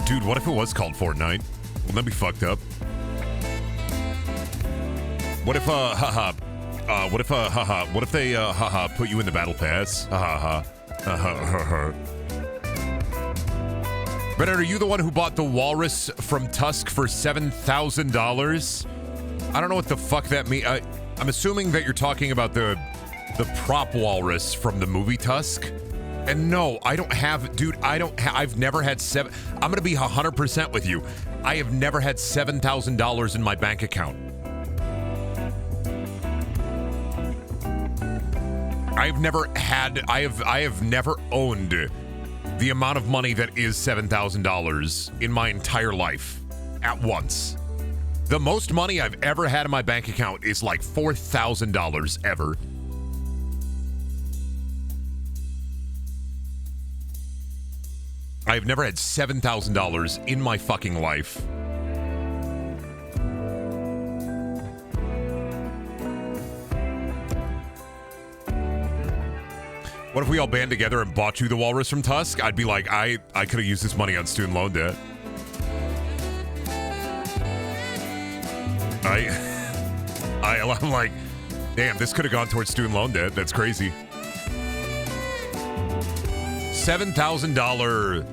Dude, what if it was called Fortnite? Wouldn't that be fucked up? What if, what if they, put you in the battle pass? Brendaniel, are you the one who bought the walrus from Tusk for $7,000? I don't know what the fuck that means. I'm assuming that you're talking about the prop walrus from the movie Tusk. And no, I don't have, dude, I've never had I'm going to be 100% with you. I have never had $7,000 in my bank account. I have never owned the amount of money that is $7,000 in my entire life at once. The most money I've ever had in my bank account is like $4,000 ever. I've never had $7,000 in my fucking life. What if we all band together and bought you the walrus from Tusk? I'd be like, I could have used this money on student loan debt. I'm like, damn, this could have gone towards student loan debt. That's crazy. $7,000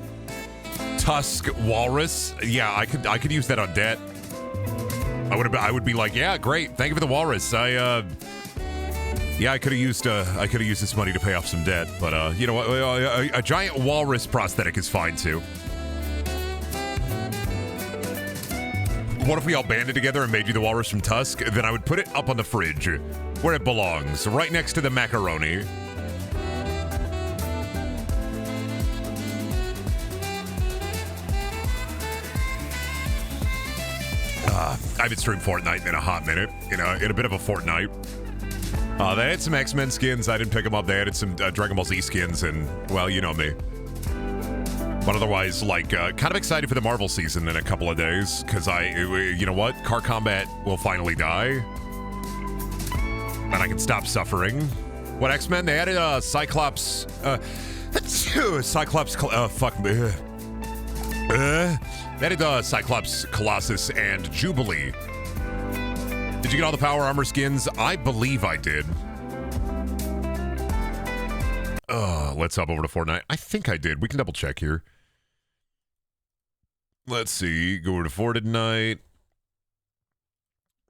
Tusk walrus. Yeah, I could use that on debt. I would be like, yeah, great. Thank you for the walrus. Yeah, I could have used this money to pay off some debt, but you know what? A giant walrus prosthetic is fine too. What if we all banded together and made you the walrus from Tusk? Then I would put it up on the fridge where it belongs, right next to the macaroni. I haven't streamed Fortnite in a hot minute, in a bit of a fortnight. They had some X-Men skins. I didn't pick them up. They added some Dragon Ball Z skins, and, well, you know me. But otherwise, like, kind of excited for the Marvel season in a couple of days, because you know what? Car combat will finally die. And I can stop suffering. What, X-Men? They added Cyclops... Cyclops... fuck me. They added Cyclops, Colossus, and Jubilee. Did you get all the power armor skins? I believe I did. Let's hop over to Fortnite. I think I did. We can double check here. Let's see. Go over to Fortnite.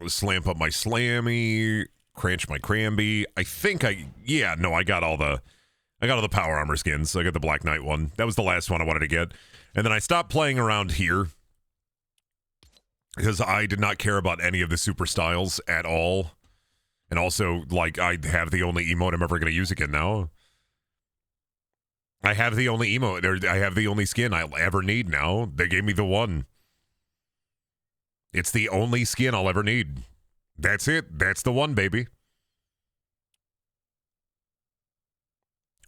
Slamp up my slammy. Cranch my cramby. I got all the power armor skins. I got the Black Knight one. That was the last one I wanted to get. And then I stopped playing around here, because I did not care about any of the super styles at all. And also, like, I have the only emote I'm ever going to use again now. I have the only emote, or I have the only skin I'll ever need now. They gave me the one. It's the only skin I'll ever need. That's it. That's the one, baby.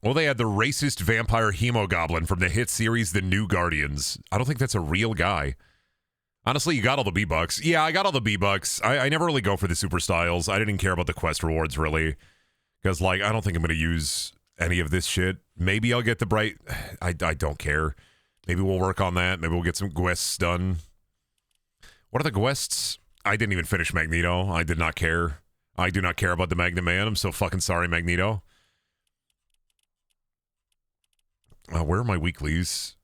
Well, they had the racist vampire hemogoblin from the hit series The New Guardians. I don't think that's a real guy. Honestly, you got all the B-Bucks. Yeah, I got all the B-Bucks. I never really go for the super styles. I didn't care about the quest rewards, really. Because, like, I don't think I'm going to use any of this shit. Maybe I'll get the bright... I don't care. Maybe we'll work on that. Maybe we'll get some quests done. What are the quests? I didn't even finish Magneto. I did not care. I do not care about the Magna Man. I'm so fucking sorry, Magneto. Where are my weeklies?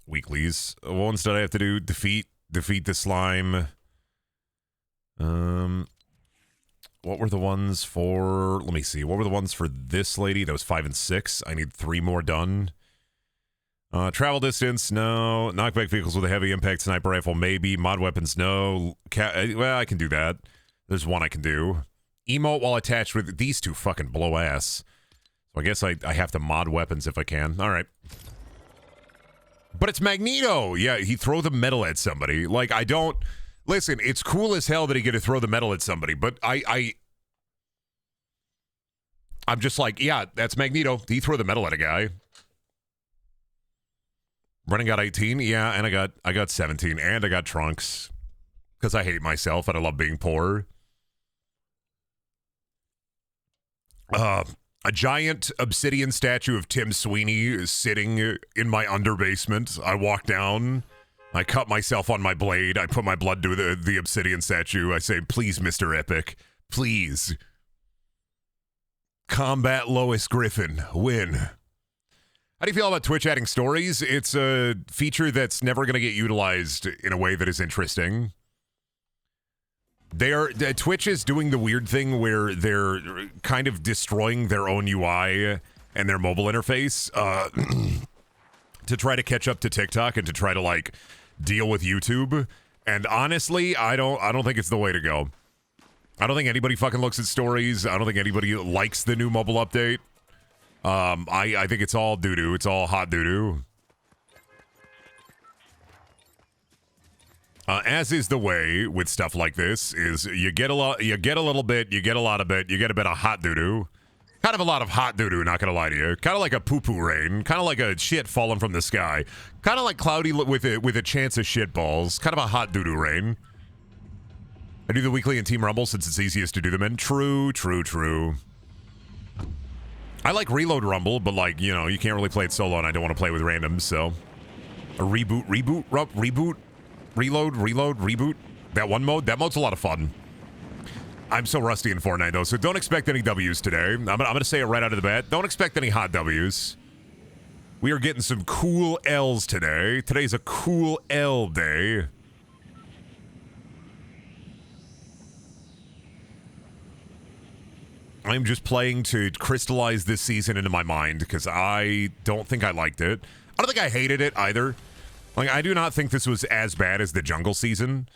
Weeklies. What ones did I have to do? Defeat the slime. What were the ones for... Let me see. What were the ones for this lady? That was 5 and 6. I need 3 more done. Travel distance, no. Knockback vehicles with a heavy impact sniper rifle, maybe. Mod weapons, no. Well, I can do that. There's one I can do. Emote while attached with... These two fucking blow ass. So I guess I have to mod weapons if I can. All right. But it's Magneto. Yeah, he throw the metal at somebody. Like, I don't... Listen, it's cool as hell that he get to throw the metal at somebody, but I'm just like, yeah, that's Magneto. He threw the metal at a guy. Brennan got 18, yeah, and I got 17, and I got Trunks. Because I hate myself and I love being poor. A giant obsidian statue of Tim Sweeney is sitting in my underbasement. I walk down. I cut myself on my blade. I put my blood to the obsidian statue. I say, please, Mr. Epic. Please. Combat Lois Griffin. Win. How do you feel about Twitch adding stories? It's a feature that's never going to get utilized in a way that is interesting. Twitch is doing the weird thing where they're kind of destroying their own UI and their mobile interface to try to catch up to TikTok and to try to like deal with YouTube. And honestly, I don't think it's the way to go. I don't think anybody fucking looks at stories. I don't think anybody likes the new mobile update. I think it's all doo-doo. It's all hot doo-doo. As is the way with stuff like this, is you get a little bit, you get a lot of it, you get a bit of hot doo-doo. Kind of a lot of hot doo-doo, not gonna lie to you. Kind of like a poo-poo rain. Kind of like a shit falling from the sky. Kind of like cloudy with a chance of shit balls. Kind of a hot doo-doo rain. I do the weekly in Team Rumble since it's easiest to do them in. True. I like Reload Rumble, but like, you know, you can't really play it solo and I don't want to play with randoms, so. A reboot, reload, reboot. That mode's a lot of fun. I'm so rusty in Fortnite, though, so don't expect any W's today. I'm gonna say it right out of the bat. Don't expect any hot W's. We are getting some cool L's today. Today's a cool L day. I'm just playing to crystallize this season into my mind because I don't think I liked it. I don't think I hated it either. Like, I do not think this was as bad as the jungle season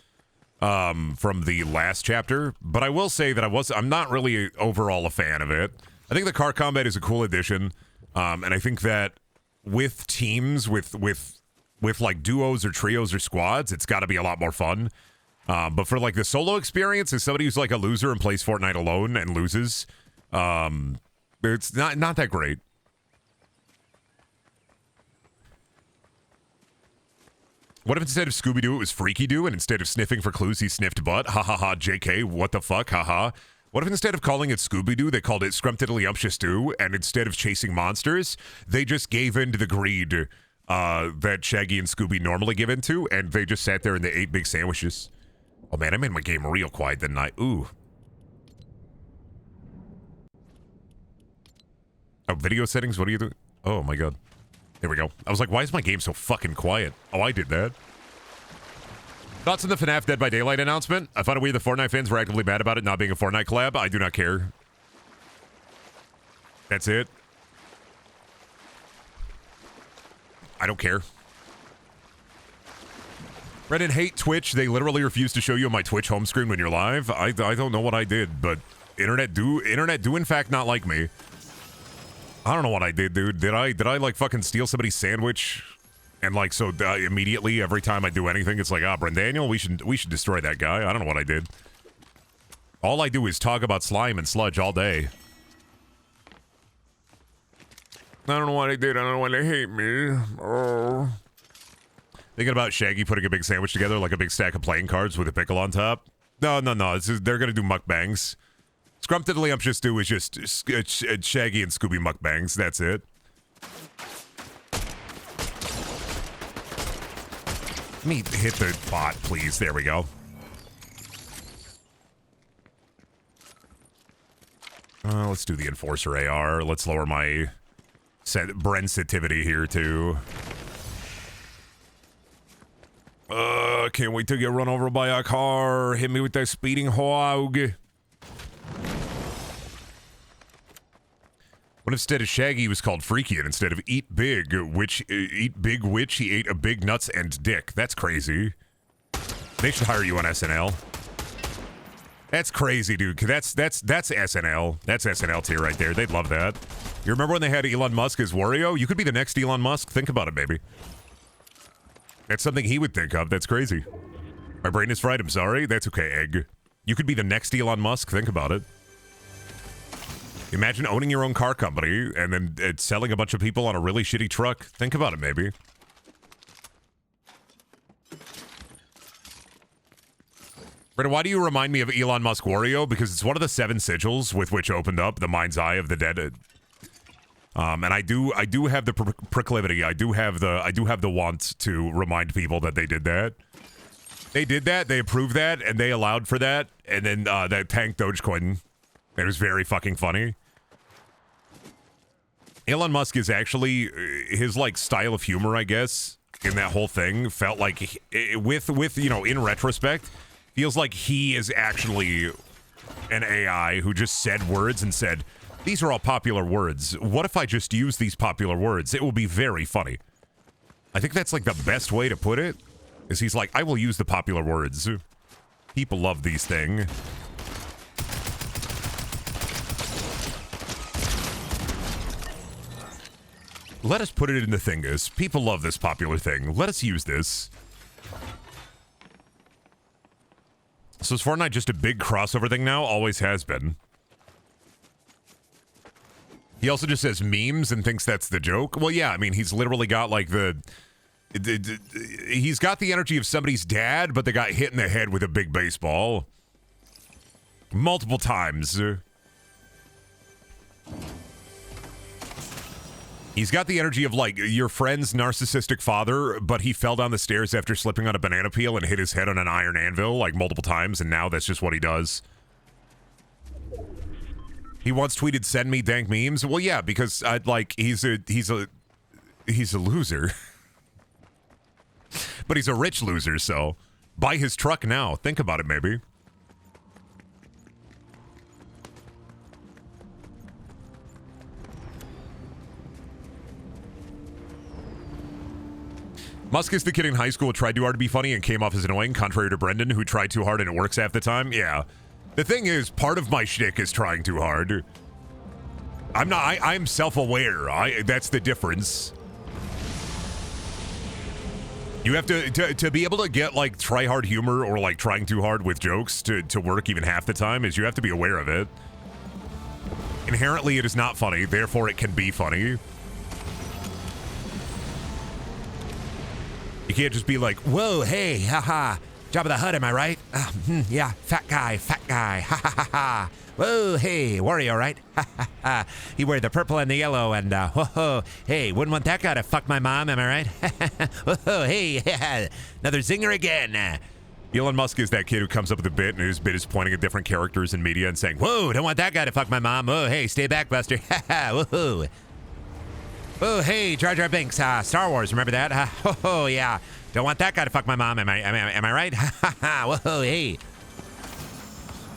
from the last chapter, but I will say that I'm not really overall a fan of it. I think the car combat is a cool addition, and I think that with teams, with like duos or trios or squads, it's got to be a lot more fun. But for like the solo experience, as somebody who's like a loser and plays Fortnite alone and loses, it's not that great. What if instead of Scooby-Doo it was Freaky-Doo, and instead of sniffing for clues he sniffed butt? Ha ha ha, JK, what the fuck, ha ha. What if instead of calling it Scooby-Doo they called it Scrumptiddlyumptious-Doo, and instead of chasing monsters, they just gave in to the greed that Shaggy and Scooby normally give into, and they just sat there and they ate big sandwiches. Oh man, I made my game real quiet, didn't I? Ooh. Oh, video settings, what are you doing? Oh my god. There we go. I was like, why is my game so fucking quiet? Oh, I did that. Thoughts on the FNAF Dead by Daylight announcement? I found it weird the Fortnite fans were actively mad about it not being a Fortnite collab. I do not care. That's it. I don't care. Reddit hate Twitch. They literally refuse to show you on my Twitch home screen when you're live. I don't know what I did, but internet do in fact not like me. I don't know what I did, dude. Did I like fucking steal somebody's sandwich? And like, so immediately every time I do anything, it's like, Brendaniel, we should destroy that guy. I don't know what I did. All I do is talk about slime and sludge all day. I don't know what I did. I don't know why they hate me. Oh. Thinking about Shaggy putting a big sandwich together, like a big stack of playing cards with a pickle on top. No. They're gonna do mukbangs. Scrumptiddlyumptious-Doo is just Shaggy and Scooby mukbangs. That's it. Let me hit the bot, please. There we go. Let's do the Enforcer AR. Let's lower my sensitivity here, too. Can't wait to get run over by a car. Hit me with that speeding hog. What if instead of Shaggy he was called Freaky, and instead of Eat Big Witch, he ate a big nuts and dick? That's crazy. They should hire you on SNL. That's crazy, dude. That's SNL. That's SNL tier right there. They'd love that. You remember when they had Elon Musk as Wario? You could be the next Elon Musk. Think about it, baby. That's something he would think of. That's crazy. My brain is fried. I'm sorry. That's okay, Egg. You could be the next Elon Musk. Think about it. Imagine owning your own car company and then selling a bunch of people on a really shitty truck. Think about it, maybe. Brenda, why do you remind me of Elon Musk Wario? Because it's one of the 7 sigils with which opened up the mind's eye of the dead. And I do have the proclivity. I do have the want to remind people that they did that. They did that. They approved that, and they allowed for that. And then that tanked Dogecoin. It was very fucking funny. Elon Musk is actually his like style of humor, I guess, in that whole thing felt like with you know, in retrospect, feels like he is actually an AI who just said words and said, these are all popular words. What if I just use these popular words? It will be very funny. I think that's like the best way to put it, is he's like, I will use the popular words. People love these things. Let us put it in the thingus. People love this popular thing. Let us use this. So is Fortnite just a big crossover thing now? Always has been. He also just says memes and thinks that's the joke. Well, yeah, I mean, he's literally got like he's got the energy of somebody's dad, but they got hit in the head with a big baseball. Multiple times. He's got the energy of like your friend's narcissistic father, but he fell down the stairs after slipping on a banana peel and hit his head on an iron anvil like multiple times, and now that's just what he does. He once tweeted, "Send me dank memes." Well, yeah, because like he's a loser, but he's a rich loser. So buy his truck now. Think about it, maybe. Musk is the kid in high school who tried too hard to be funny and came off as annoying, contrary to Brendan, who tried too hard and it works half the time. Yeah. The thing is, part of my shtick is trying too hard. I'm self-aware. That's the difference. You have to be able to get like try-hard humor or like trying too hard with jokes to work even half the time, is you have to be aware of it. Inherently, it is not funny, therefore it can be funny. You can't just be like, whoa, hey, haha, Jabba the Hutt, am I right? Yeah, fat guy, ha ha ha. Whoa, hey, Wario, right? Ha ha ha. He wear the purple and the yellow, and whoa, hey, wouldn't want that guy to fuck my mom, am I right? Whoa, hey, another zinger again. Elon Musk is that kid who comes up with a bit, and his bit is pointing at different characters in media and saying, whoa, don't want that guy to fuck my mom. Oh, hey, stay back, Buster. Ha ha, whoa. Oh, hey, Jar Jar Binks, Star Wars, remember that? Oh, yeah. Don't want that guy to fuck my mom, am I right? Whoa, hey.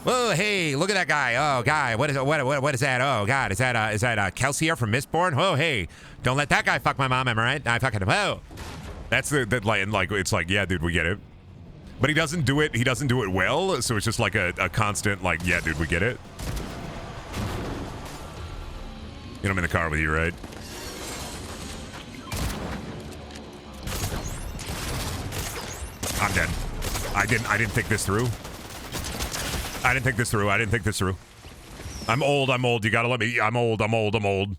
Whoa, hey, look at that guy. Oh, guy, what is that? Oh, God, is that Kelsier from Mistborn? Oh, hey, don't let that guy fuck my mom, am I right? I fucking, whoa. That's the like, it's like, yeah, dude, we get it. But he doesn't do it well, so it's just like a constant, like, yeah, dude, we get it. You know, I'm in the car with you, right? I'm dead. I didn't think this through. I didn't think this through. I'm old. You gotta let me. I'm old. Elon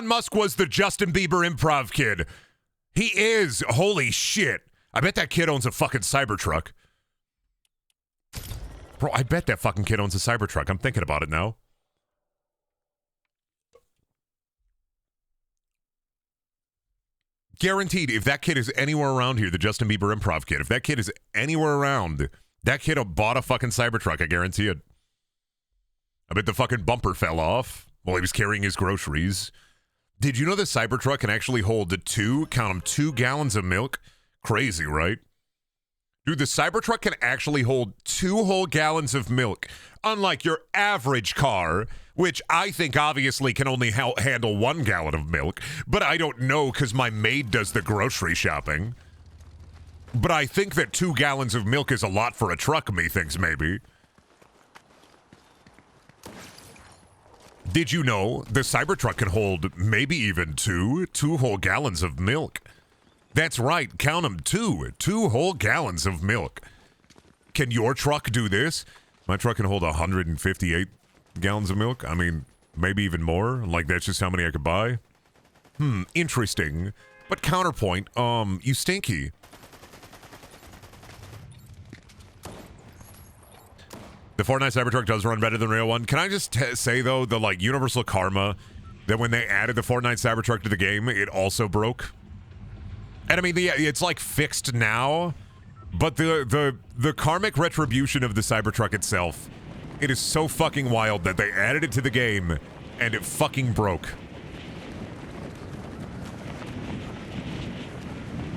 Musk was the Justin Bieber improv kid. He is. Holy shit. I bet that kid owns a fucking Cybertruck. Bro, I bet that fucking kid owns a Cybertruck. I'm thinking about it now. Guaranteed, if that kid is anywhere around here, the Justin Bieber improv kid, if that kid is anywhere around, that kid bought a fucking Cybertruck, I guarantee it. I bet the fucking bumper fell off while he was carrying his groceries. Did you know the Cybertruck can actually hold 2 gallons of milk? Crazy, right? Dude, the Cybertruck can actually hold 2 whole gallons of milk, unlike your average car, which I think obviously can only handle 1 gallon of milk, but I don't know because my maid does the grocery shopping. But I think that 2 gallons of milk is a lot for a truck, methinks maybe. Did you know the Cybertruck can hold maybe even 2 whole gallons of milk? That's right, count them, 2 whole gallons of milk. Can your truck do this? My truck can hold 158 gallons of milk. I mean, maybe even more. Like, that's just how many I could buy. Interesting. But counterpoint, you stinky. The Fortnite Cybertruck does run better than the real one. Can I just say, though, the, like, universal karma that when they added the Fortnite Cybertruck to the game, it also broke? And I mean, it's, like, fixed now, but the karmic retribution of the Cybertruck itself, it is so fucking wild that they added it to the game, and it fucking broke.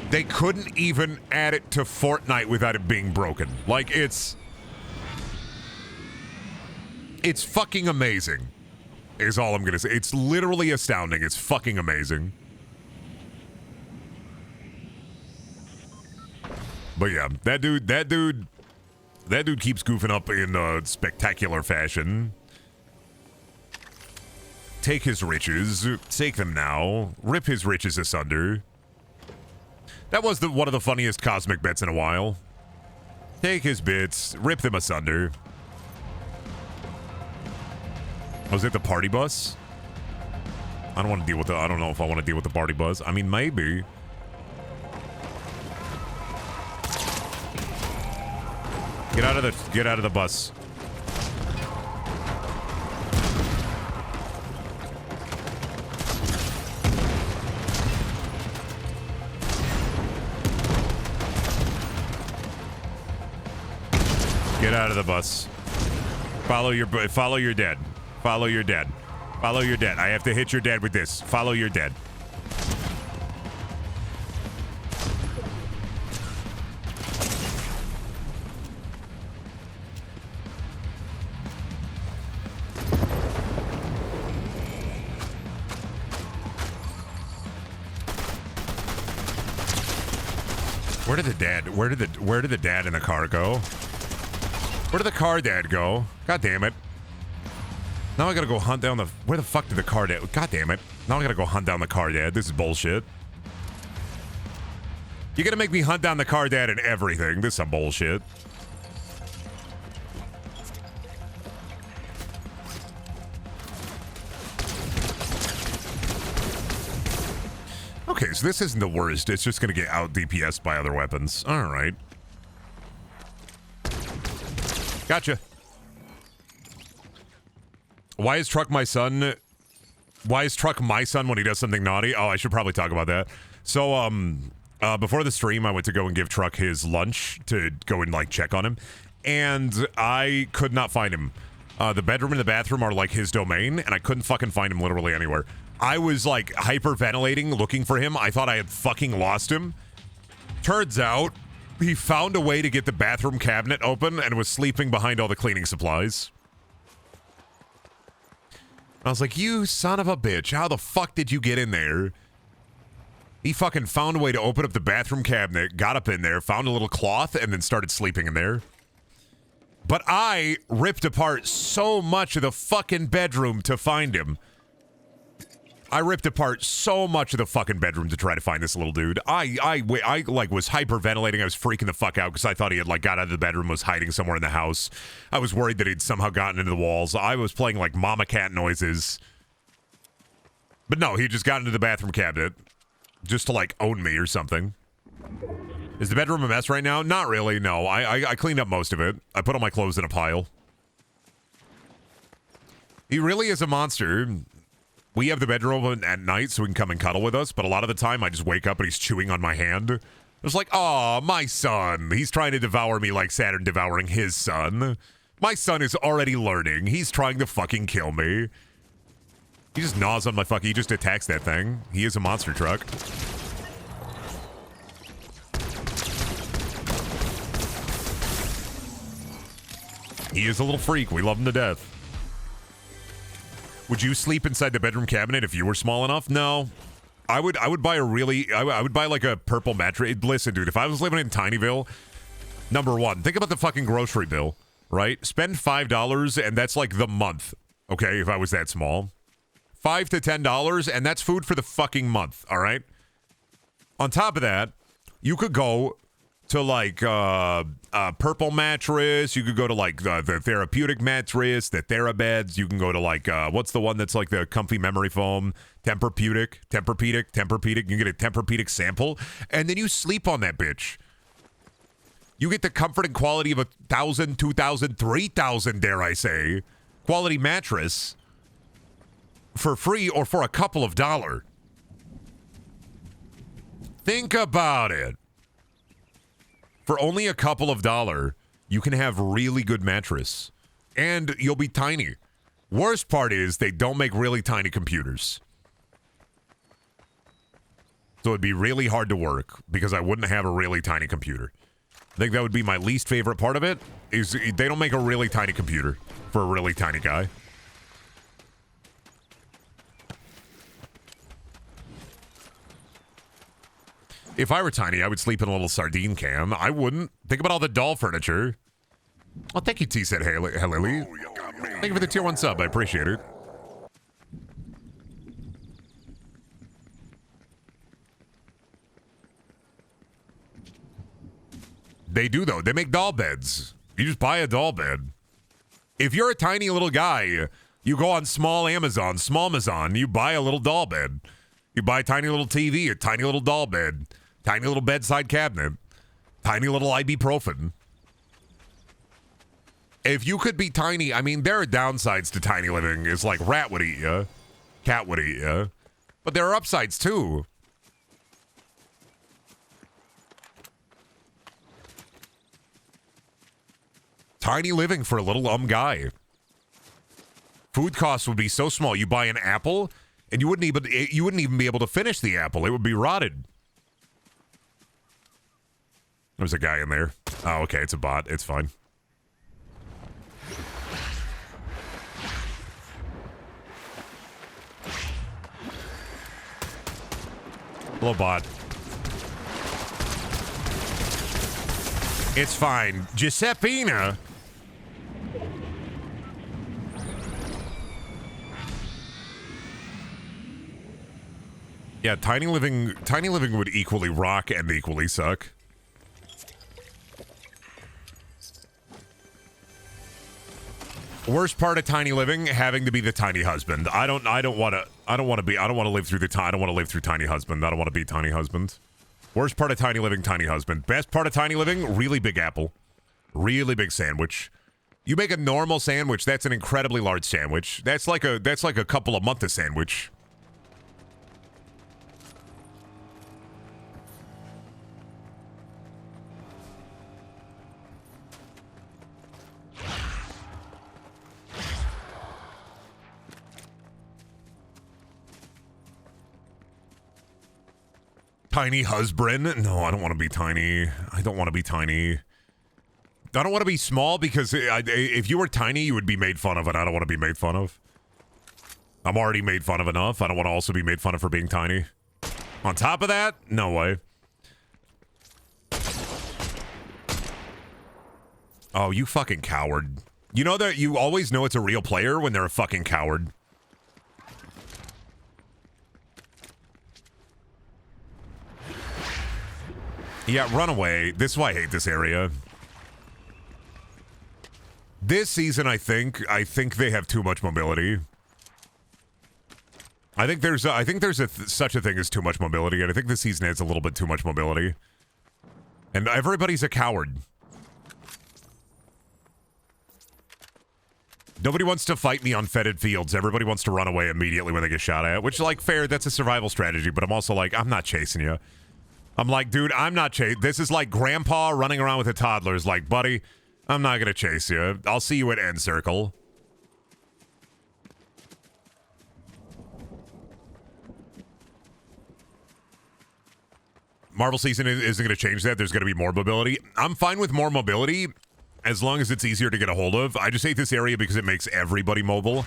They couldn't even add it to Fortnite without it being broken. Like, it's fucking amazing, is all I'm gonna say. It's literally astounding. It's fucking amazing. But yeah, that dude keeps goofing up in spectacular fashion. Take his riches, take them now, rip his riches asunder. That was one of the funniest cosmic bets in a while. Take his bits, rip them asunder. Was it the party bus? I don't want to deal with I don't know if I want to deal with the party bus. I mean, maybe. Get out of the bus. Get out of the bus. Follow your dad. Follow your dad. Follow your dad. I have to hit your dad with this. Follow your dad. Where did the dad in the car go? Where did the car dad go? God damn it. Now I gotta go hunt down where the fuck did the car dad? God damn it. Now I gotta go hunt down the car dad. This is bullshit. You're gonna make me hunt down the car dad and everything. This is some bullshit. Okay, so this isn't the worst. It's just gonna get out DPS'd by other weapons. Alright. Gotcha. Why is Truck my son when he does something naughty? Oh, I should probably talk about that. So, before the stream, I went to go and give Truck his lunch to go and, like, check on him. And I could not find him. The bedroom and the bathroom are, like, his domain, and I couldn't fucking find him literally anywhere. I was, like, hyperventilating, looking for him. I thought I had fucking lost him. Turns out, he found a way to get the bathroom cabinet open and was sleeping behind all the cleaning supplies. I was like, you son of a bitch, how the fuck did you get in there? He fucking found a way to open up the bathroom cabinet, got up in there, found a little cloth, and then started sleeping in there. But I ripped apart so much of the fucking bedroom to find him. I ripped apart so much of the fucking bedroom to try to find this little dude. I like was hyperventilating. I was freaking the fuck out because I thought he had like got out of the bedroom, was hiding somewhere in the house. I was worried that he'd somehow gotten into the walls. I was playing like mama cat noises. But no, he just got into the bathroom cabinet just to like own me or something. Is the bedroom a mess right now? Not really, no. I cleaned up most of it. I put all my clothes in a pile. He really is a monster. We have the bedroom open at night so he can come and cuddle with us, but a lot of the time I just wake up and he's chewing on my hand. It's like, oh, my son. He's trying to devour me like Saturn devouring his son. My son is already learning. He's trying to fucking kill me. He just gnaws on my fucking... He just attacks that thing. He is a monster truck. He is a little freak. We love him to death. Would you sleep inside the bedroom cabinet if you were small enough? No. I would buy a really... I would buy like a purple mattress. Listen, dude, if I was living in Tinyville, number one, think about the fucking grocery bill, right? Spend $5 and that's like the month, okay, if I was that small. $5 to $10 and that's food for the fucking month, all right? On top of that, you could go to like a purple mattress. You could go to like the therapeutic mattress, the TheraBeds. You can go to like what's the one that's like the comfy memory foam? Tempur-Pedic. You can get a Tempur-Pedic sample, and then you sleep on that bitch. You get the comfort and quality of 1,000, 2,000, 3,000, dare I say, quality mattress for free or for a couple of dollars. Think about it. For only a couple of dollars, you can have really good mattress. And you'll be tiny. Worst part is they don't make really tiny computers. So it'd be really hard to work because I wouldn't have a really tiny computer. I think that would be my least favorite part of it, is they don't make a really tiny computer for a really tiny guy. If I were tiny, I would sleep in a little sardine can. I wouldn't. Think about all the doll furniture. Oh, thank you, T said, hey, Lily. Thank you for the tier 1 sub. I appreciate it. They do, though. They make doll beds. You just buy a doll bed. If you're a tiny little guy, you go on small Amazon, you buy a little doll bed. You buy a tiny little TV, a tiny little doll bed, tiny little bedside cabinet, tiny little ibuprofen. If you could be tiny, I mean, there are downsides to tiny living. It's like rat would eat you, cat would eat you. But there are upsides, too. Tiny living for a little guy. Food costs would be so small. You buy an apple, and you wouldn't even be able to finish the apple. It would be rotted. There's a guy in there. Oh, okay, it's a bot. It's fine. Hello, bot. It's fine. Giuseppina. Yeah, tiny living would equally rock and equally suck. Worst part of tiny living, having to be the tiny husband. I don't want to live through tiny husband. I don't want to be tiny husband. Worst part of tiny living, tiny husband. Best part of tiny living, really big apple. Really big sandwich. You make a normal sandwich, that's an incredibly large sandwich. That's like a couple of months of sandwich. Tiny husband? No, I don't want to be tiny. I don't want to be tiny. I don't want to be small because if you were tiny, you would be made fun of, and I don't want to be made fun of. I'm already made fun of enough. I don't want to also be made fun of for being tiny. On top of that, no way. Oh, you fucking coward. You know that you always know it's a real player when they're a fucking coward. Yeah, run away. This is why I hate this area. This season, I think they have too much mobility. I think there's such a thing as too much mobility, and I think this season has a little bit too much mobility. And everybody's a coward. Nobody wants to fight me on fetid fields. Everybody wants to run away immediately when they get shot at, which, like, fair, that's a survival strategy, but I'm also like, I'm not chasing you. I'm like, dude, I'm not chasing. This is like grandpa running around with a toddler. Is like, buddy, I'm not going to chase you. I'll see you at end circle. Marvel season isn't going to change that. There's going to be more mobility. I'm fine with more mobility as long as it's easier to get a hold of. I just hate this area because it makes everybody mobile.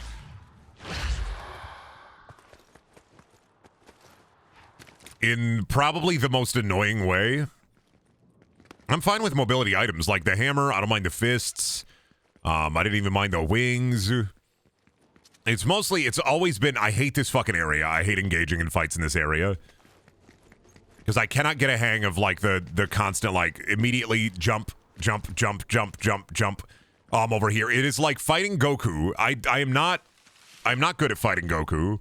In probably the most annoying way. I'm fine with mobility items like the hammer. I don't mind the fists. I didn't even mind the wings. It's always been, I hate this fucking area. I hate engaging in fights in this area. Because I cannot get a hang of like the constant like immediately jump. I'm over here. It is like fighting Goku. I'm not good at fighting Goku.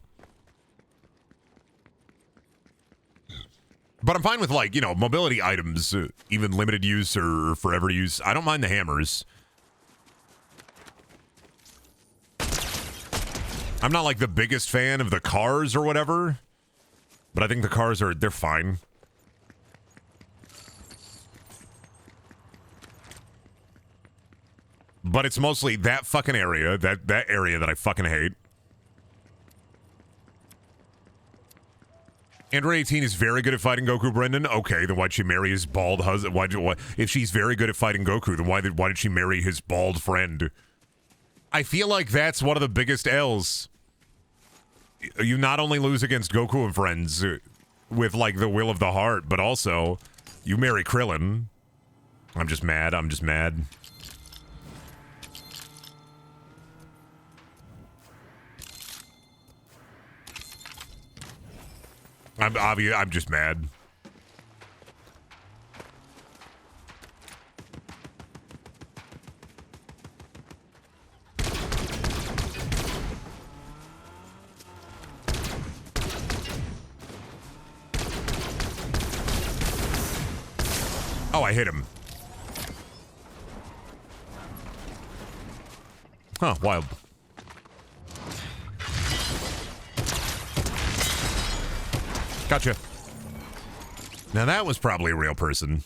But I'm fine with, like, you know, mobility items, even limited use or forever use. I don't mind the hammers. I'm not, like, the biggest fan of the cars or whatever, but I think the cars they're fine. But it's mostly that fucking area, that area that I fucking hate. Android 18 is very good at fighting Goku, Brendan. Okay, then why'd she marry his bald husband? If she's very good at fighting Goku, then why did she marry his bald friend? I feel like that's one of the biggest L's. You not only lose against Goku and friends with, like, the will of the heart, but also you marry Krillin. I'm just mad. I'm just mad. Oh, I hit him. Huh, wild. Gotcha. Now that was probably a real person.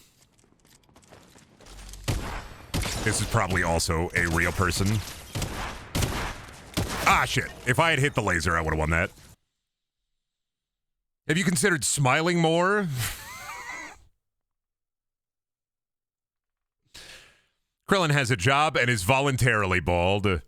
This is probably also a real person. Ah, shit. If I had hit the laser, I would have won that. Have you considered smiling more? Krillin has a job and is voluntarily bald.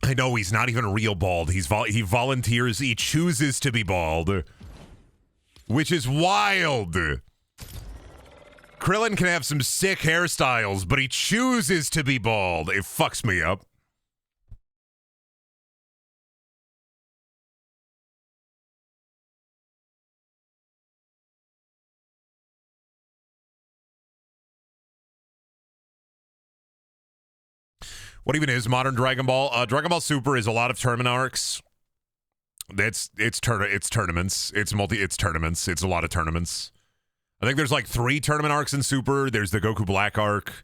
I know, he's not even real bald. He volunteers. He chooses to be bald. Which is wild. Krillin can have some sick hairstyles, but he chooses to be bald. It fucks me up. What even is modern Dragon Ball? Dragon Ball Super is a lot of tournament arcs. It's tournaments. It's tournaments. It's a lot of tournaments. I think there's like 3 tournament arcs in Super. There's the Goku Black arc.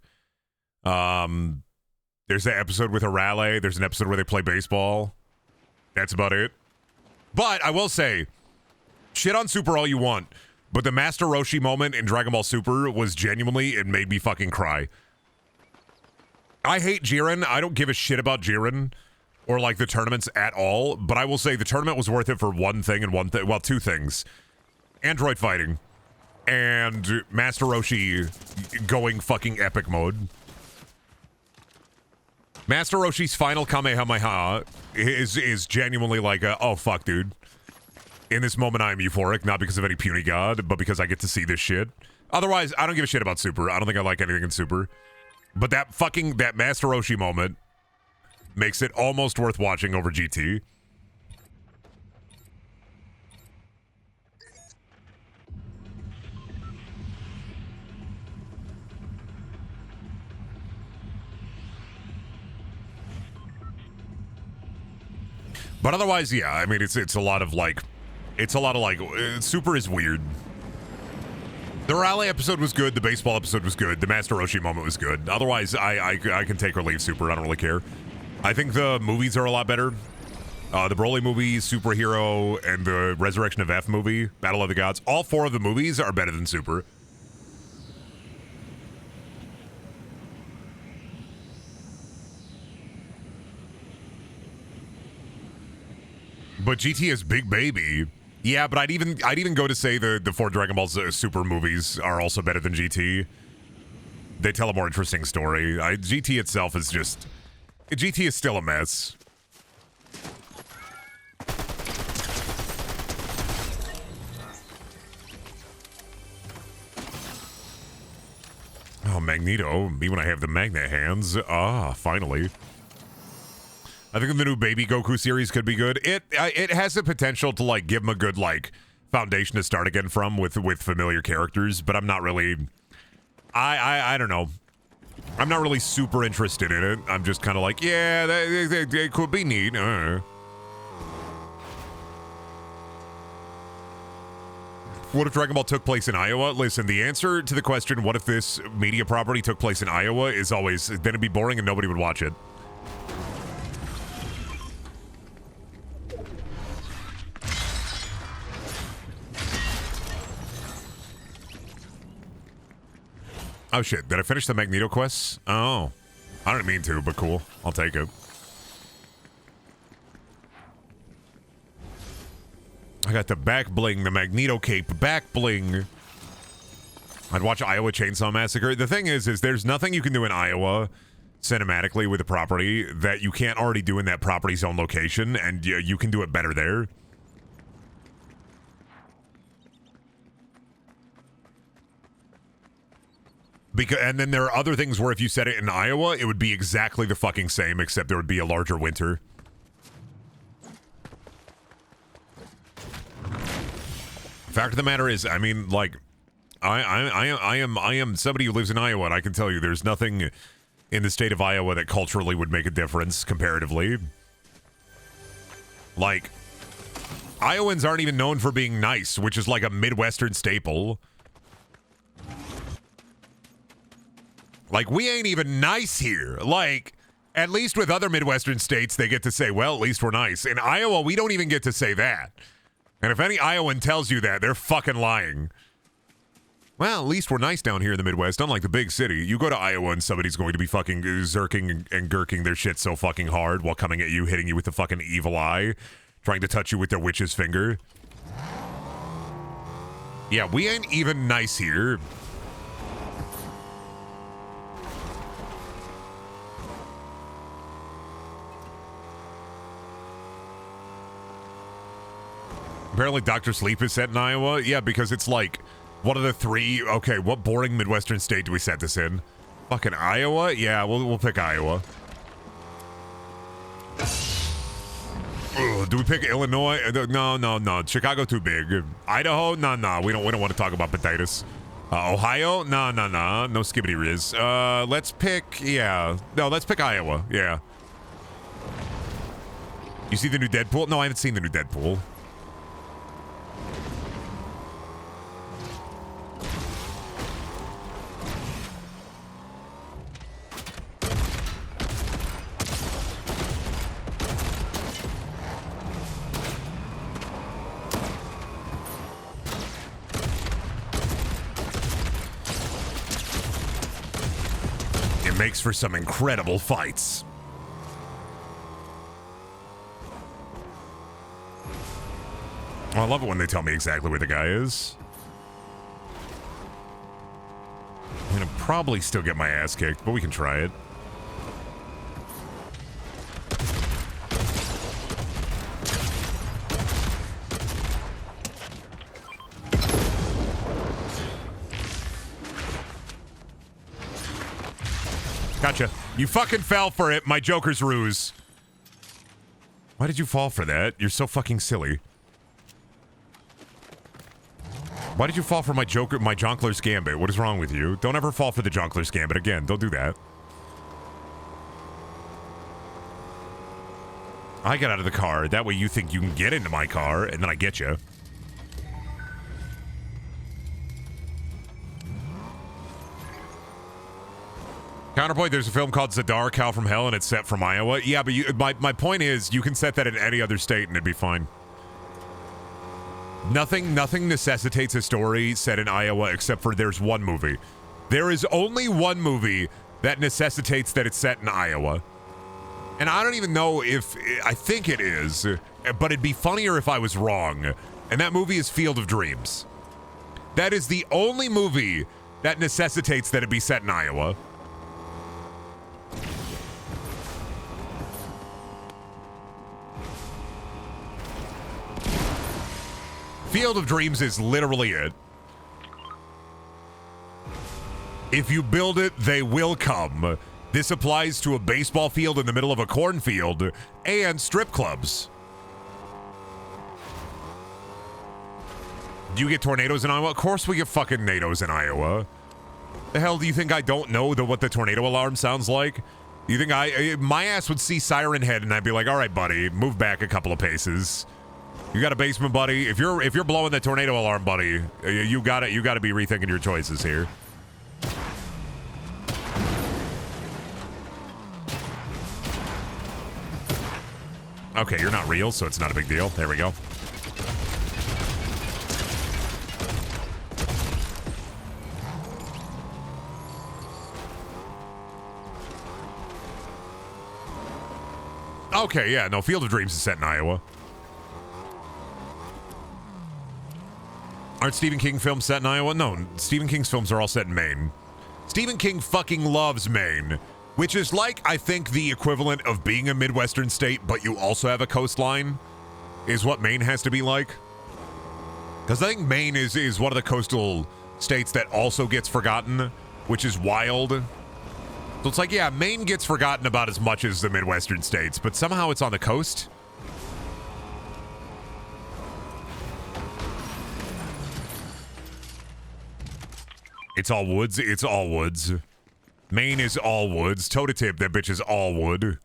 There's the episode with Arale. There's an episode where they play baseball. That's about it. But I will say, shit on Super all you want, but the Master Roshi moment in Dragon Ball Super was genuinely, it made me fucking cry. I hate Jiren. I don't give a shit about Jiren or like the tournaments at all, but I will say the tournament was worth it for one thing and well, 2 things. Android fighting and Master Roshi going fucking epic mode. Master Roshi's final Kamehameha is genuinely like, oh fuck, dude. In this moment, I am euphoric, not because of any puny god, but because I get to see this shit. Otherwise, I don't give a shit about Super. I don't think I like anything in Super. But that Master Roshi moment makes it almost worth watching over GT. But otherwise, yeah, I mean, it's a lot of like, Super is weird. The Raleigh episode was good. The baseball episode was good. The Master Roshi moment was good. Otherwise, I can take or leave Super. I don't really care. I think the movies are a lot better. The Broly movie, Superhero, and the Resurrection of F movie, Battle of the Gods. All 4 of the movies are better than Super. But GT is Big Baby. Yeah, but I'd even go to say the 4 Dragon Ball Super movies are also better than GT. They tell a more interesting story. GT itself is just... GT is still a mess. Oh, Magneto. Me when I have the magnet hands. Ah, finally. I think the new Baby Goku series could be good. It has the potential to like give him a good like foundation to start again from with familiar characters, but I'm not really. I don't know. I'm not really super interested in it. I'm just kind of like, yeah, that could be neat. What if Dragon Ball took place in Iowa? Listen, the answer to the question, what if this media property took place in Iowa, is always, then it'd be boring and nobody would watch it. Oh shit, did I finish the Magneto quests? Oh, I didn't mean to, but cool. I'll take it. I got the back bling, the Magneto cape, back bling. I'd watch Iowa Chainsaw Massacre. The thing is there's nothing you can do in Iowa cinematically with the property that you can't already do in that property's own location, and you can do it better there. And then there are other things where if you set it in Iowa, it would be exactly the fucking same, except there would be a larger winter. Fact of the matter is, I mean, like, I am somebody who lives in Iowa, and I can tell you there's nothing in the state of Iowa that culturally would make a difference comparatively. Like, Iowans aren't even known for being nice, which is like a Midwestern staple. Like, we ain't even nice here. Like, at least with other Midwestern states, they get to say, well, at least we're nice. In Iowa, we don't even get to say that. And if any Iowan tells you that, they're fucking lying. Well, at least we're nice down here in the Midwest, unlike the big city. You go to Iowa and somebody's going to be fucking zerking and gurking their shit so fucking hard while coming at you, hitting you with the fucking evil eye, trying to touch you with their witch's finger. Yeah, we ain't even nice here. Apparently Dr. Sleep is set in Iowa. Yeah, because it's like one of the three. Okay, what boring Midwestern state do we set this in? Fucking Iowa? Yeah, we'll pick Iowa. Ugh, do we pick Illinois? No. Chicago too big. Idaho? No. We don't want to talk about potatoes. Ohio? No. No skibbity riz. Let's pick. Yeah. No, let's pick Iowa. Yeah. You see the new Deadpool? No, I haven't seen the new Deadpool. Makes for some incredible fights. Oh, I love it when they tell me exactly where the guy is. I'm gonna probably still get my ass kicked, but we can try it. Gotcha. You fucking fell for it, my Joker's ruse. Why did you fall for that? You're so fucking silly. Why did you fall for my Joker, my Jonkler's Gambit? What is wrong with you? Don't ever fall for the Jonkler's Gambit again. Don't do that. I got out of the car. That way you think you can get into my car, and then I get you. Counterpoint, there's a film called Zadar, Cow from Hell, and it's set from Iowa. Yeah, but my point is, you can set that in any other state and it'd be fine. Nothing necessitates a story set in Iowa except for there's one movie. There is only one movie that necessitates that it's set in Iowa. And I don't even know if, I think it is, but it'd be funnier if I was wrong. And that movie is Field of Dreams. That is the only movie that necessitates that it be set in Iowa. Field of Dreams is literally it. If you build it, they will come. This applies to a baseball field in the middle of a cornfield and strip clubs. Do you get tornadoes in Iowa? Of course we get fucking NATOs in Iowa. The hell do you think I don't know what the tornado alarm sounds like? You think my ass would see Siren Head and I'd be like, all right, buddy, move back a couple of paces. You got a basement, buddy. If you're blowing the tornado alarm, buddy, you got to be rethinking your choices here. Okay, you're not real, so it's not a big deal. There we go. Okay, yeah, no, Field of Dreams is set in Iowa. Aren't Stephen King films set in Iowa? No, Stephen King's films are all set in Maine. Stephen King fucking loves Maine, which is like, I think, the equivalent of being a Midwestern state, but you also have a coastline, is what Maine has to be like. Because I think Maine is one of the coastal states that also gets forgotten, which is wild. So it's like, yeah, Maine gets forgotten about as much as the Midwestern states, but somehow it's on the coast. It's all woods. It's all woods. Maine is all woods. Toe to tip, that bitch is all wood.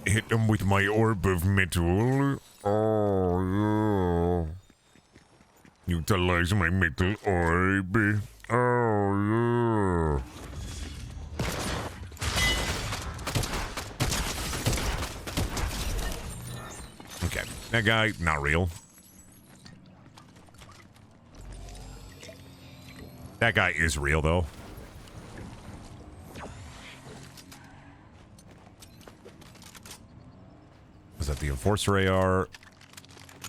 Hit them with my orb of metal. Oh, yeah. Utilize my metal orb. Oh, yeah. Okay, that guy, not real. That guy is real, though. Is that the Enforcer AR?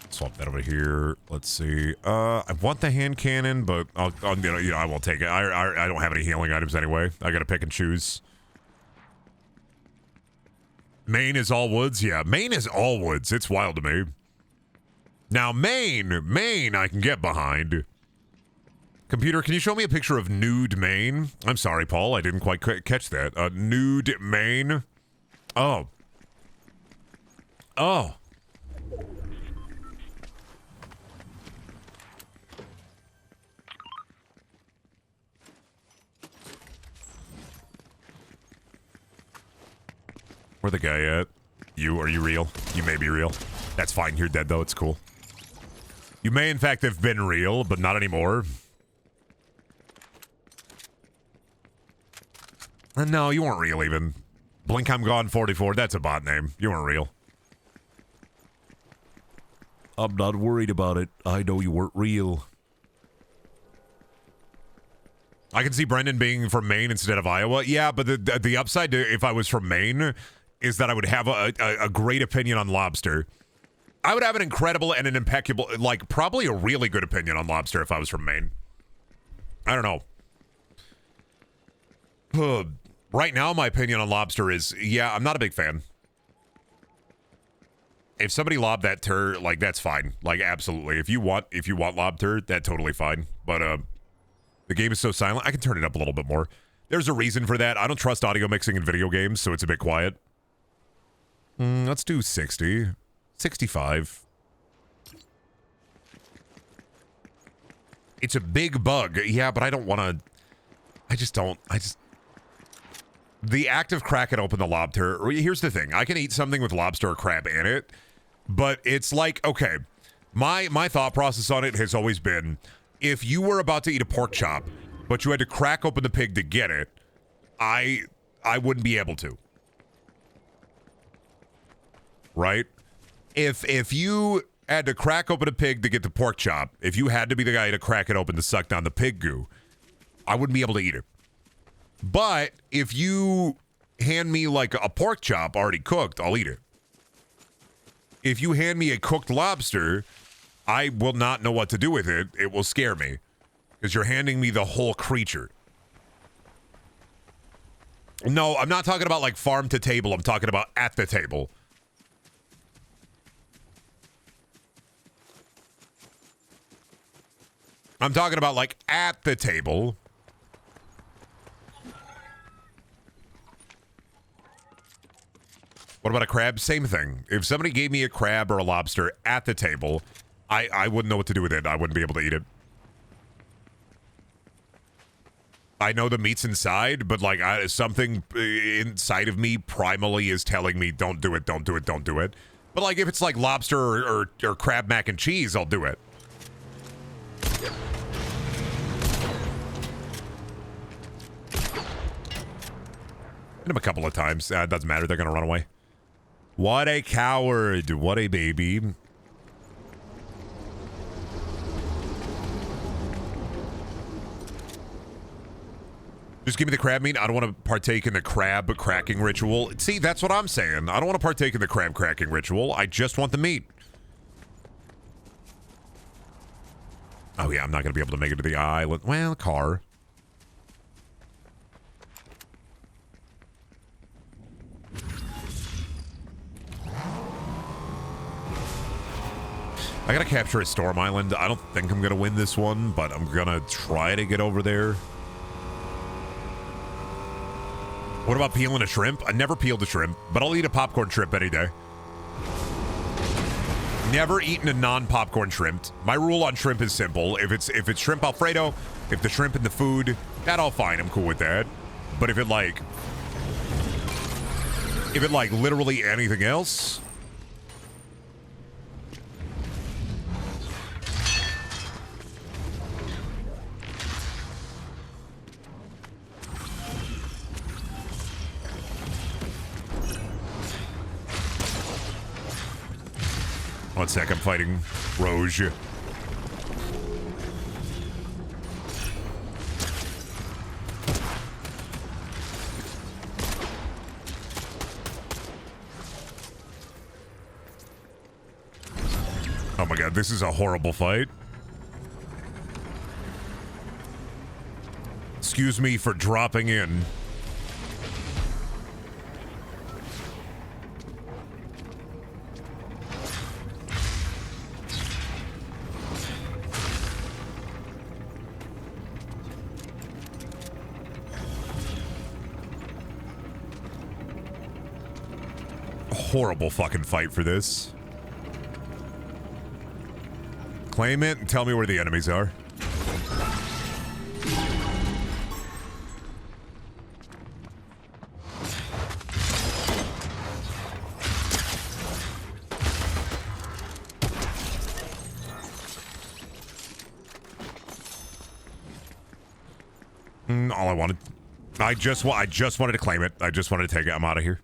Swap that over here. Let's see. I want the hand cannon, but I won't take it. I don't have any healing items anyway. I gotta pick and choose. Maine is all woods? Yeah, Maine is all woods. It's wild to me. Now, Maine, I can get behind. Computer, can you show me a picture of nude Maine? I'm sorry, Paul. I didn't quite catch that. Nude Maine? Oh. Oh. Where the guy at? Are you real? You may be real. That's fine. You're dead, though. It's cool. You may, in fact, have been real, but not anymore. No, you weren't real, even. Blink I'm Gone 44. That's a bot name. You weren't real. I'm not worried about it. I know you weren't real. I can see Brendan being from Maine instead of Iowa. Yeah, but the upside to if I was from Maine is that I would have a great opinion on lobster. I would have an incredible and an impeccable, like, probably a really good opinion on lobster if I was from Maine. I don't know. Right now, my opinion on lobster is, yeah, I'm not a big fan. If somebody lobbed that tur, like, that's fine. Like, absolutely. If you want lobster, that's totally fine. But the game is so silent, I can turn it up a little bit more. There's a reason for that. I don't trust audio mixing in video games, so it's a bit quiet. Let's do 60. 65. It's a big bug. Yeah, but I don't want to... The act of cracking open the lobster... Here's the thing. I can eat something with lobster or crab in it, but it's like, okay, my thought process on it has always been, if you were about to eat a pork chop, but you had to crack open the pig to get it, I wouldn't be able to. Right? If you had to crack open a pig to get the pork chop, if you had to be the guy to crack it open to suck down the pig goo, I wouldn't be able to eat it. But if you hand me like a pork chop already cooked, I'll eat it. If you hand me a cooked lobster, I will not know what to do with it. It will scare me because you're handing me the whole creature. No, I'm not talking about like farm to table. I'm talking about at the table. I'm talking about like at the table. about a crab? Same thing. If somebody gave me a crab or a lobster at the table, I wouldn't know what to do with it. I wouldn't be able to eat it. I know the meat's inside, but like something inside of me primally is telling me don't do it, don't do it, don't do it. But like if it's like lobster or crab mac and cheese, I'll do it. Hit him a couple of times. It doesn't matter. They're going to run away. What a coward. What a baby. Just give me the crab meat. I don't want to partake in the crab cracking ritual. See, that's what I'm saying. I don't want to partake in the crab cracking ritual. I just want the meat. Oh, yeah. I'm not going to be able to make it to the island. Well, car. I gotta capture a storm island. I don't think I'm gonna win this one, but I'm gonna try to get over there. What about peeling a shrimp? I never peeled a shrimp, but I'll eat a popcorn shrimp any day. Never eaten a non-popcorn shrimp. My rule on shrimp is simple. If it's shrimp Alfredo, if the shrimp in the food, that all fine. I'm cool with that. But if it like literally anything else. One sec, I'm fighting Roge. Oh my god, this is a horrible fight. Excuse me for dropping in. Horrible fucking fight for this. Claim it and tell me where the enemies are. All I wanted. I just wanted to claim it. I just wanted to take it. I'm out of here.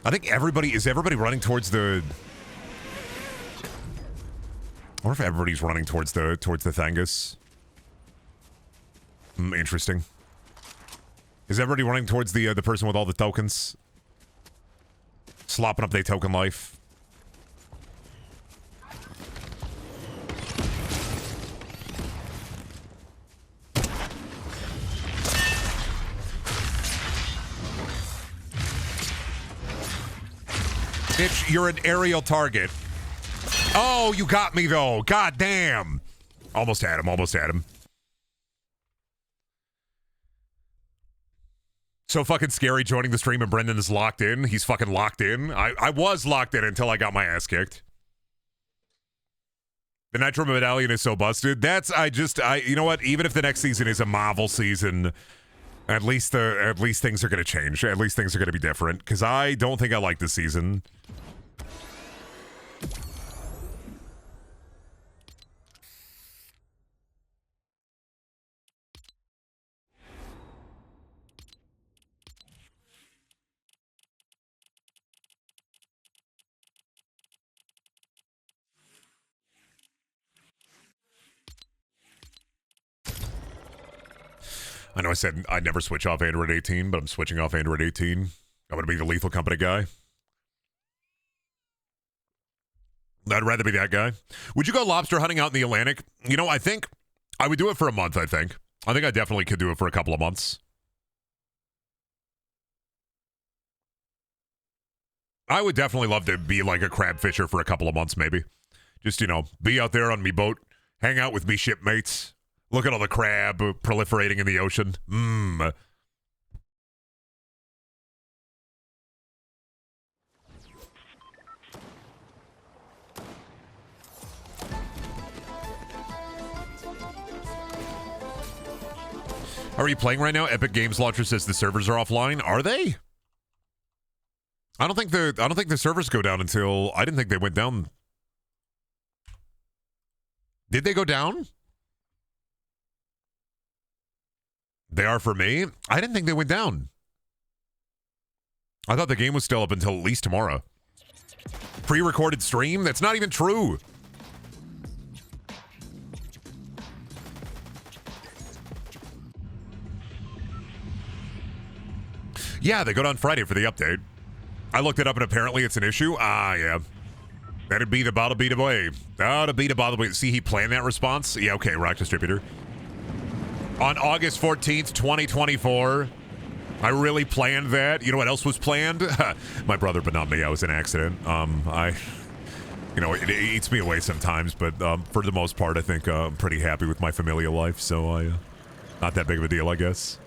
I think is everybody running towards the... I wonder if everybody's running towards the Thangus. Interesting. Is everybody running towards the person with all the tokens? Slopping up their token life. Bitch, you're an aerial target. Oh, you got me, though. God damn. Almost had him. Almost had him. So fucking scary joining the stream and Brendan is locked in. He's fucking locked in. I was locked in until I got my ass kicked. The Nitro Medallion is so busted. You know what? Even if the next season is a Marvel season, at least things are going to change. At least things are going to be different. Because I don't think I like this season. I know I said I'd never switch off Android 18, but I'm switching off Android 18. I'm going to be the Lethal Company guy. I'd rather be that guy. Would you go lobster hunting out in the Atlantic? You know, I think I would do it for a month, I think. I definitely could do it for a couple of months. I would definitely love to be like a crab fisher for a couple of months, maybe. Just, you know, be out there on me boat, hang out with me shipmates. Look at all the crab proliferating in the ocean. Are you playing right now? Epic Games Launcher says the servers are offline. Are they? I don't think the servers go down until I didn't think they went down. Did they go down? They are for me? I didn't think they went down. I thought the game was still up until at least tomorrow. Pre-recorded stream? That's not even true. Yeah, they go down Friday for the update. I looked it up and apparently it's an issue. Ah, yeah. That'd be the bottle beat away. That'd be the bottle beat. See, he planned that response? Yeah, okay, Rock Distributor. On August 14th, 2024, I really planned that. You know what else was planned? My brother, but not me. I was an accident. It eats me away sometimes, but for the most part, I think I'm pretty happy with my familial life, so not that big of a deal, I guess.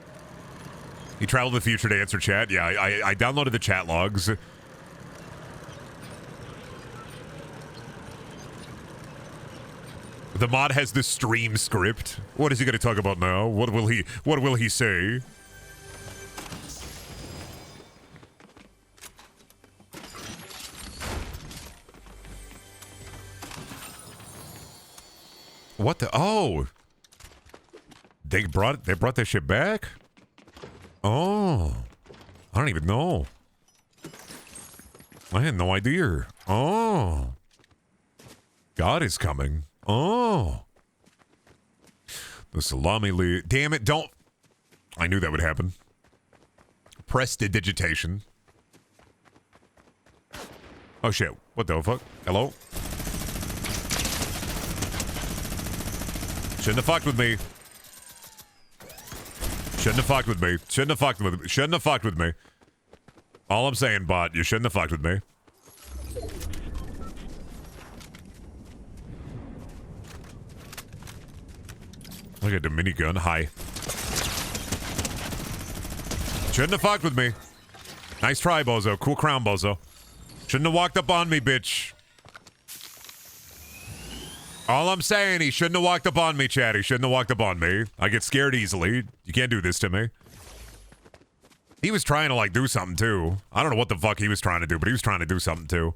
He traveled to the future to answer chat. Yeah, I downloaded the chat logs. The mod has the stream script. What is he going to talk about now? What will he say? What the? Oh, they brought that shit back. Oh, I don't even know. I had no idea. Oh, God is coming. Oh, the salami lead. Damn it! Don't. I knew that would happen. Prestidigitation. Oh shit! What the fuck? Hello? Shouldn't have fucked with me. Shouldn't have fucked with me. Shouldn't have fucked with me. Shouldn't have fucked with me. All I'm saying, bot, you shouldn't have fucked with me. Look at the minigun. Hi. Shouldn't have fucked with me. Nice try, bozo. Cool crown, bozo. Shouldn't have walked up on me, bitch. All I'm saying, he shouldn't have walked up on me, Chad. He shouldn't have walked up on me. I get scared easily. You can't do this to me. He was trying to, do something, too. I don't know what the fuck he was trying to do, but he was trying to do something, too.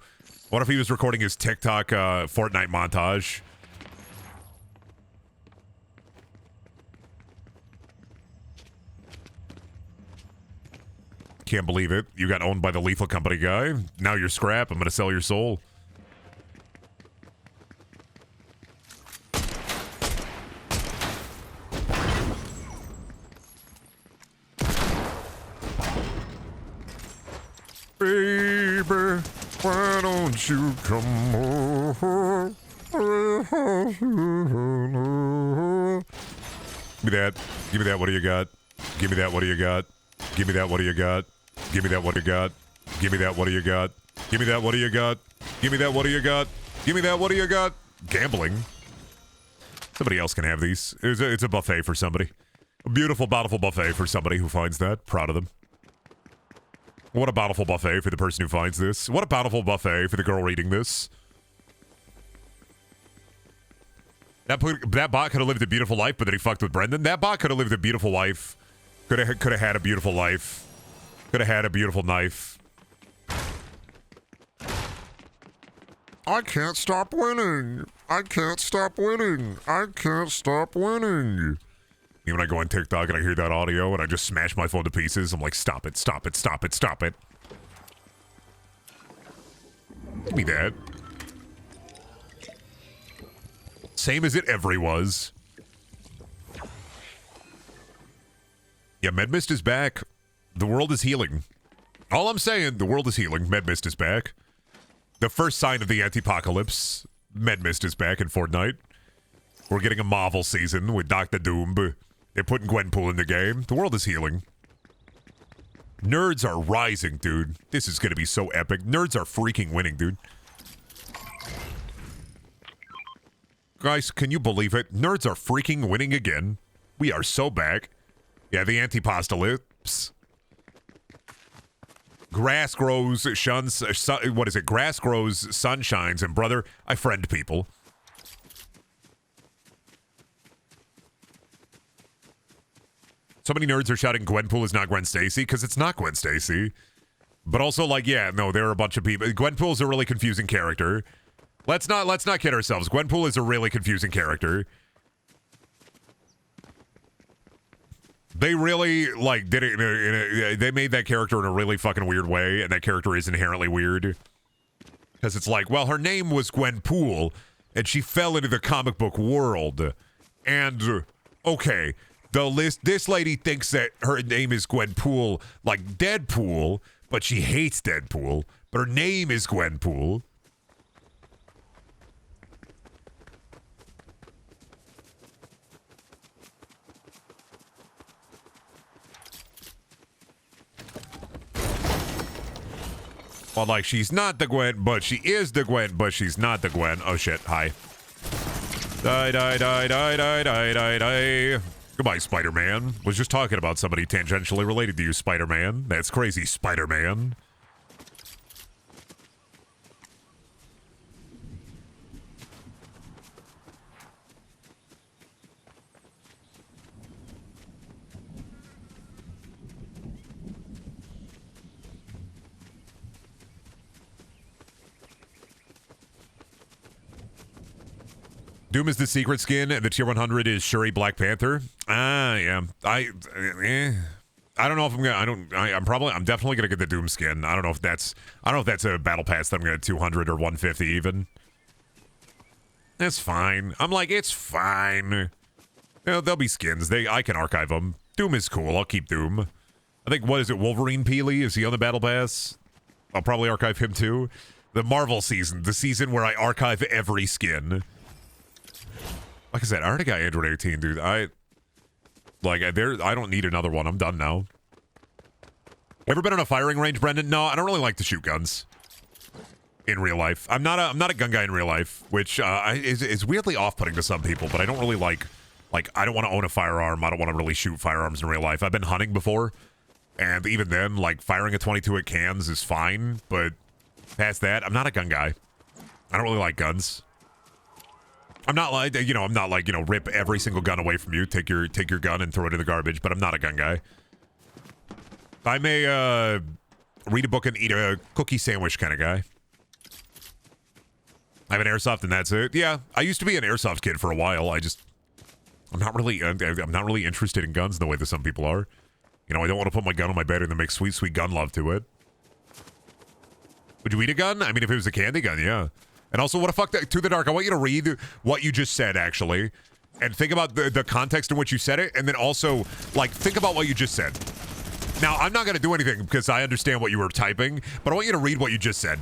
What if he was recording his TikTok Fortnite montage? Can't believe it. You got owned by the Lethal Company guy. Now you're scrap. I'm going to sell your soul. Baby, why don't you come over? Give me that. Give me that. What do you got? Give me that. What do you got? Give me that. What do you got? Give me that. What do you got? Give me that. What do you got? Give me that. What do you got? Give me that. What do you got? Give me that. What do you got? Gambling. Somebody else can have these. It's a buffet for somebody. A beautiful, bountiful buffet for somebody who finds that. Proud of them. What a bountiful buffet for the person who finds this. What a bountiful buffet for the girl reading this. That bot could have lived a beautiful life, but then he fucked with Brendan. That bot could have lived a beautiful life. Could have had a beautiful life. Could have had a beautiful knife. I can't stop winning. I can't stop winning. I can't stop winning. Even when I go on TikTok and I hear that audio and I just smash my phone to pieces, I'm like, stop it, stop it, stop it, stop it. Give me that. Same as it ever was. Yeah, Medmist is back. The world is healing. All I'm saying, the world is healing. Medmist is back. The first sign of the anti-apocalypse. Medmist is back in Fortnite. We're getting a Marvel season with Dr. Doom. They're putting Gwenpool in the game. The world is healing. Nerds are rising, dude. This is going to be so epic. Nerds are freaking winning, dude. Guys, can you believe it? Nerds are freaking winning again. We are so back. Yeah, the anti-apocalypse. Grass grows, what is it? Grass grows, sun shines, and brother, I friend people. So many nerds are shouting Gwenpool is not Gwen Stacy because it's not Gwen Stacy. But also, like, yeah, no, there are a bunch of people. Gwenpool's a really confusing character. Let's not kid ourselves. Gwenpool is a really confusing character. They really, like, did it they made that character in a really fucking weird way, and that character is inherently weird. Because it's like, well, her name was Gwenpool, and she fell into the comic book world. And, okay, this lady thinks that her name is Gwenpool, like Deadpool, but she hates Deadpool, but her name is Gwenpool. Well, like, she's not the Gwen, but she is the Gwen, but she's not the Gwen. Oh, shit. Hi. Die. Goodbye, Spider-Man. Was just talking about somebody tangentially related to you, Spider-Man. That's crazy, Spider-Man. Doom is the secret skin, and the tier 100 is Shuri Black Panther. Yeah. I don't know if I'm gonna. I'm definitely gonna get the Doom skin. I don't know if that's a battle pass that I'm gonna 200 or 150 even. It's fine. I'm like, it's fine. You know, there'll be skins. I can archive them. Doom is cool. I'll keep Doom. I think, what is it, Wolverine Peely? Is he on the battle pass? I'll probably archive him too. The Marvel season, the season where I archive every skin. Like I said, I already got Android 18, dude. I don't need another one. I'm done now. Ever been on a firing range, Brendan? No, I don't really like to shoot guns in real life. I'm not a gun guy in real life, which is weirdly off-putting to some people, but I don't really like I don't want to own a firearm. I don't want to really shoot firearms in real life. I've been hunting before, and even then, like, firing a 22 at cans is fine, but past that, I'm not a gun guy. I don't really like guns. I'm not like, rip every single gun away from you, take your gun and throw it in the garbage, but I'm not a gun guy. I may read a book and eat a cookie sandwich kind of guy. I have an airsoft and that's it. Yeah, I used to be an airsoft kid for a while. I'm not really interested in guns the way that some people are. You know, I don't want to put my gun on my bed and then make sweet, sweet gun love to it. Would you eat a gun? I mean, if it was a candy gun, yeah. And also, what the fuck, To the Dark, I want you to read what you just said, actually. And think about the context in which you said it. And then also, like, think about what you just said. Now, I'm not going to do anything because I understand what you were typing. But I want you to read what you just said.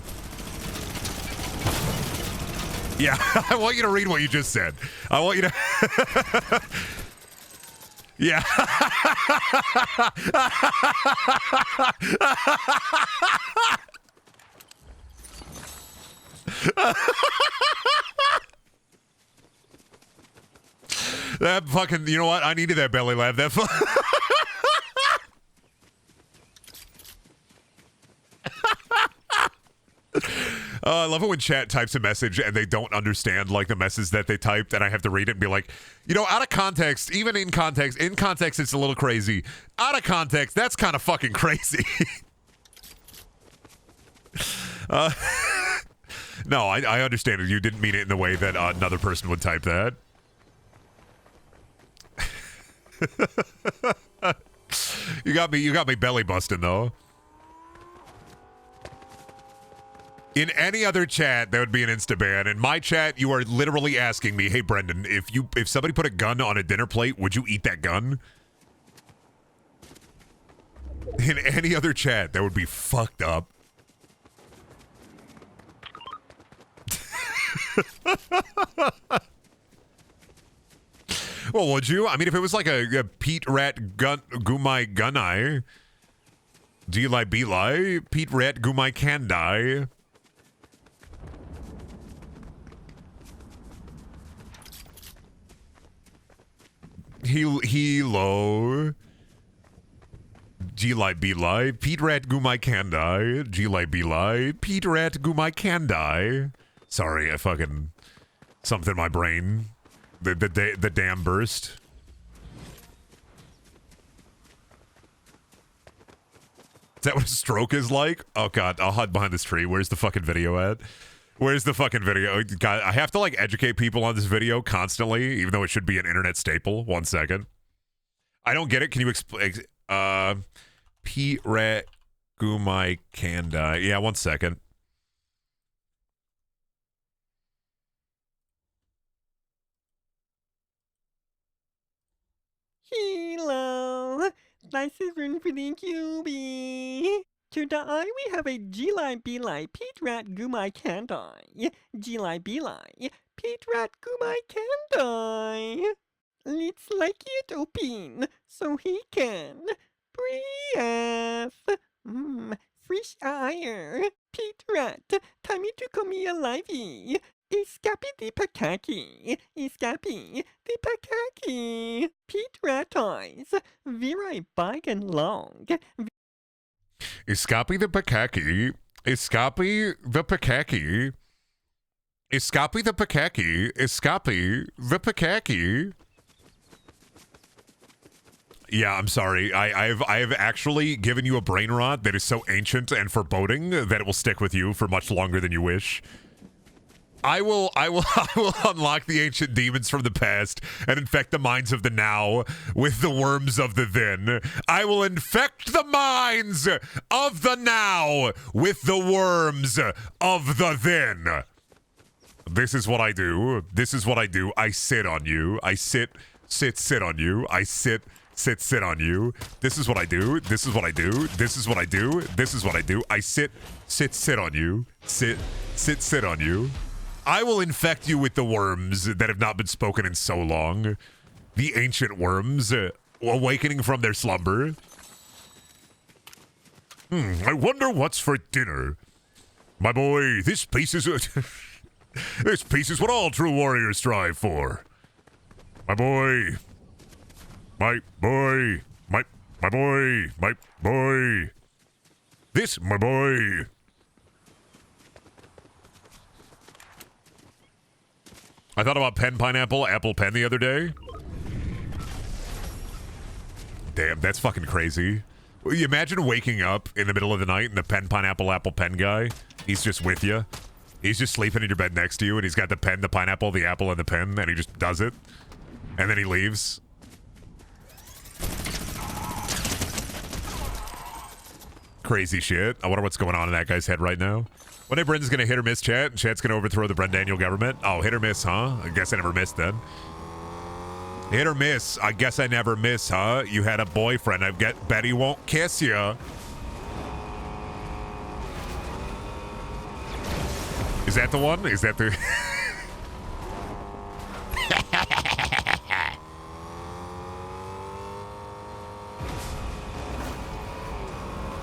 Yeah, I want you to read what you just said. I want you to... Yeah. That fucking, you know what? I needed that belly laugh. That I love it when chat types a message and they don't understand, like, the message that they typed, and I have to read it and be like, you know, out of context, even in context it's a little crazy. Out of context, that's kind of fucking crazy. No, I understand it. You didn't mean it in the way that another person would type that. You got me belly busting though. In any other chat, that would be an insta ban. In my chat, you are literally asking me, "Hey, Brendan, if somebody put a gun on a dinner plate, would you eat that gun?" In any other chat, that would be fucked up. Well, would you? I mean, if it was like a Pete Rat Gumai Gunai, G-Lai B-Lai, Pete Rat Gumai Kandai. Hilo. G-Lai B-Lai, Pete Rat Gumai Kandai, G-Lai B-Lai, Pete Rat Gumai Kandai. Sorry, I fucking... something in my brain. The dam burst. Is that what a stroke is like? Oh god, I'll hide behind this tree. Where's the fucking video at? Where's the fucking video? God, I have to like educate people on this video constantly, even though it should be an internet staple. 1 second. I don't get it. Can you explain? P-Rat Gumai Kandai. Yeah, 1 second. Hello, nice is run for the QB. Today we have a G-Line B-Line Pete Rat Gumai Kandai. G-Line B-Line Pete Rat Gumai Kandai. Let's like it open so he can breathe. Fresh air. Pete Rat, time to come alive. Escape the Pakaki. Escape the Pakaki. Pete Rat eyes. Very big and long. Escape the Pakaki. Escape the Pakaki. Escape the Pakaki. Escape the Pakaki. Yeah, I'm sorry. I've actually given you a brain rot that is so ancient and foreboding that it will stick with you for much longer than you wish. I will unlock the ancient demons from the past and infect the minds of the now with the worms of the then. I will infect the minds of the now with the worms of the then. This is what I do. This is what I do. I sit on you. I sit on you. I sit on you. This is what I do. This is what I do. This is what I do. This is what I do. I sit on you. Sit on you. I will infect you with the worms that have not been spoken in so long. The ancient worms, awakening from their slumber. I wonder what's for dinner. My boy, this piece is this piece is what all true warriors strive for. My boy. My boy. My boy. My boy. This, my boy. I thought about pen, pineapple, apple, pen the other day. Damn, that's fucking crazy. You imagine waking up in the middle of the night and the pen, pineapple, apple, pen guy, he's just with you. He's just sleeping in your bed next to you and he's got the pen, the pineapple, the apple, and the pen, and he just does it. And then he leaves. Crazy shit. I wonder what's going on in that guy's head right now. One day Brendan's gonna hit or miss chat, and chat's gonna overthrow the Brendaniel government. Oh, hit or miss, huh? I guess I never missed then. Hit or miss. I guess I never miss, huh? You had a boyfriend. I bet he won't kiss you. Is that the one? Is that the...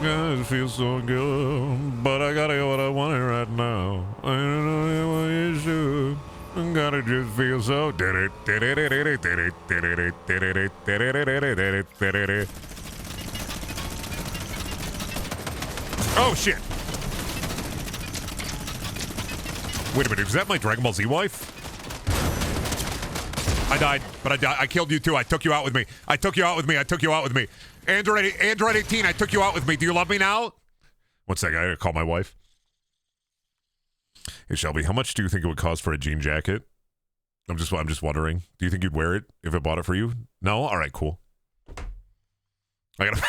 God, it feels so good, but I gotta get what I want right now. I don't know what you should. I gotta just feel so. Oh shit! Wait a minute, is that my Dragon Ball Z wife? I died, but I died. I killed you too. I took you out with me. I took you out with me. I took you out with me. Android 18, I took you out with me. Do you love me now? 1 second, I gotta call my wife. Hey Shelby, how much do you think it would cost for a jean jacket? I'm just wondering. Do you think you'd wear it if I bought it for you? No? All right, cool. I gotta.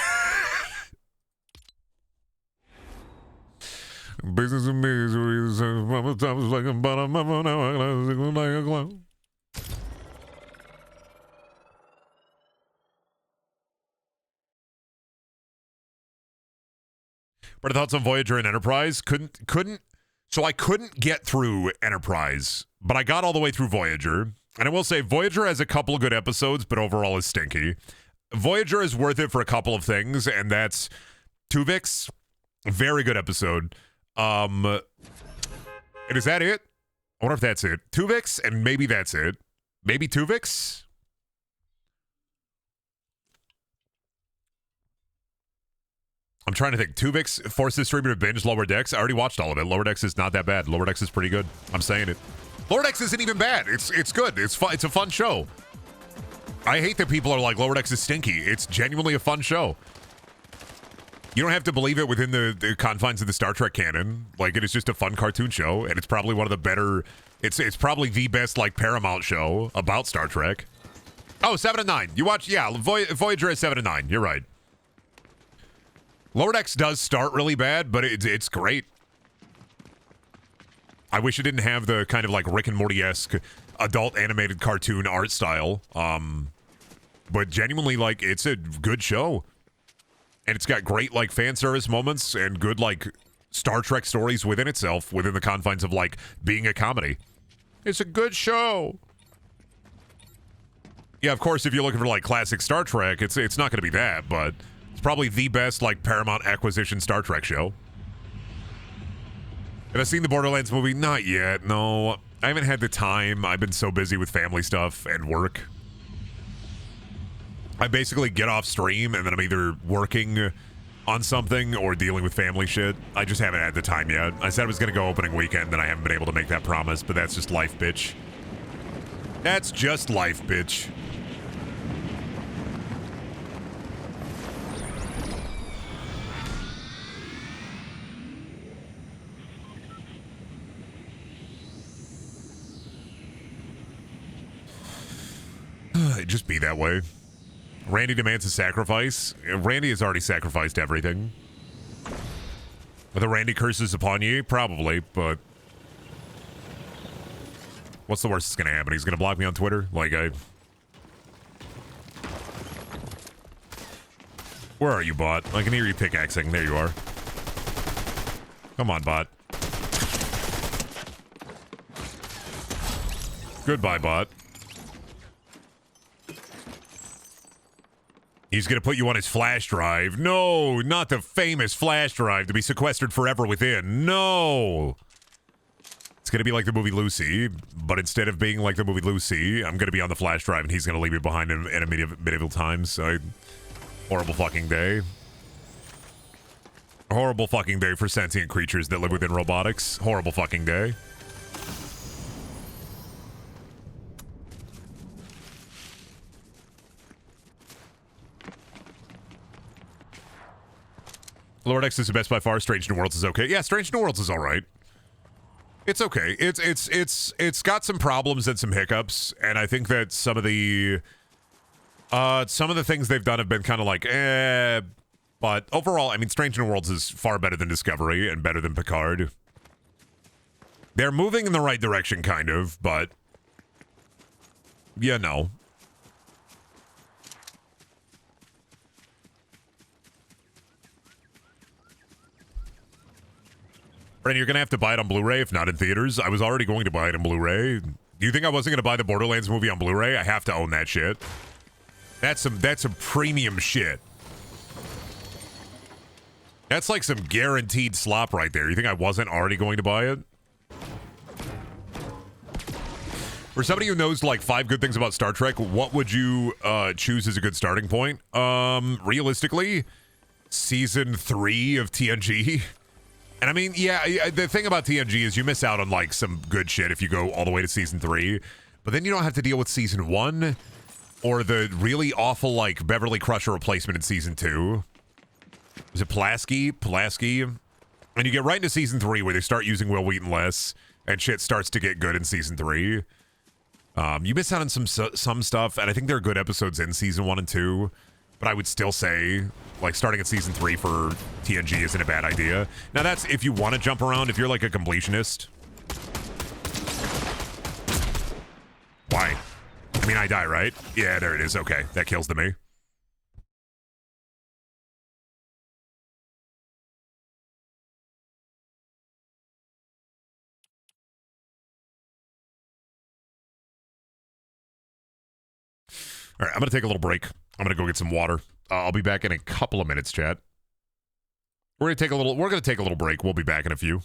Business and misery. Like a bottom of a clown. But thoughts on Voyager and Enterprise? So I couldn't get through Enterprise, but I got all the way through Voyager. And I will say, Voyager has a couple of good episodes, but overall is stinky. Voyager is worth it for a couple of things, and that's Tuvix. Very good episode. And is that it? I wonder if that's it. Tuvix, and maybe that's it. Maybe Tuvix? I'm trying to think. Tuvix forces streamer to binge Lower Decks. I already watched all of it. Lower Decks is not that bad. Lower Decks is pretty good. I'm saying it. Lower Decks isn't even bad. It's good. It's fun. It's a fun show. I hate that people are like, Lower Decks is stinky. It's genuinely a fun show. You don't have to believe it within the confines of the Star Trek canon. Like, it is just a fun cartoon show, and it's probably one of the better... It's probably the best, like, Paramount show about Star Trek. Oh, 7 and 9. You watch... Yeah, Voyager is 7 and 9. You're right. Lower Decks does start really bad, but it's great. I wish it didn't have the kind of, like, Rick and Morty-esque adult animated cartoon art style. But genuinely, like, it's a good show. And it's got great, like, fan service moments and good, like, Star Trek stories within itself, within the confines of, like, being a comedy. It's a good show. Yeah, of course, if you're looking for, like, classic Star Trek, it's not going to be that, but it's probably the best, like, Paramount acquisition Star Trek show. Have I seen the Borderlands movie? Not yet, no. I haven't had the time. I've been so busy with family stuff and work. I basically get off stream and then I'm either working on something or dealing with family shit. I just haven't had the time yet. I said I was going to go opening weekend and I haven't been able to make that promise, but that's just life, bitch. That's just life, bitch. It'd just be that way. Randy demands a sacrifice. Randy has already sacrificed everything. Whether Randy curses upon you, probably, but what's the worst that's gonna happen? He's gonna block me on Twitter? Like, where are you, bot? I can hear you pickaxing. There you are. Come on, bot. Goodbye, bot. He's going to put you on his flash drive. No, not the famous flash drive to be sequestered forever within. No. It's going to be like the movie Lucy, but instead of being like the movie Lucy, I'm going to be on the flash drive and he's going to leave me behind in medieval times. Horrible fucking day. Horrible fucking day for sentient creatures that live within robotics. Horrible fucking day. Lord X is the best by far. Strange New Worlds is okay. Yeah, Strange New Worlds is all right. It's okay. It's got some problems and some hiccups, and I think that some of the things they've done have been kind of like, but overall, I mean, Strange New Worlds is far better than Discovery and better than Picard. They're moving in the right direction, kind of, but yeah, no. Brandon, you're going to have to buy it on Blu-ray if not in theaters. I was already going to buy it on Blu-ray. Do you think I wasn't going to buy the Borderlands movie on Blu-ray? I have to own that shit. That's some premium shit. That's like some guaranteed slop right there. You think I wasn't already going to buy it? For somebody who knows like 5 good things about Star Trek, what would you choose as a good starting point? Realistically, season 3 of TNG. And I mean, yeah, the thing about TNG is you miss out on like some good shit if you go all the way to season 3, but then you don't have to deal with season 1 or the really awful like Beverly Crusher replacement in season 2. Was it Pulaski? And you get right into season 3 where they start using Will Wheaton less and shit starts to get good in season 3. You miss out on some stuff, and I think there are good episodes in season 1 and 2. But I would still say, like, starting at season 3 for TNG isn't a bad idea. Now, that's if you want to jump around, if you're, like, a completionist. Why? I mean, I die, right? Yeah, there it is. Okay, that kills the me. All right, I'm going to take a little break. I'm going to go get some water. I'll be back in a couple of minutes, chat. We're going to take a little break. We'll be back in a few.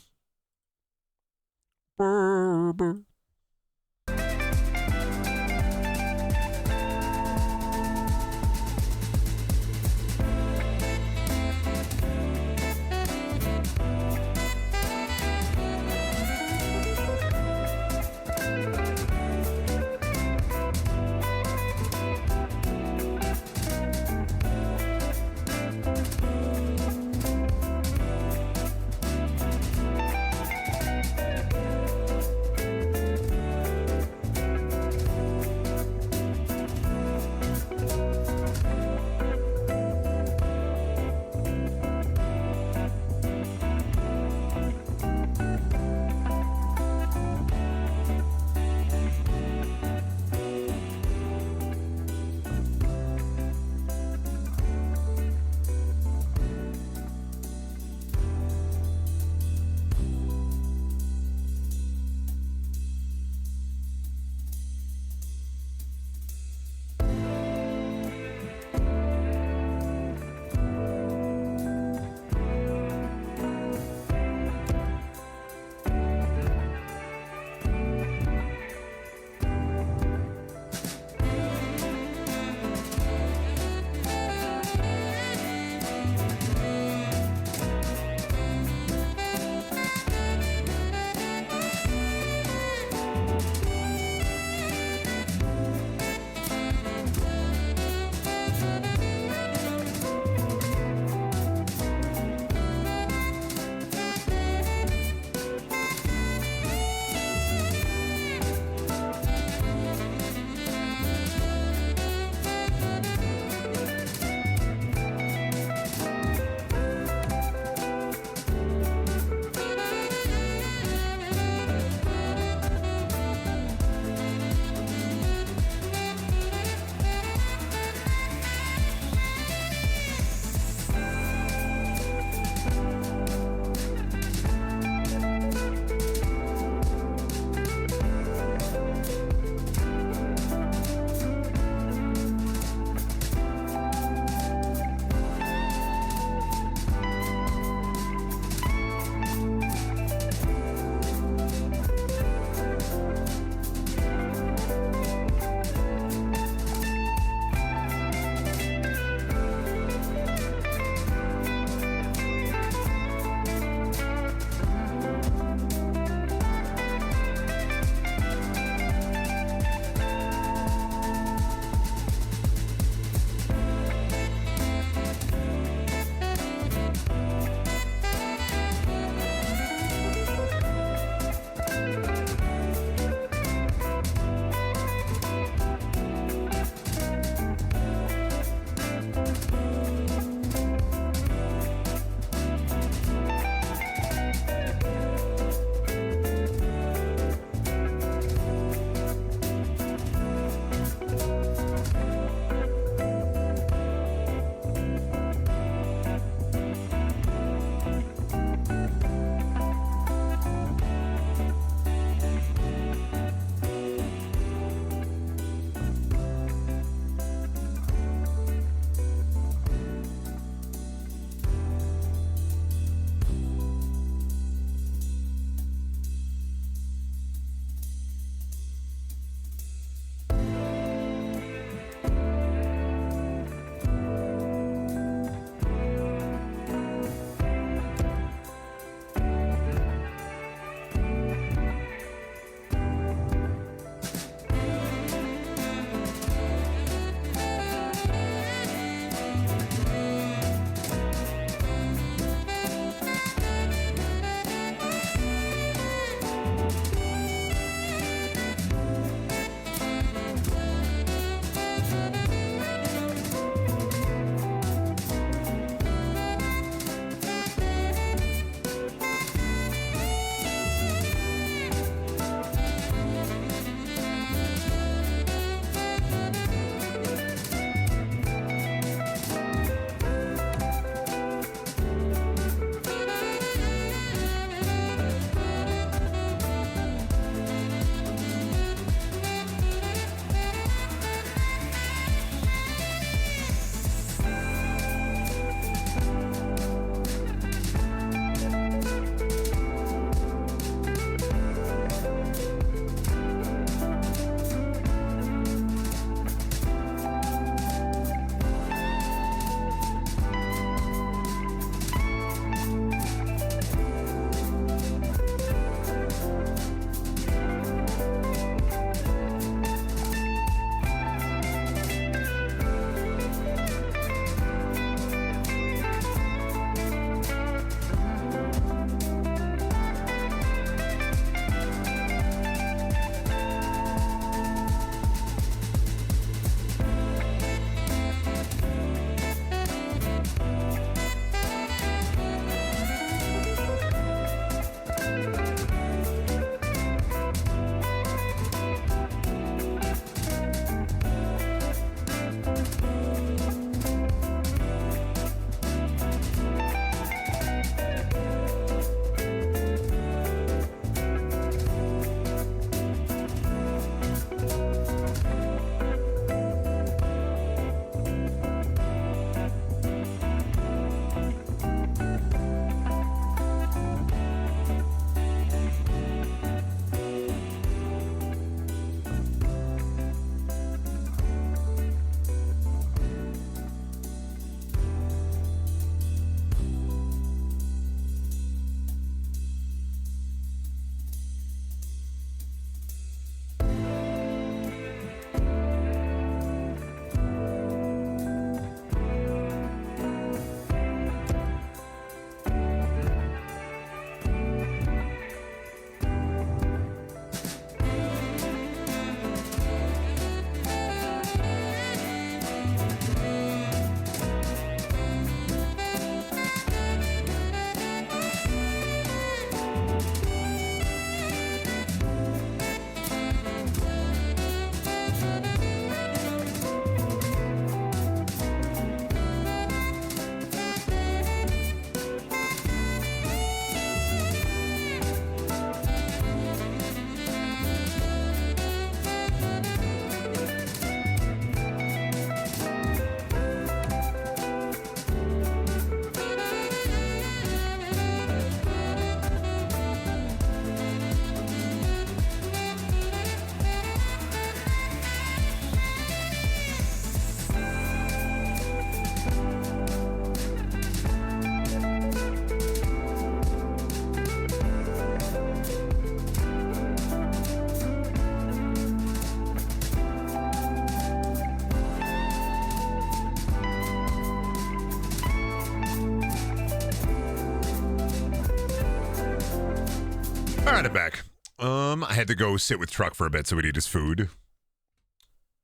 Alright, I'm back. I had to go sit with Truck for a bit so he'd eat his food.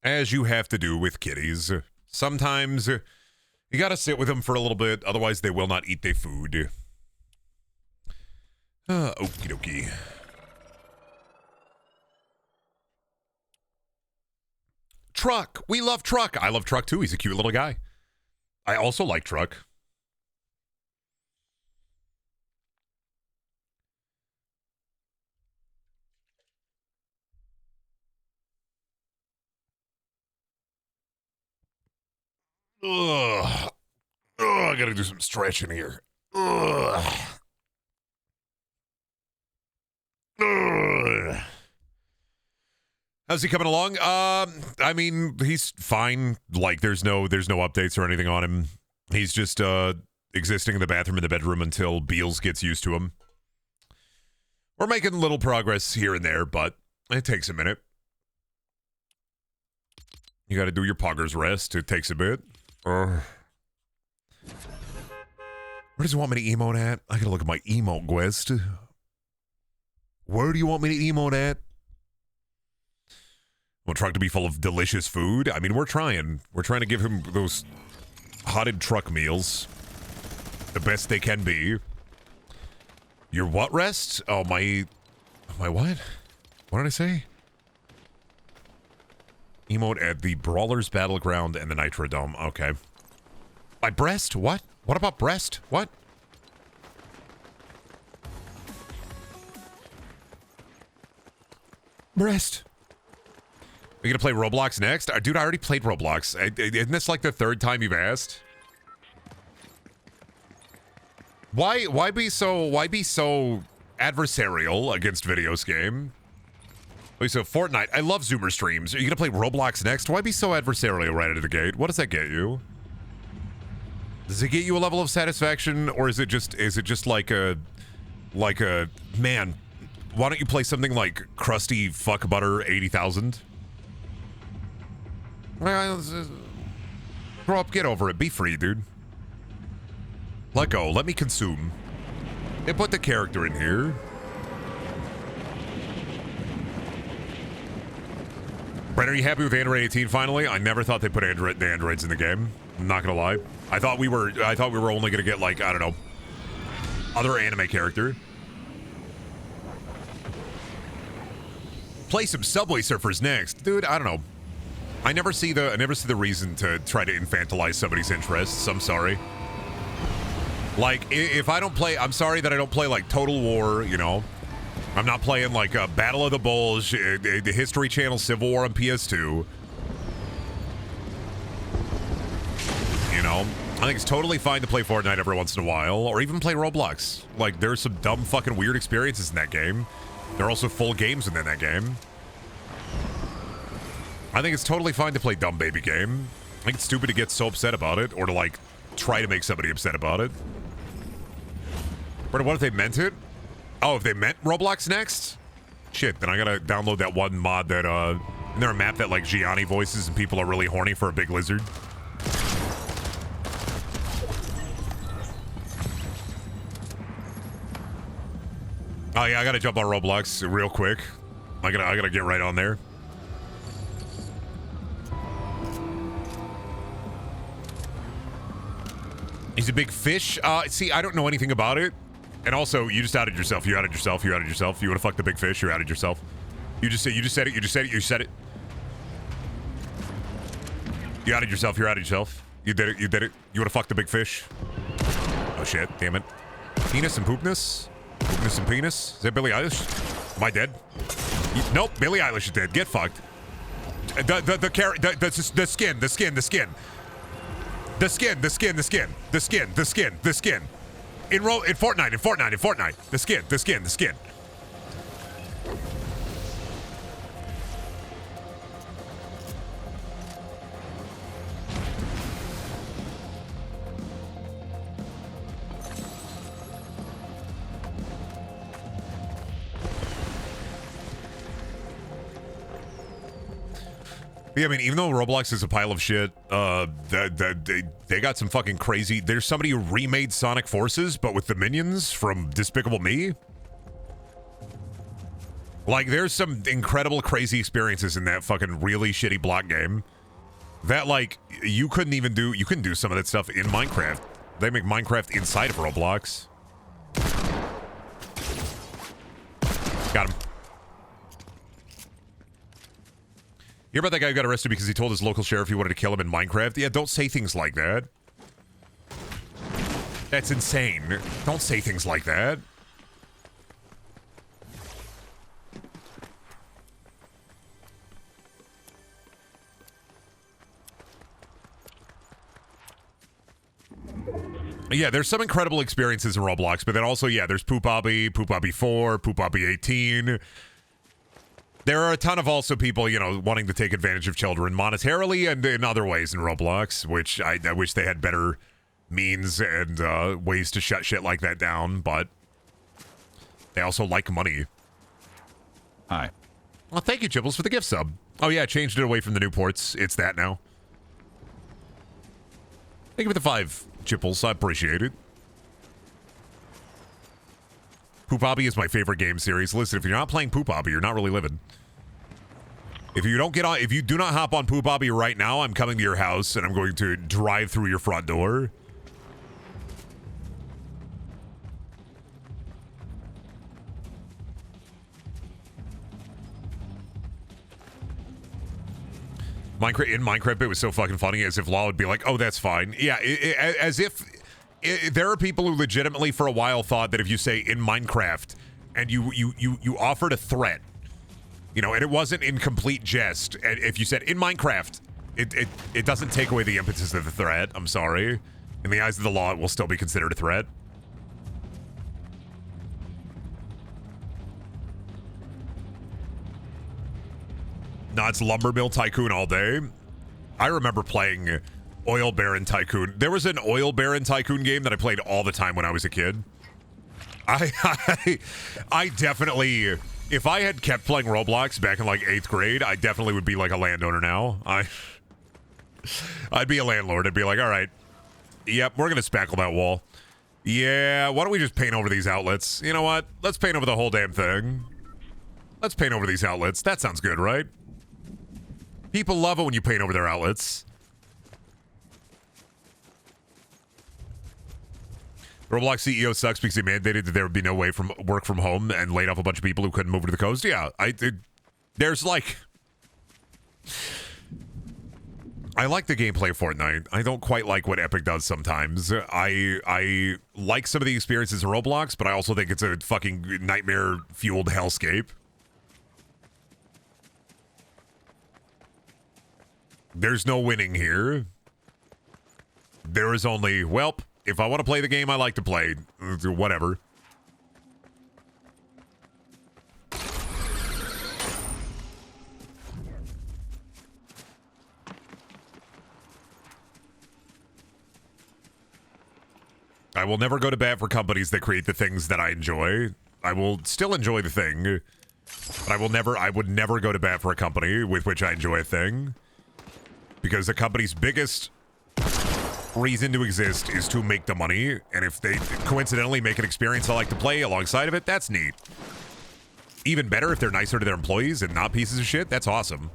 As you have to do with kitties. Sometimes you gotta sit with them for a little bit, otherwise they will not eat their food. Okie dokie. Truck! We love Truck! I love Truck too, he's a cute little guy. I also like Truck. Ugh. Ugh, I gotta do some stretching here. Ugh. Ugh. How's he coming along? I mean, he's fine. Like, there's no updates or anything on him. He's just existing in the bathroom and the bedroom until Beals gets used to him. We're making little progress here and there, but it takes a minute. You got to do your Pogger's rest. It takes a bit. Where does he want me to emote at? I gotta look at my emote quest. Where do you want me to emote at? Want Truck to be full of delicious food? I mean, we're trying. We're trying to give him those hotted Truck meals. The best they can be. Your what rest? Oh, my what? What did I say? Emote at the Brawlers Battleground and the Nitro Dome. Okay. My breast? What? What about breast? What? Breast. Are you gonna play Roblox next? Dude, I already played Roblox. Isn't this like the third time you've asked? Why be so adversarial against Videos game? Wait, so Fortnite. I love Zoomer streams. Are you gonna play Roblox next? Why be so adversarial right out of the gate? What does that get you? Does it get you a level of satisfaction, or is it just like a man? Why don't you play something like Krusty Fuck Butter 80,000? Well, grow up, get over it. Be free, dude. Let go. Let me consume. And put the character in here. Brent, are you happy with Android 18 finally? I never thought they put the androids in the game. I'm not gonna lie. I thought we were only gonna get, like, I don't know, other anime character. Play some Subway Surfers next. Dude, I don't know. I never see the reason to try to infantilize somebody's interests. I'm sorry. Like, if I don't play, I'm sorry that I don't play, like, Total War, you know. I'm not playing, like, Battle of the Bulge, the History Channel Civil War on PS2. You know? I think it's totally fine to play Fortnite every once in a while, or even play Roblox. Like, there's some dumb fucking weird experiences in that game. There are also full games within that game. I think it's totally fine to play dumb baby game. I think it's stupid to get so upset about it, or to, like, try to make somebody upset about it. But what if they meant it? Oh, if they meant Roblox next? Shit, then I gotta download that one mod that, isn't there a map that, like, Gianni voices and people are really horny for a big lizard? Oh yeah, I gotta jump on Roblox real quick. I gotta get right on there. He's a big fish. See, I don't know anything about it. And also, you just outed yourself. You outed yourself. You outed yourself. You want to fuck the big fish? You outed yourself. You just said it. You just said it. You outed yourself. You outed yourself. You did it. You did it. You want to fuck the big fish? Oh shit! Damn it. Penis and poopness. Poopness and penis. Is that Billie Eilish? Am I dead? Nope. Billie Eilish is dead. Get fucked. The skin. In Fortnite. The skin. Yeah, I mean, even though Roblox is a pile of shit, they got some fucking crazy... There's somebody who remade Sonic Forces, but with the minions from Despicable Me. Like, there's some incredible, crazy experiences in that fucking really shitty block game that, like, you couldn't do some of that stuff in Minecraft. They make Minecraft inside of Roblox. Got him. You hear about that guy who got arrested because he told his local sheriff he wanted to kill him in Minecraft? Yeah, don't say things like that. That's insane. Don't say things like that. Yeah, there's some incredible experiences in Roblox, but then also, yeah, there's Poop Obby, Poop Obby 4, Poop Obby 18. There are a ton of also people, you know, wanting to take advantage of children monetarily and in other ways in Roblox, which I wish they had better means and ways to shut shit like that down, but they also like money. Hi. Well, thank you, Chibbles, for the gift sub. Oh, yeah, changed it away from the new ports. It's that now. Thank you for the 5, Chibbles. I appreciate it. Poop Obby is my favorite game series. Listen, if you're not playing Poop Obby, you're not really living. If you do not hop on Poop Obby right now, I'm coming to your house and I'm going to drive through your front door. In Minecraft, it was so fucking funny, as if Law would be like, oh, that's fine. Yeah, as if there are people who legitimately for a while thought that if you say in Minecraft and you offered a threat, you know, and it wasn't in complete jest, and if you said in Minecraft, it doesn't take away the impetus of the threat. I'm sorry. In the eyes of the law, it will still be considered a threat. No, it's Lumber Mill Tycoon all day. I remember playing Oil Baron Tycoon. There was an Oil Baron Tycoon game that I played all the time when I was a kid. I definitely, if I had kept playing Roblox back in like 8th grade, I definitely would be like a landowner now. I'd be a landlord. I'd be like, all right, yep, we're gonna spackle that wall. Yeah, why don't we just paint over these outlets? You know what? Let's paint over the whole damn thing. Let's paint over these outlets. That sounds good, right? People love it when you paint over their outlets. Roblox CEO sucks because he mandated that there would be no way from work from home and laid off a bunch of people who couldn't move to the coast. Yeah, there's like... I like the gameplay of Fortnite. I don't quite like what Epic does sometimes. I like some of the experiences in Roblox, but I also think it's a fucking nightmare-fueled hellscape. There's no winning here. There is only, well, if I want to play the game I like to play, whatever. I will never go to bat for companies that create the things that I enjoy. I will still enjoy the thing, but I would never go to bat for a company with which I enjoy a thing. Because the company's biggest reason to exist is to make the money, and if they coincidentally make an experience I like to play alongside of it, that's neat. Even better if they're nicer to their employees and not pieces of shit, that's awesome.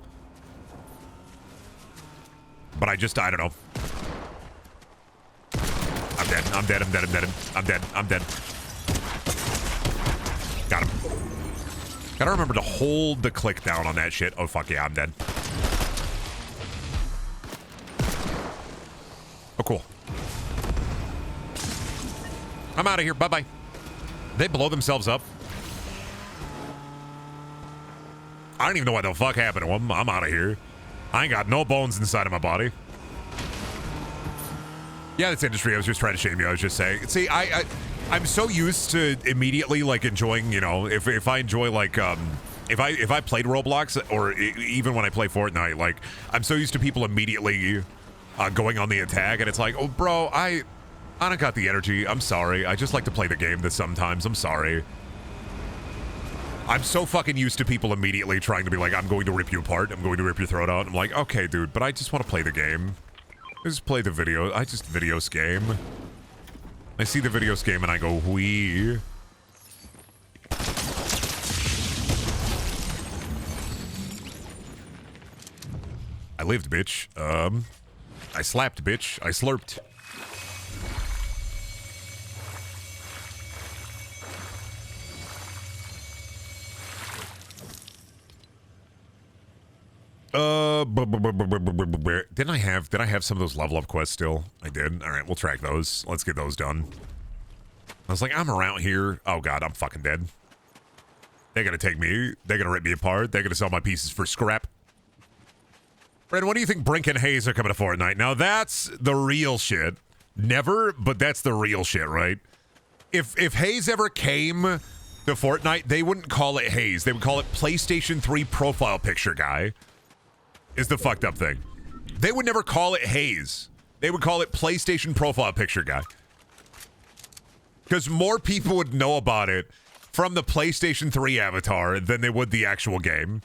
But I don't know. I'm dead. Got him. Gotta remember to hold the click down on that shit. Oh, fuck yeah, I'm dead. Oh, cool. I'm out of here. Bye-bye. They blow themselves up. I don't even know what the fuck happened to them. I'm out of here. I ain't got no bones inside of my body. Yeah, that's industry. I was just trying to shame you. I was just saying. See, I'm so used to immediately, like, enjoying, you know, if I enjoy, like, if I played Roblox, or even when I play Fortnite, like, I'm so used to people immediately going on the attack, and it's like, oh, bro, I don't got the energy. I'm sorry. I just like to play the game sometimes. I'm sorry. I'm so fucking used to people immediately trying to be like, I'm going to rip you apart. I'm going to rip your throat out. I'm like, okay, dude, but I just want to play the game. I just play the video. I just videos game. I see the videos game and I go, wee. lived, bitch. I slapped, bitch. I slurped. Did I have some of those level up quests still? I did. All right, we'll track those. Let's get those done. I was like, I'm around here. Oh god, I'm fucking dead. They're gonna take me. They're gonna rip me apart. They're gonna sell my pieces for scrap. Brad, what do you think Brink and Hayes are coming to Fortnite? Now that's the real shit. Never, but that's the real shit, right? If Hayes ever came to Fortnite, they wouldn't call it Hayes. They would call it PlayStation 3 profile picture guy. Is the fucked up thing. They would never call it Hayes. They would call it PlayStation profile picture guy. Because more people would know about it from the PlayStation 3 avatar than they would the actual game.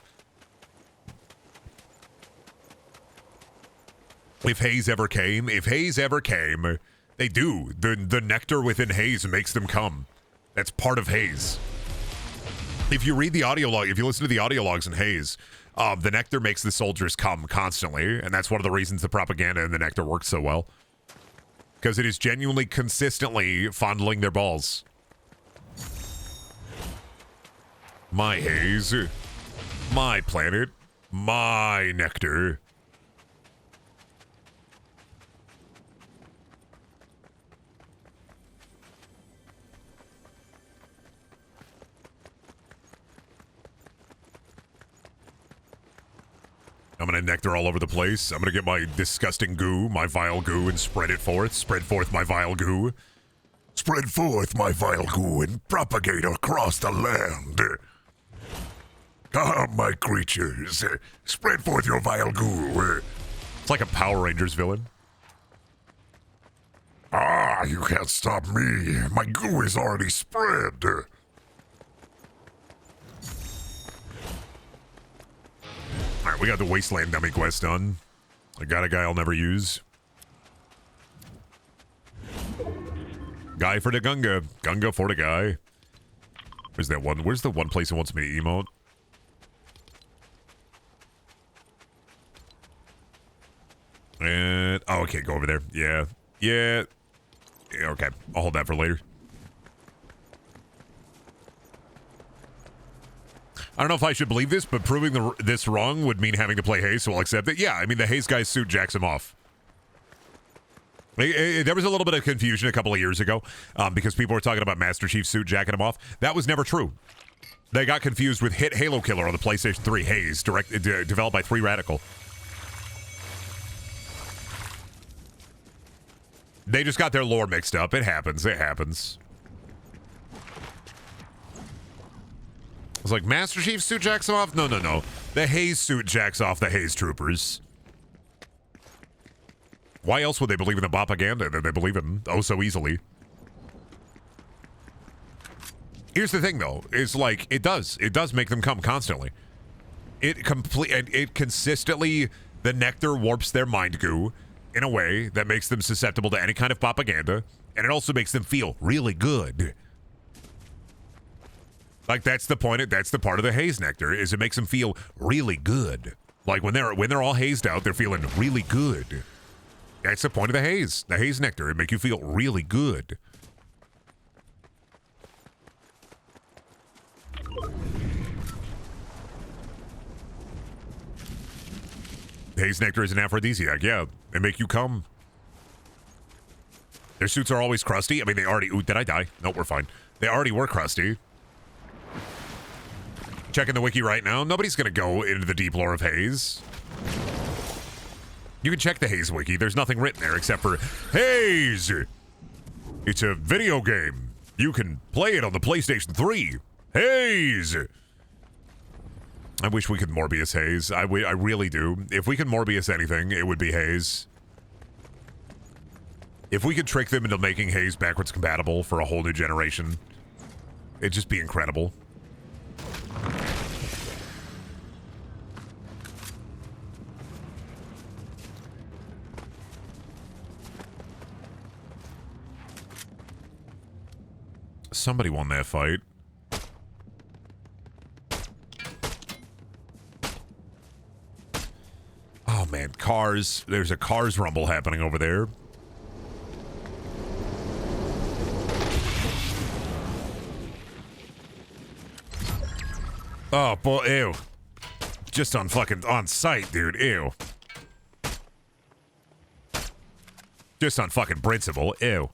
If Hayes ever came, they do. The nectar within Hayes makes them come. That's part of Hayes. If you read the audio log, if you listen to the audio logs in Hayes, the nectar makes the soldiers come constantly, and that's one of the reasons the propaganda in the nectar works so well. Because it is genuinely, consistently fondling their balls. My Hayes, my planet, my nectar. I'm gonna nectar all over the place. I'm gonna get my disgusting goo, my vile goo, and spread it forth. Spread forth my vile goo. Spread forth my vile goo and propagate across the land. Come, my creatures. Spread forth your vile goo. It's like a Power Rangers villain. Ah, you can't stop me. My goo is already spread. Alright, we got the Wasteland dummy quest done. I got a guy I'll never use. Guy for the Gunga. Gunga for the guy. Where's that one? Where's the one place it wants me to emote? And oh, okay, go over there. Yeah. Yeah, okay. I'll hold that for later. I don't know if I should believe this, but proving this wrong would mean having to play Hayes, so I'll accept it. Yeah, I mean, the Hayes guy's suit jacks him off. There was a little bit of confusion a couple of years ago because people were talking about Master Chief's suit jacking him off. That was never true. They got confused with Hit Halo Killer on the PlayStation 3, Hayes, developed by 3 Radical. They just got their lore mixed up. It happens. It happens. I was like, Master Chief's suit jacks him off? No, no, no. The Hayes suit jacks off the Hayes troopers. Why else would they believe in the propaganda that they believe in oh so easily? Here's the thing, though. Is like, it does make them come constantly. It consistently, the nectar warps their mind goo in a way that makes them susceptible to any kind of propaganda, and it also makes them feel really good. Like, that's the point. That's the part of the Hayes nectar, is it makes them feel really good. Like, when they're all hazed out, they're feeling really good. That's the point of the Hayes nectar. It make you feel really good. Hayes nectar is an aphrodisiac. Yeah, they make you come. Their suits are always crusty. I mean, they already... Ooh, did I die? Nope, we're fine. They already were crusty. Checking the wiki right now. Nobody's gonna go into the deep lore of Hayes. You can check the Hayes wiki. There's nothing written there except for Hayes. It's a video game. You can play it on the PlayStation 3. Hayes. I wish we could Morbius Hayes. I really do. If we could Morbius anything, it would be Hayes. If we could trick them into making Hayes backwards compatible for a whole new generation, it'd just be incredible. Somebody won that fight. Oh man, cars. There's a cars rumble happening over there. Oh, boy, ew. Just on fucking on site, dude. Ew. Just on fucking principle. Ew.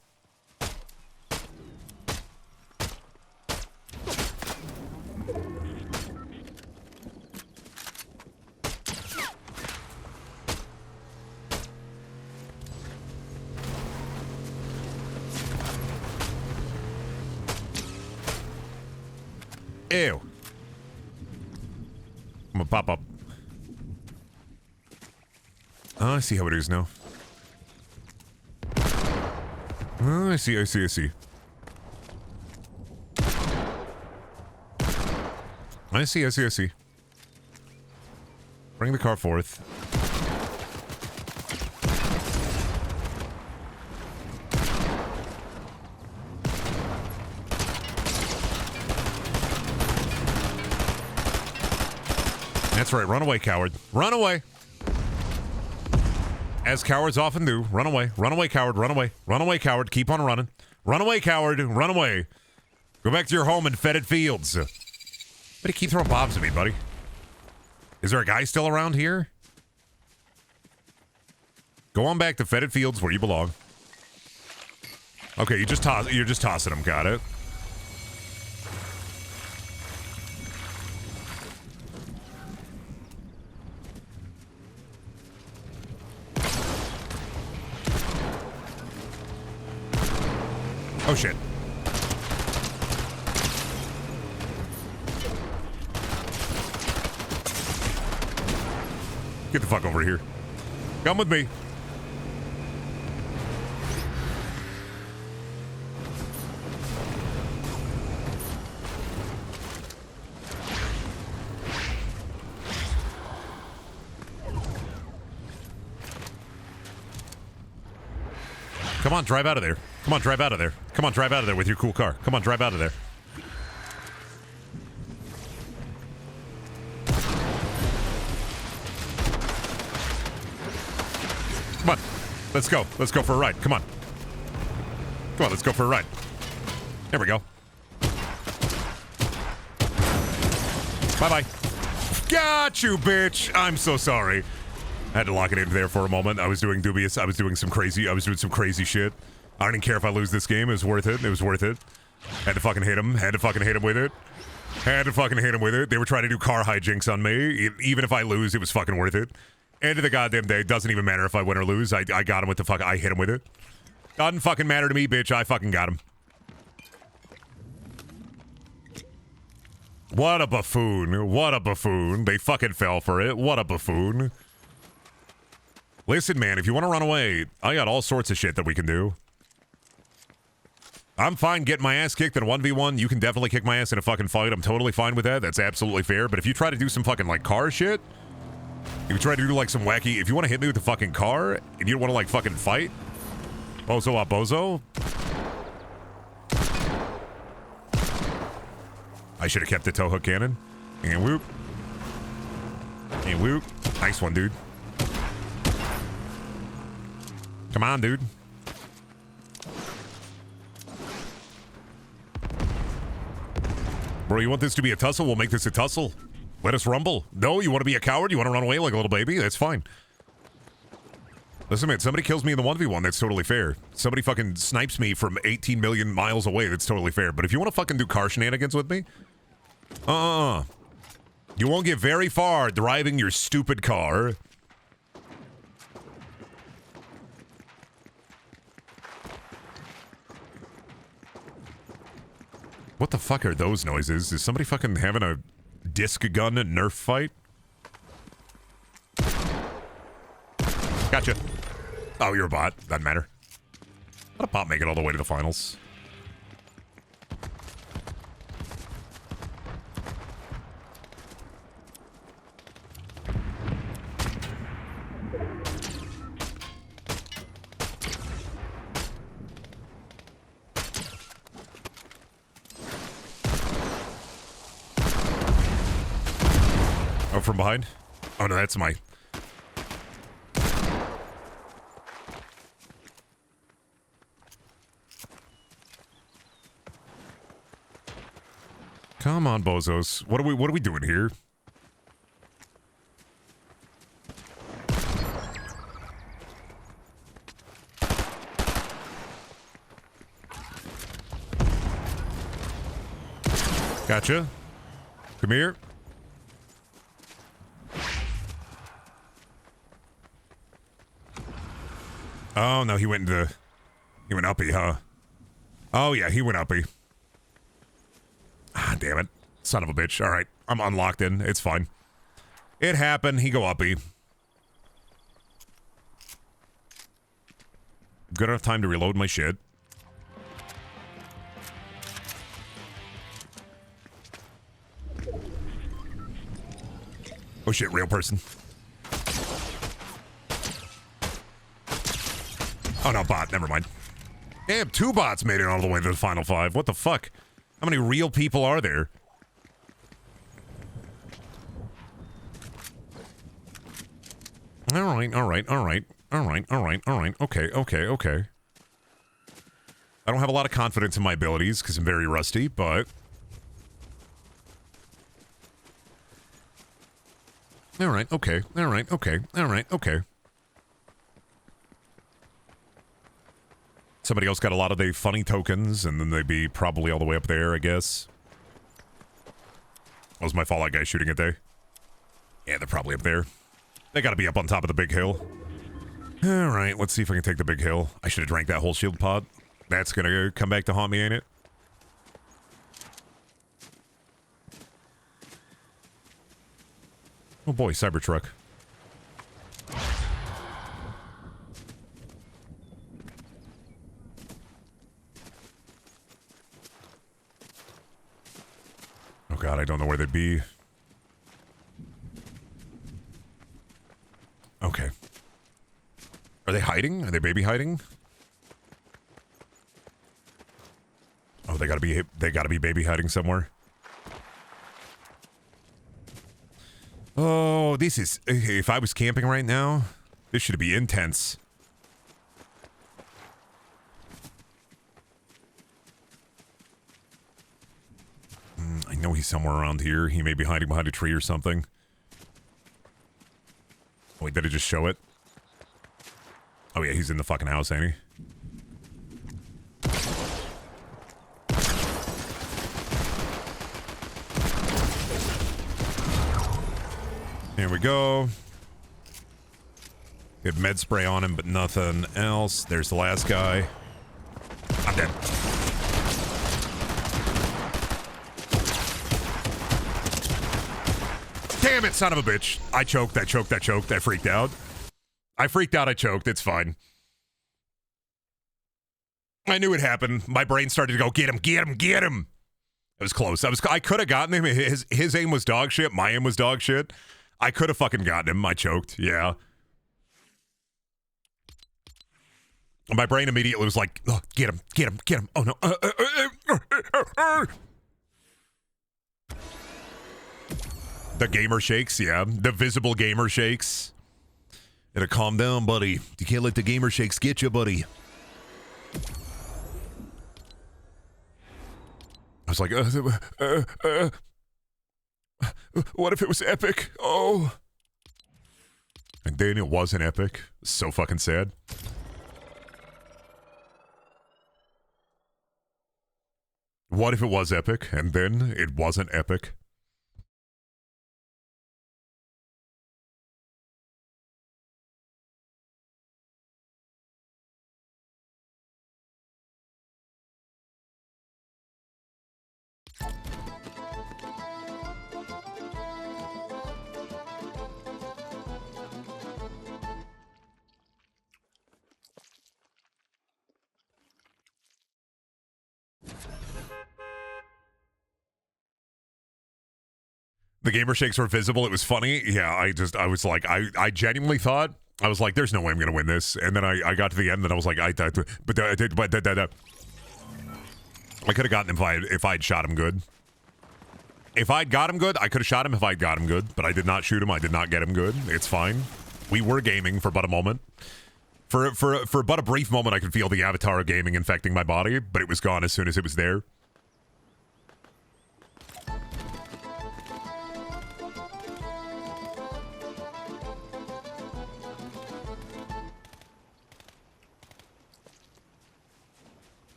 Ew. I'm gonna pop up. Oh, I see how it is now. Oh, I see. I see. Bring the car forth. That's right, run away, coward. Run away! As cowards often do. Run away. Run away, coward. Run away. Run away, coward. Keep on running. Run away, coward. Run away. Go back to your home in fetid fields. But keep throwing bombs at me, buddy. Is there a guy still around here? Go on back to fetid fields where you belong. Okay, you're just tossing them. Got it. Oh, shit. Get the fuck over here. Come with me. Come on, drive out of there. Come on, drive out of there. Come on, drive out of there with your cool car. Come on, drive out of there. Come on. Let's go. Let's go for a ride. Come on. Come on, let's go for a ride. There we go. Bye-bye. Got you, bitch. I'm so sorry. I had to lock it in there for a moment. I was doing some crazy shit. I don't even care if I lose this game. It was worth it. It was worth it. Had to fucking hit him. Had to fucking hit him with it. Had to fucking hit him with it. They were trying to do car hijinks on me. Even if I lose, it was fucking worth it. End of the goddamn day. Doesn't even matter if I win or lose. I got him with the fuck. I hit him with it. Doesn't fucking matter to me, bitch. I fucking got him. What a buffoon. What a buffoon. They fucking fell for it. What a buffoon. Listen, man, if you want to run away, I got all sorts of shit that we can do. I'm fine getting my ass kicked in a 1v1. You can definitely kick my ass in a fucking fight. I'm totally fine with that. That's absolutely fair. But if you try to do some fucking, like, car shit, if you try to do, like, some wacky... If you want to hit me with the fucking car, and you don't want to, like, fucking fight, bozo a bozo, I should have kept the tow hook cannon. And whoop. And whoop. Nice one, dude. Come on, dude. Bro, you want this to be a tussle? We'll make this a tussle. Let us rumble. No, you want to be a coward? You want to run away like a little baby? That's fine. Listen, man, somebody kills me in the 1v1, that's totally fair. Somebody fucking snipes me from 18 million miles away, that's totally fair. But if you want to fucking do car shenanigans with me, you won't get very far driving your stupid car. What the fuck are those noises? Is somebody fucking having a disc gun Nerf fight? Gotcha. Oh, you're a bot. Doesn't matter. Let a bot make it all the way to the finals. Oh, from behind? Oh, no, that's my... Come on, bozos. What are we doing here? Gotcha. Come here. Oh, no, he went uppy, huh? Oh, yeah, he went uppy. Ah, damn it. Son of a bitch. All right, I'm unlocked in. It's fine. It happened. He go uppy. Good enough time to reload my shit. Oh shit, real person. Oh no, bot, never mind. Damn, 2 bots made it all the way to the final 5. What the fuck? How many real people are there? Alright. Okay. I don't have a lot of confidence in my abilities because I'm very rusty, but... Alright, okay. Somebody else got a lot of the funny tokens, and then they'd be probably all the way up there, I guess. What was my Fallout guy shooting at there? Yeah, they're probably up there. They gotta be up on top of the big hill. Alright, let's see if I can take the big hill. I should have drank that whole shield pod. That's gonna come back to haunt me, ain't it? Oh boy, Cybertruck. Oh god, I don't know where they'd be. Okay. Are they hiding? Are they baby hiding? Oh, they gotta be baby hiding somewhere. Oh, this is... If I was camping right now, this should be intense. I know he's somewhere around here. He may be hiding behind a tree or something. Wait, did it just show it? Oh yeah, he's in the fucking house, ain't he? Here we go. Good med spray on him, but nothing else. There's the last guy. I'm dead. Damn it, son of a bitch. I choked. I freaked out. I choked. It's fine. I knew it happened. My brain started to go, get him. It was close. I could have gotten him. His aim was dog shit. My aim was dog shit. I could have fucking gotten him. I choked. Yeah. My brain immediately was like, oh, get him. Oh, no. The gamer shakes, yeah. The visible gamer shakes. Gotta calm down, buddy. You can't let the gamer shakes get you, buddy. I was like, what if it was epic? Oh. And then it wasn't epic. So fucking sad. What if it was epic, and then it wasn't epic? The gamer shakes were visible. It was funny. Yeah, I was like, I genuinely thought, I was like, there's no way I'm going to win this. And then I got to the end and I was like, I could have gotten him if I'd shot him good. If I'd got him good, I could have shot him if I'd got him good. But I did not shoot him. I did not get him good. It's fine. We were gaming for but a moment. For but a brief moment, I could feel the avatar of gaming infecting my body, but it was gone as soon as it was there.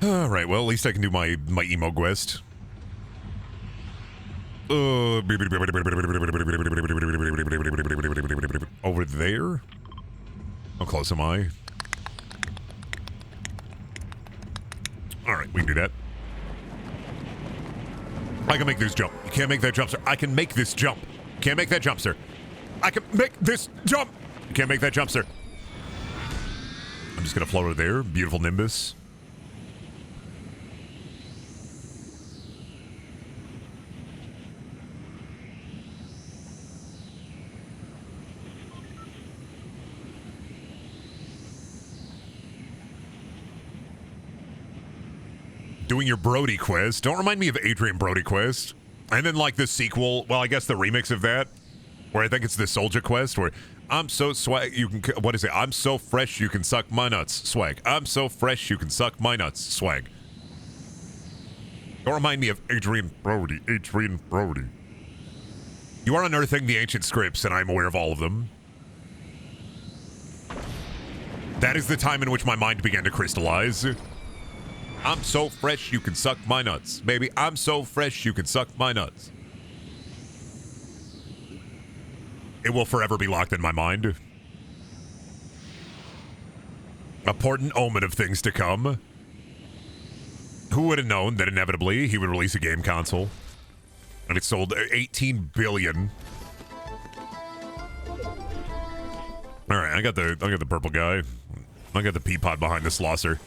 All right, well, at least I can do my emo quest. Over there? How close am I? All right, we can do that. I can make this jump. You can't make that jump, sir. I can make this jump. Can't make that jump, sir. I can make this jump. You can't make that jump, sir. I'm just going to float over there. Beautiful Nimbus. Doing your Brody quest. Don't remind me of Adrian Brody quest. And then like the sequel, well, I guess the remix of that, where I think it's the Soldier quest, where I'm so swag, you can, what is it? I'm so fresh, you can suck my nuts, swag. I'm so fresh, you can suck my nuts, swag. Don't remind me of Adrian Brody, Adrian Brody. You are unearthing the ancient scripts, and I'm aware of all of them. That is the time in which my mind began to crystallize. I'm so fresh, you can suck my nuts. Baby, I'm so fresh, you can suck my nuts. It will forever be locked in my mind. A portent omen of things to come. Who would have known that inevitably he would release a game console? And it sold 18 billion. Alright, I got the purple guy. I got the pea pod behind the slosser.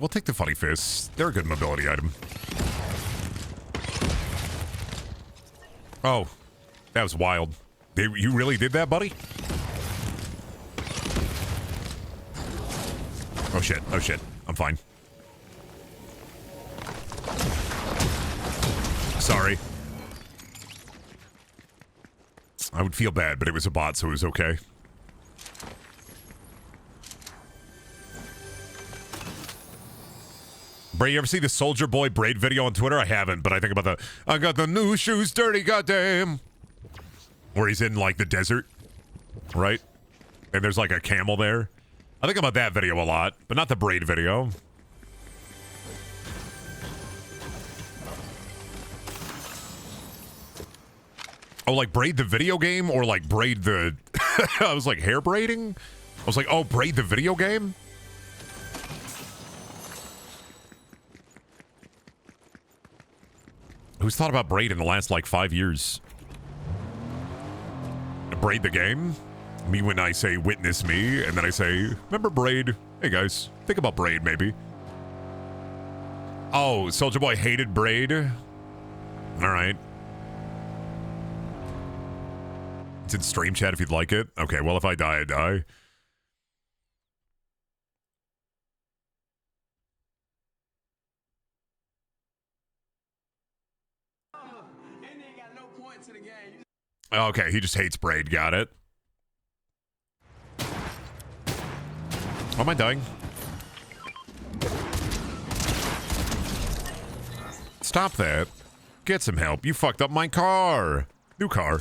We'll take the funny fists. They're a good mobility item. Oh, that was wild. You really did that, buddy? Oh shit, oh shit. I'm fine. Sorry. I would feel bad, but it was a bot, so it was okay. Bray, you ever see the Soldier Boy Braid video on Twitter? I haven't, but I think about I got the new shoes dirty, goddamn. Where he's in, like, the desert, right? And there's, like, a camel there. I think about that video a lot, but not the Braid video. Oh, like, Braid the video game? Or, like, Braid the... I was like, hair braiding? I was like, oh, Braid the video game? Who's thought about Braid in the last, like, 5 years? Braid the game? Me when I say witness me, and then I say, remember Braid? Hey, guys, think about Braid, maybe. Oh, Soldier Boy hated Braid? Alright. It's in stream chat if you'd like it. Okay, well, if I die, I die. Okay, he just hates Braid. Got it. Oh, am I dying? Stop that. Get some help. You fucked up my car. New car.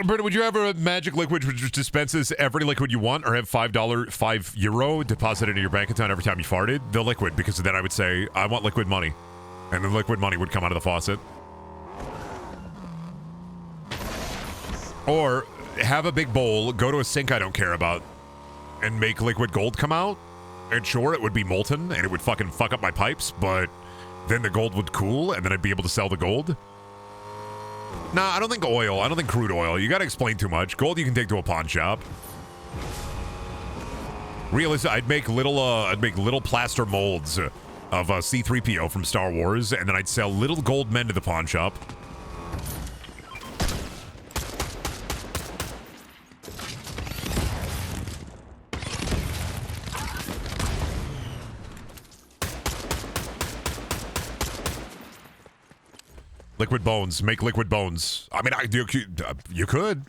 Brenda, would you have a magic liquid which dispenses every liquid you want, or have €5 deposited into your bank account every time you farted? The liquid, because then I would say, I want liquid money. And the liquid money would come out of the faucet. Or have a big bowl, go to a sink I don't care about, and make liquid gold come out. And sure, it would be molten, and it would fucking fuck up my pipes, but then the gold would cool, and then I'd be able to sell the gold. Nah, I don't think oil. I don't think crude oil. You gotta explain too much. Gold you can take to a pawn shop. Realistic, I'd make little plaster molds of C-3PO from Star Wars, and then I'd sell little gold men to the pawn shop. Liquid bones. Make liquid bones. I mean, you could.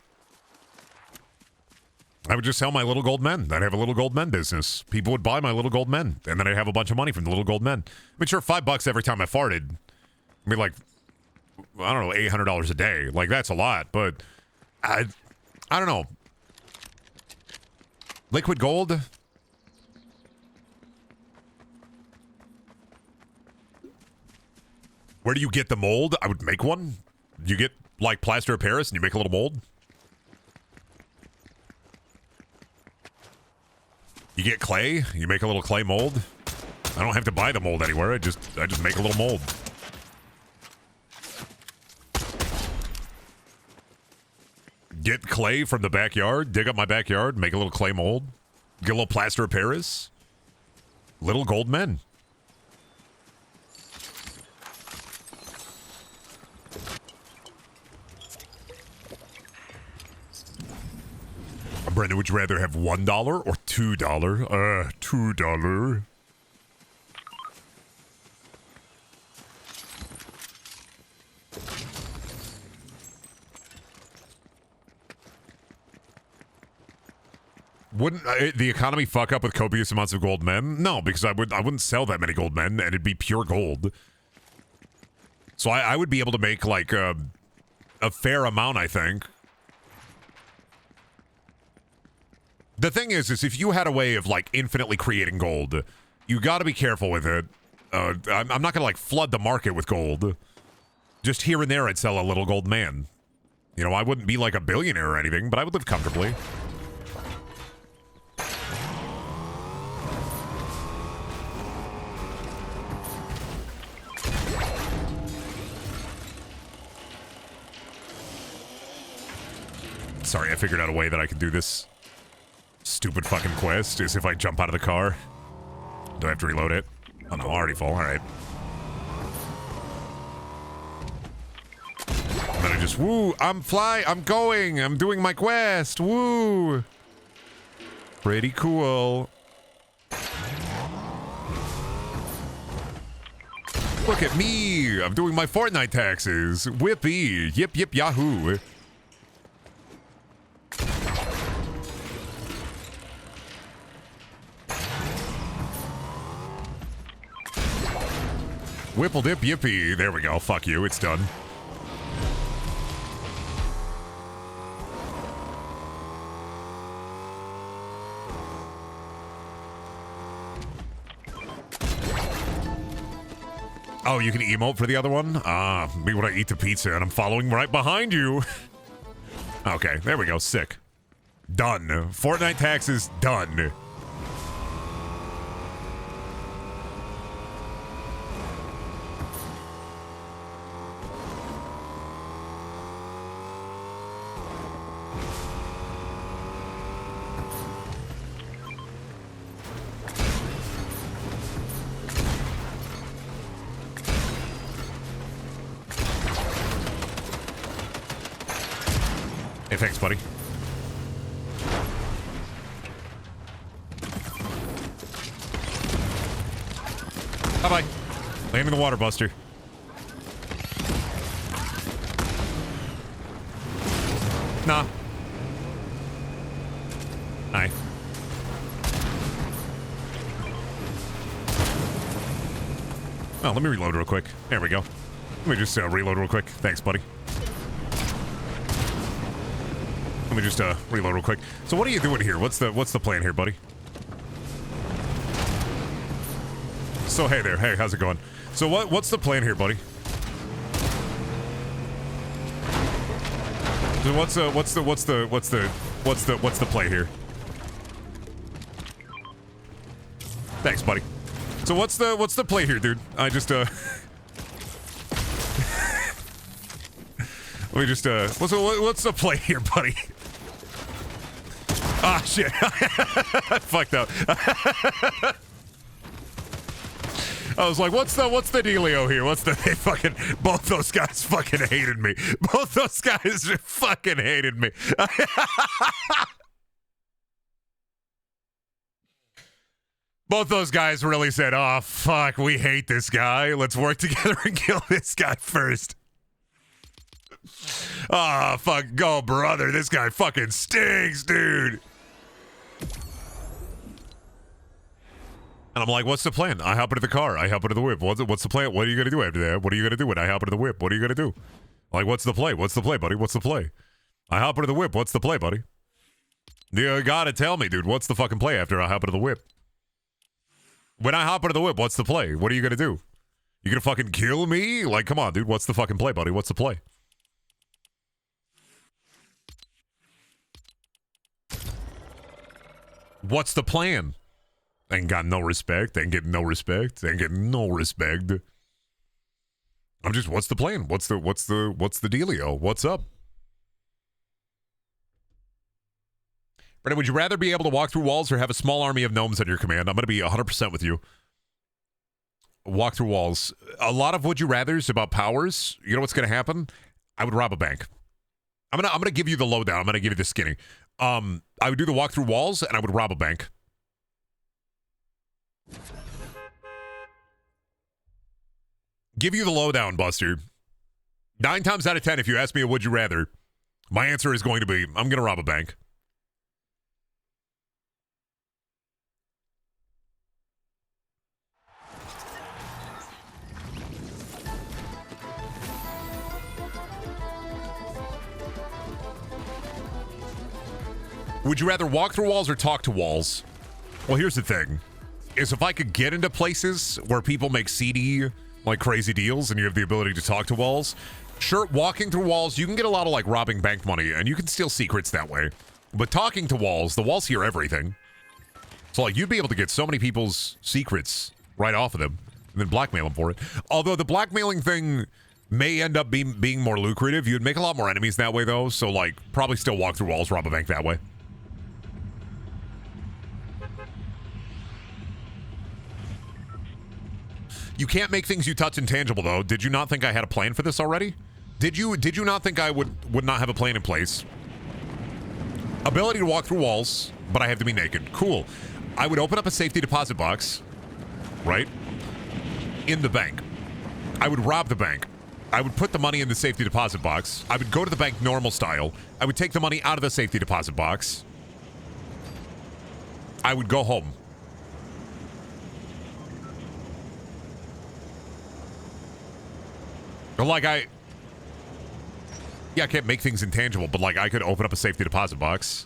I would just sell my little gold men. I'd have a little gold men business. People would buy my little gold men, and then I'd have a bunch of money from the little gold men. I mean, sure, $5 every time I farted. I mean, like, I don't know, $800 a day. Like, that's a lot, but I don't know. Liquid gold? Where do you get the mold? I would make one. You get, like, plaster of Paris and you make a little mold. You get clay, you make a little clay mold. I don't have to buy the mold anywhere. I just make a little mold. Get clay from the backyard, dig up my backyard, make a little clay mold. Get a little plaster of Paris. Little gold men. Brendan, would you rather have $1 or $2? $2. Wouldn't the economy fuck up with copious amounts of gold men? No, because I wouldn't sell that many gold men, and it'd be pure gold. So I would be able to make like a fair amount, I think. The thing is if you had a way of like infinitely creating gold, you got to be careful with it. I'm not gonna like flood the market with gold. Just here and there, I'd sell a little gold man. You know, I wouldn't be like a billionaire or anything, but I would live comfortably. Sorry, I figured out a way that I could do this stupid fucking quest, is if I jump out of the car. Do I have to reload it? Oh no, already full, alright. And then I just, woo, I'm going, I'm doing my quest, woo! Pretty cool. Look at me, I'm doing my Fortnite taxes. Whippy, yip yip yahoo. Whipple dip yippee. There we go. Fuck you. It's done. Oh, you can emote for the other one? Ah, me when I eat the pizza and I'm following right behind you. Okay, there we go. Sick. Done. Fortnite taxes done. Hey, thanks, buddy. Bye-bye. Land in the water, Buster. Nah. Hi. Oh, let me reload real quick. There we go. Let me just reload real quick. Thanks, buddy. Let me just reload real quick. So what are you doing here? What's the plan here, buddy? So hey there. Hey, how's it going? So what's the plan here, buddy? So what's the play here? Thanks, buddy. So what's the play here, dude? I just let me just what's the play here, buddy? Ah, shit. I fucked up. I was like, what's the dealio here? They fucking, both those guys fucking hated me. Both those guys fucking hated me. Both those guys really said, oh, fuck, we hate this guy. Let's work together and kill this guy first. Oh, fuck, go, brother. This guy fucking stinks, dude. And I'm like, what's the plan? I hop into the car. I hop into the whip. What's the plan? What are you going to do after that? What are you going to do when I hop into the whip? What are you going to do? Like, what's the play? What's the play, buddy? What's the play? I hop into the whip. What's the play, buddy? You gotta tell me, dude. What's the fucking play after I hop into the whip? When I hop into the whip, what's the play? What are you going to do? You going to fucking kill me? Like, come on, dude. What's the fucking play, buddy? What's the play? What's the plan? Ain't got no respect. Ain't getting no respect. Ain't getting no respect. I'm just, what's the plan? What's the dealio? What's up? Brendan, would you rather be able to walk through walls or have a small army of gnomes at your command? I'm going to be 100% with you. Walk through walls. A lot of would you rathers about powers. You know what's going to happen? I would rob a bank. I'm gonna give you the lowdown. I'm going to give you the skinny. I would do the walk through walls and I would rob a bank. Give you the lowdown, Buster. 9 times out of 10, if you ask me a would you rather, my answer is going to be, I'm going to rob a bank. Would you rather walk through walls or talk to walls? Well, here's the thing. Is if I could get into places where people make seedy, like crazy deals and you have the ability to talk to walls, sure, walking through walls, you can get a lot of like robbing bank money and you can steal secrets that way. But talking to walls, the walls hear everything. So like you'd be able to get so many people's secrets right off of them and then blackmail them for it. Although the blackmailing thing may end up being more lucrative. You'd make a lot more enemies that way though. So like probably still walk through walls, rob a bank that way. You can't make things you touch intangible, though. Did you not think I had a plan for this already? Did you not think I would not have a plan in place? Ability to walk through walls, but I have to be naked. Cool. I would open up a safety deposit box, right? In the bank. I would rob the bank. I would put the money in the safety deposit box. I would go to the bank normal style. I would take the money out of the safety deposit box. I would go home. Like I can't make things intangible, but like I could open up a safety deposit box.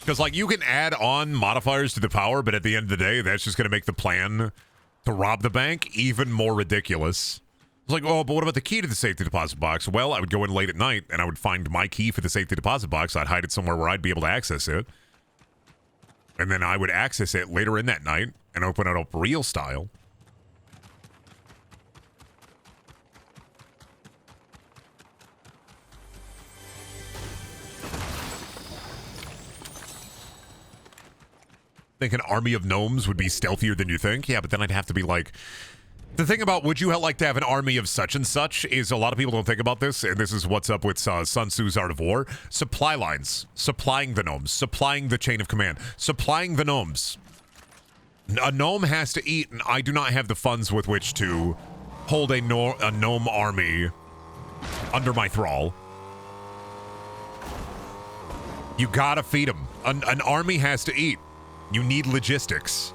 Because like you can add on modifiers to the power, but at the end of the day, that's just going to make the plan to rob the bank even more ridiculous. It's like, oh, but what about the key to the safety deposit box? Well, I would go in late at night and I would find my key for the safety deposit box. I'd hide it somewhere where I'd be able to access it. And then I would access it later in that night and open it up real style. Think an army of gnomes would be stealthier than you think? Yeah, but then I'd have to be like... The thing about would you like to have an army of such and such is a lot of people don't think about this, and this is what's up with Sun Tzu's Art of War. Supply lines. Supplying the gnomes. Supplying the chain of command. Supplying the gnomes. A gnome has to eat, and I do not have the funds with which to hold a gnome army under my thrall. You gotta feed them. An army has to eat. You need logistics.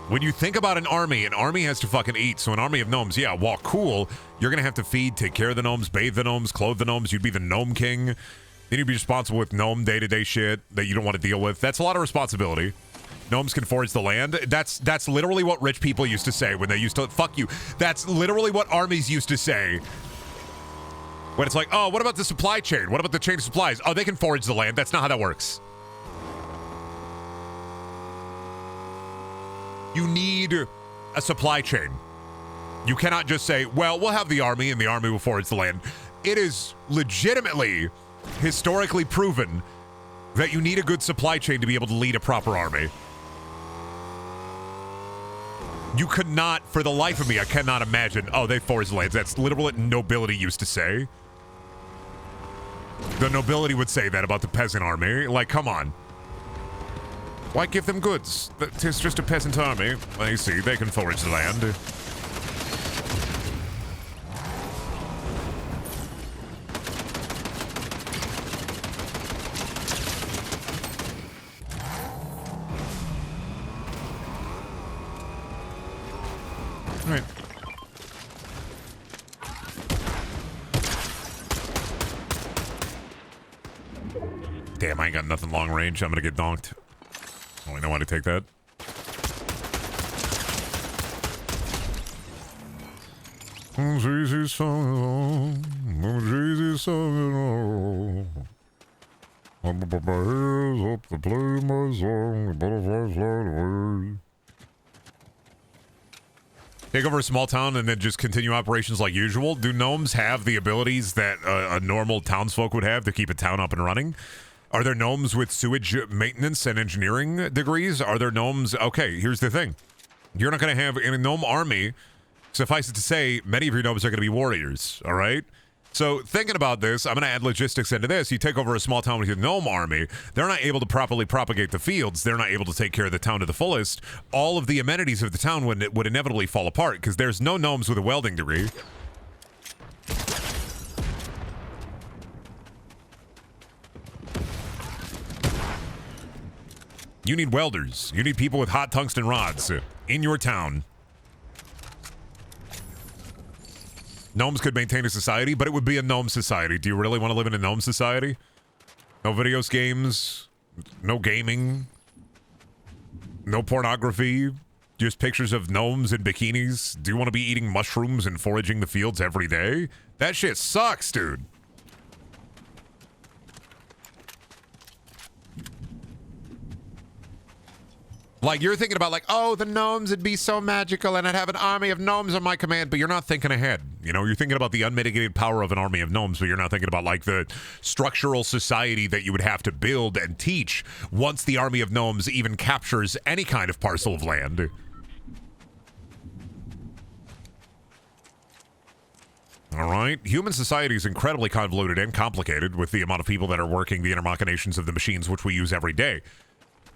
When you think about an army has to fucking eat. So an army of gnomes, yeah, well, cool. You're going to have to feed, take care of the gnomes, bathe the gnomes, clothe the gnomes. You'd be the gnome king. Then you'd be responsible with gnome day-to-day shit that you don't want to deal with. That's a lot of responsibility. Gnomes can forage the land. That's literally what rich people used to say when they used to... Fuck you. That's literally what armies used to say. When it's like, oh, what about the supply chain? What about the chain of supplies? Oh, they can forage the land. That's not how that works. You need a supply chain. You cannot just say, well, we'll have the army and the army will forage the land. It is legitimately, historically proven that you need a good supply chain to be able to lead a proper army. You could not, for the life of me, I cannot imagine, oh, they forage the lands. That's literally what nobility used to say. The nobility would say that about the peasant army. Like, come on. Why give them goods? It's just a peasant army. I see, they can forage the land. Alright. Damn, I ain't got nothing long range. I'm gonna get donked. Oh, I know how to take that. Easy song, easy song. I'm up my heels up to play my song. The butterflies fly away. Take over a small town and then just continue operations like usual. Do gnomes have the abilities that a normal townsfolk would have to keep a town up and running? Are there gnomes with sewage maintenance and engineering degrees? Are there gnomes? Okay, here's the thing. You're not going to have in a gnome army. Suffice it to say, many of your gnomes are going to be warriors, all right? So thinking about this, I'm going to add logistics into this. You take over a small town with your gnome army. They're not able to properly propagate the fields. They're not able to take care of the town to the fullest. All of the amenities of the town would inevitably fall apart because there's no gnomes with a welding degree. You need welders. You need people with hot tungsten rods in your town. Gnomes could maintain a society, but it would be a gnome society. Do you really want to live in a gnome society? No video games, no gaming, no pornography, just pictures of gnomes in bikinis. Do you want to be eating mushrooms and foraging the fields every day? That shit sucks, dude. Like, you're thinking about, like, oh, the gnomes would be so magical and I'd have an army of gnomes on my command, but you're not thinking ahead. You know, you're thinking about the unmitigated power of an army of gnomes, but you're not thinking about, like, the structural society that you would have to build and teach once the army of gnomes even captures any kind of parcel of land. All right. Human society is incredibly convoluted and complicated with the amount of people that are working the inner machinations of the machines which we use every day.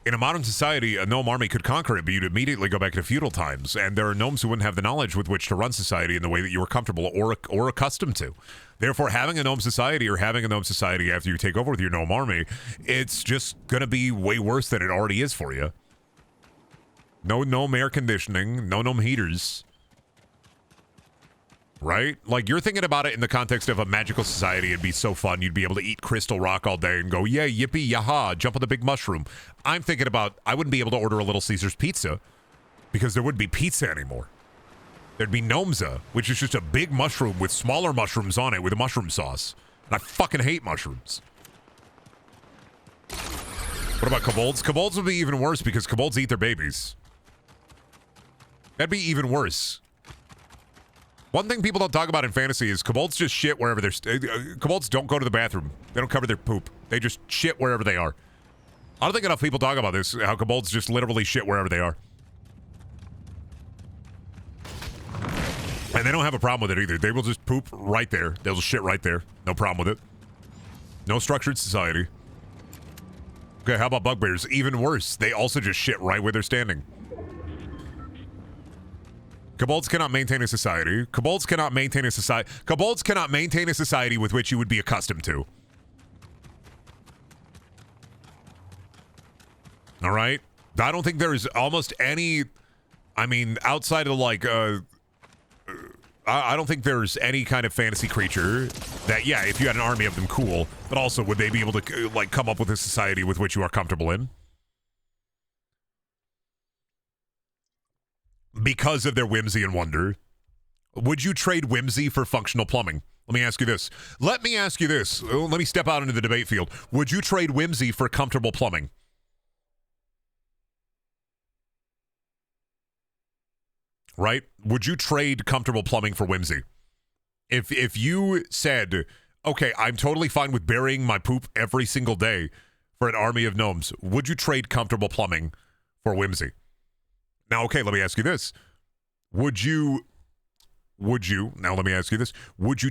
In a modern society, a gnome army could conquer it, but you'd immediately go back to feudal times, and there are gnomes who wouldn't have the knowledge with which to run society in the way that you were comfortable or accustomed to. Therefore, having a gnome society or having a gnome society after you take over with your gnome army, it's just going to be way worse than it already is for you. No gnome air conditioning, no gnome heaters. Right? Like, you're thinking about it in the context of a magical society. It'd be so fun. You'd be able to eat crystal rock all day and go, yeah, yippee, yaha, jump on the big mushroom. I'm thinking about, I wouldn't be able to order a Little Caesars pizza because there wouldn't be pizza anymore. There'd be gnomesa, which is just a big mushroom with smaller mushrooms on it with a mushroom sauce. And I fucking hate mushrooms. What about kobolds? Kobolds would be even worse because kobolds eat their babies. That'd be even worse. One thing people don't talk about in fantasy is kobolds just shit wherever they're... kobolds don't go to the bathroom. They don't cover their poop. They just shit wherever they are. I don't think enough people talk about this, how kobolds just literally shit wherever they are. And they don't have a problem with it either. They will just poop right there. They'll just shit right there. No problem with it. No structured society. Okay, how about bugbears? Even worse. They also just shit right where they're standing. Kobolds cannot maintain a society. Kobolds cannot maintain a society. Kobolds cannot maintain a society with which you would be accustomed to. All right? I don't think there's almost any... I mean, outside of, like, I don't think there's any kind of fantasy creature that, yeah, if you had an army of them, cool. But also, would they be able to, like, come up with a society with which you are comfortable in? Because of their whimsy and wonder. Would you trade whimsy for functional plumbing? Let me ask you this. Let me step out into the debate field. Would you trade whimsy for comfortable plumbing? Right? Would you trade comfortable plumbing for whimsy? If you said, okay, I'm totally fine with burying my poop every single day for an army of gnomes, would you trade comfortable plumbing for whimsy? Now, okay, let me ask you this. Would you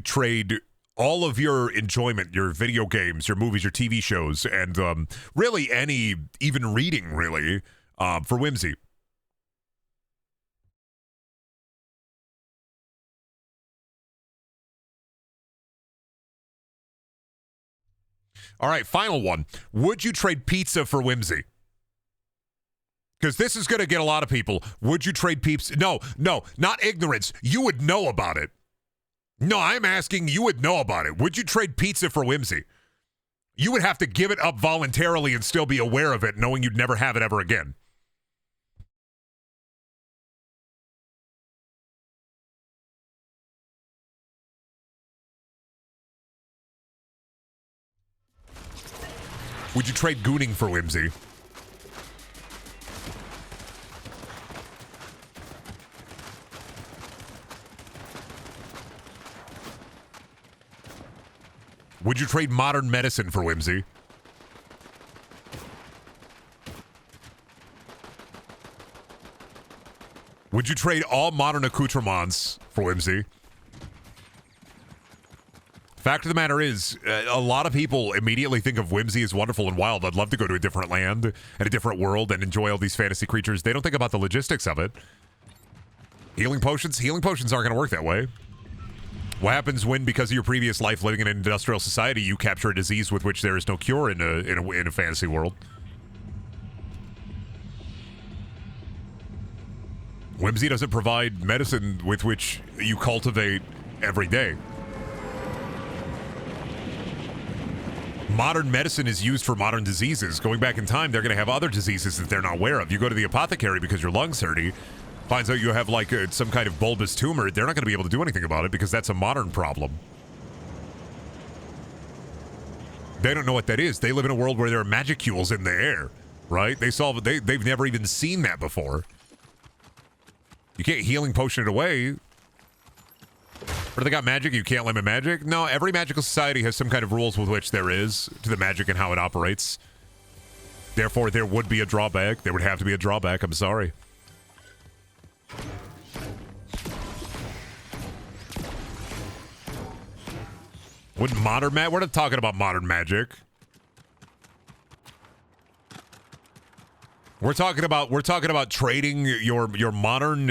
trade all of your enjoyment, your video games, your movies, your TV shows, and really any, even reading, really, for whimsy. All right, final one. Would you trade pizza for whimsy? Because this is going to get a lot of people. Would you trade pizza? No, not ignorance. You would know about it. No, I'm asking, you would know about it. Would you trade pizza for whimsy? You would have to give it up voluntarily and still be aware of it, knowing you'd never have it ever again. Would you trade gooning for whimsy? Would you trade modern medicine for whimsy? Would you trade all modern accoutrements for whimsy? Fact of the matter is, a lot of people immediately think of whimsy as wonderful and wild. I'd love to go to a different land and a different world and enjoy all these fantasy creatures. They don't think about the logistics of it. Healing potions aren't going to work that way. What happens when, because of your previous life living in an industrial society, you capture a disease with which there is no cure in a fantasy world? Whimsy doesn't provide medicine with which you cultivate every day. Modern medicine is used for modern diseases. Going back in time, they're going to have other diseases that they're not aware of. You go to the apothecary because your lung's dirty, finds out you have like some kind of bulbous tumor, they're not going to be able to do anything about it because that's a modern problem. They don't know what that is. They live in a world where there are magicules in the air, right? They've never even seen that before. You can't healing potion it away. Or they got magic, you can't limit magic? No, every magical society has some kind of rules with which there is to the magic and how it operates. Therefore, there would be a drawback. There would have to be a drawback. I'm sorry. Wouldn't modern we're not talking about modern magic. We're talking about trading your modern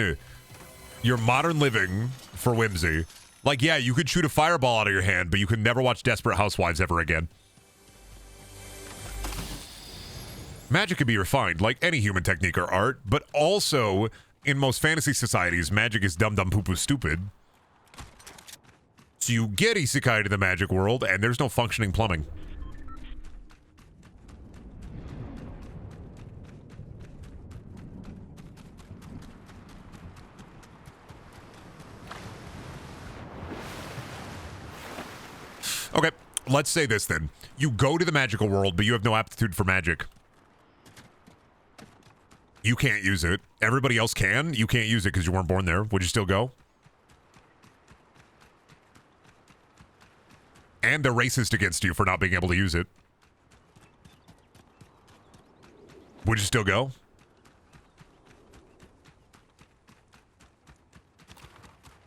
living for whimsy. Like, yeah, you could shoot a fireball out of your hand, but you could never watch Desperate Housewives ever again. Magic can be refined, like any human technique or art, but also, in most fantasy societies, magic is dumb-dumb-poo-poo stupid. So you get isekai to the magic world, and there's no functioning plumbing. Okay, let's say this then. You go to the magical world, but you have no aptitude for magic. You can't use it. Everybody else can. You can't use it because you weren't born there. Would you still go? And they're racist against you for not being able to use it. Would you still go?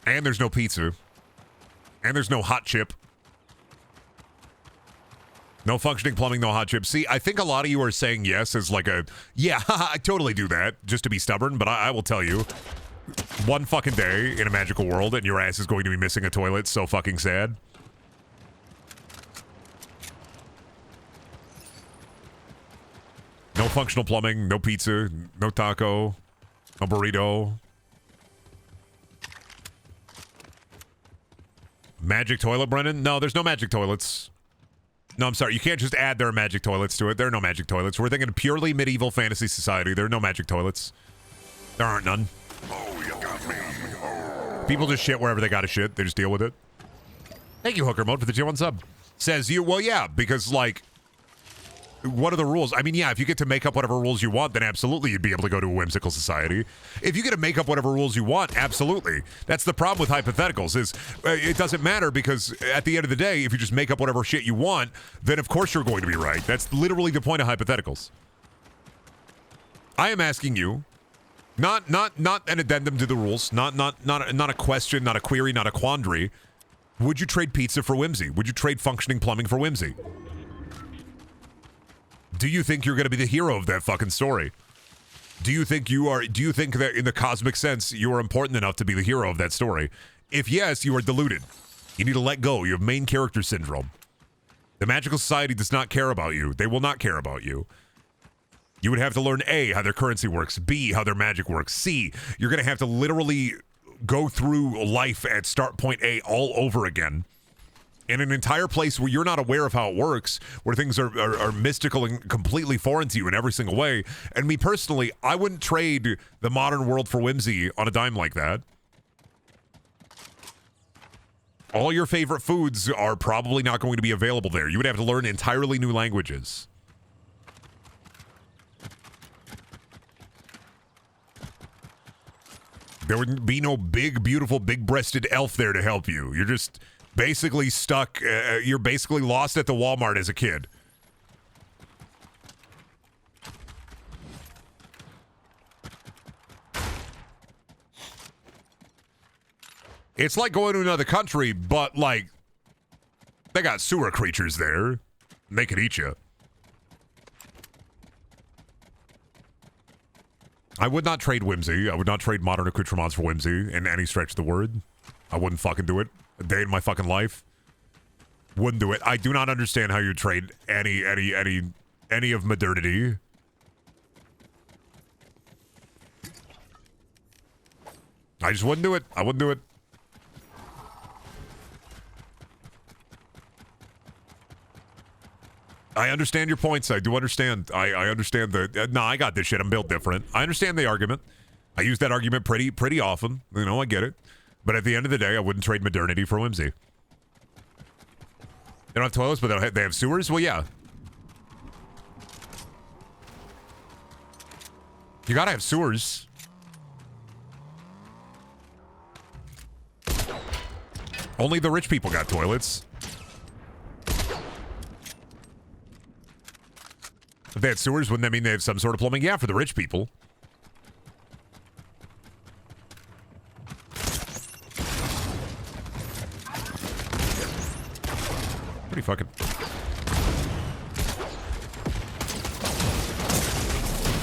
And there's no pizza. And there's no hot chip. No functioning plumbing, no hot chip. See, I think a lot of you are saying yes as like a, yeah, I totally do that, just to be stubborn, but I will tell you, one fucking day in a magical world and your ass is going to be missing a toilet. So fucking sad. No functional plumbing, no pizza, no taco, no burrito. Magic toilet, Brennan? No, there's no magic toilets. No, I'm sorry. You can't just add there are magic toilets to it. There are no magic toilets. We're thinking purely medieval fantasy society. There are no magic toilets. There aren't none. Oh, you got me. Oh. People just shit wherever they gotta shit. They just deal with it. Thank you, Hooker Mode, for the tier 1 sub. Says you, well, yeah, because, like, what are the rules? I mean, yeah, if you get to make up whatever rules you want, then absolutely you'd be able to go to a whimsical society. If you get to make up whatever rules you want, absolutely. That's the problem with hypotheticals, is it doesn't matter, because at the end of the day, if you just make up whatever shit you want, then of course you're going to be right. That's literally the point of hypotheticals. I am asking you, not an addendum to the rules, not a question, not a query, not a quandary. Would you trade pizza for whimsy? Would you trade functioning plumbing for whimsy? Do you think you're going to be the hero of that fucking story? Do you think that in the cosmic sense you are important enough to be the hero of that story? If yes, you are deluded. You need to let go. You have main character syndrome. The magical society does not care about you. They will not care about you. You would have to learn A, how their currency works, B, how their magic works, C, you're going to have to literally go through life at start point A all over again. In an entire place where you're not aware of how it works, where things are mystical and completely foreign to you in every single way. And me personally, I wouldn't trade the modern world for whimsy on a dime like that. All your favorite foods are probably not going to be available there. You would have to learn entirely new languages. There would be no big, beautiful, big-breasted elf there to help you. You're just basically stuck. You're basically lost at the Walmart as a kid. It's like going to another country, but, like, they got sewer creatures there. And they could eat you. I would not trade whimsy. I would not trade modern accoutrements for whimsy in any stretch of the word. I wouldn't fucking do it. A day in my fucking life. Wouldn't do it. I do not understand how you trade any of modernity. I just wouldn't do it. I wouldn't do it. I understand your points. I do understand. I understand the... no, I got this shit. I'm built different. I understand the argument. I use that argument pretty often. You know, I get it. But at the end of the day, I wouldn't trade modernity for whimsy. They don't have toilets, but they have sewers? Well, yeah. You gotta have sewers. Only the rich people got toilets. If they had sewers, wouldn't that mean they have some sort of plumbing? Yeah, for the rich people. Pretty fucking...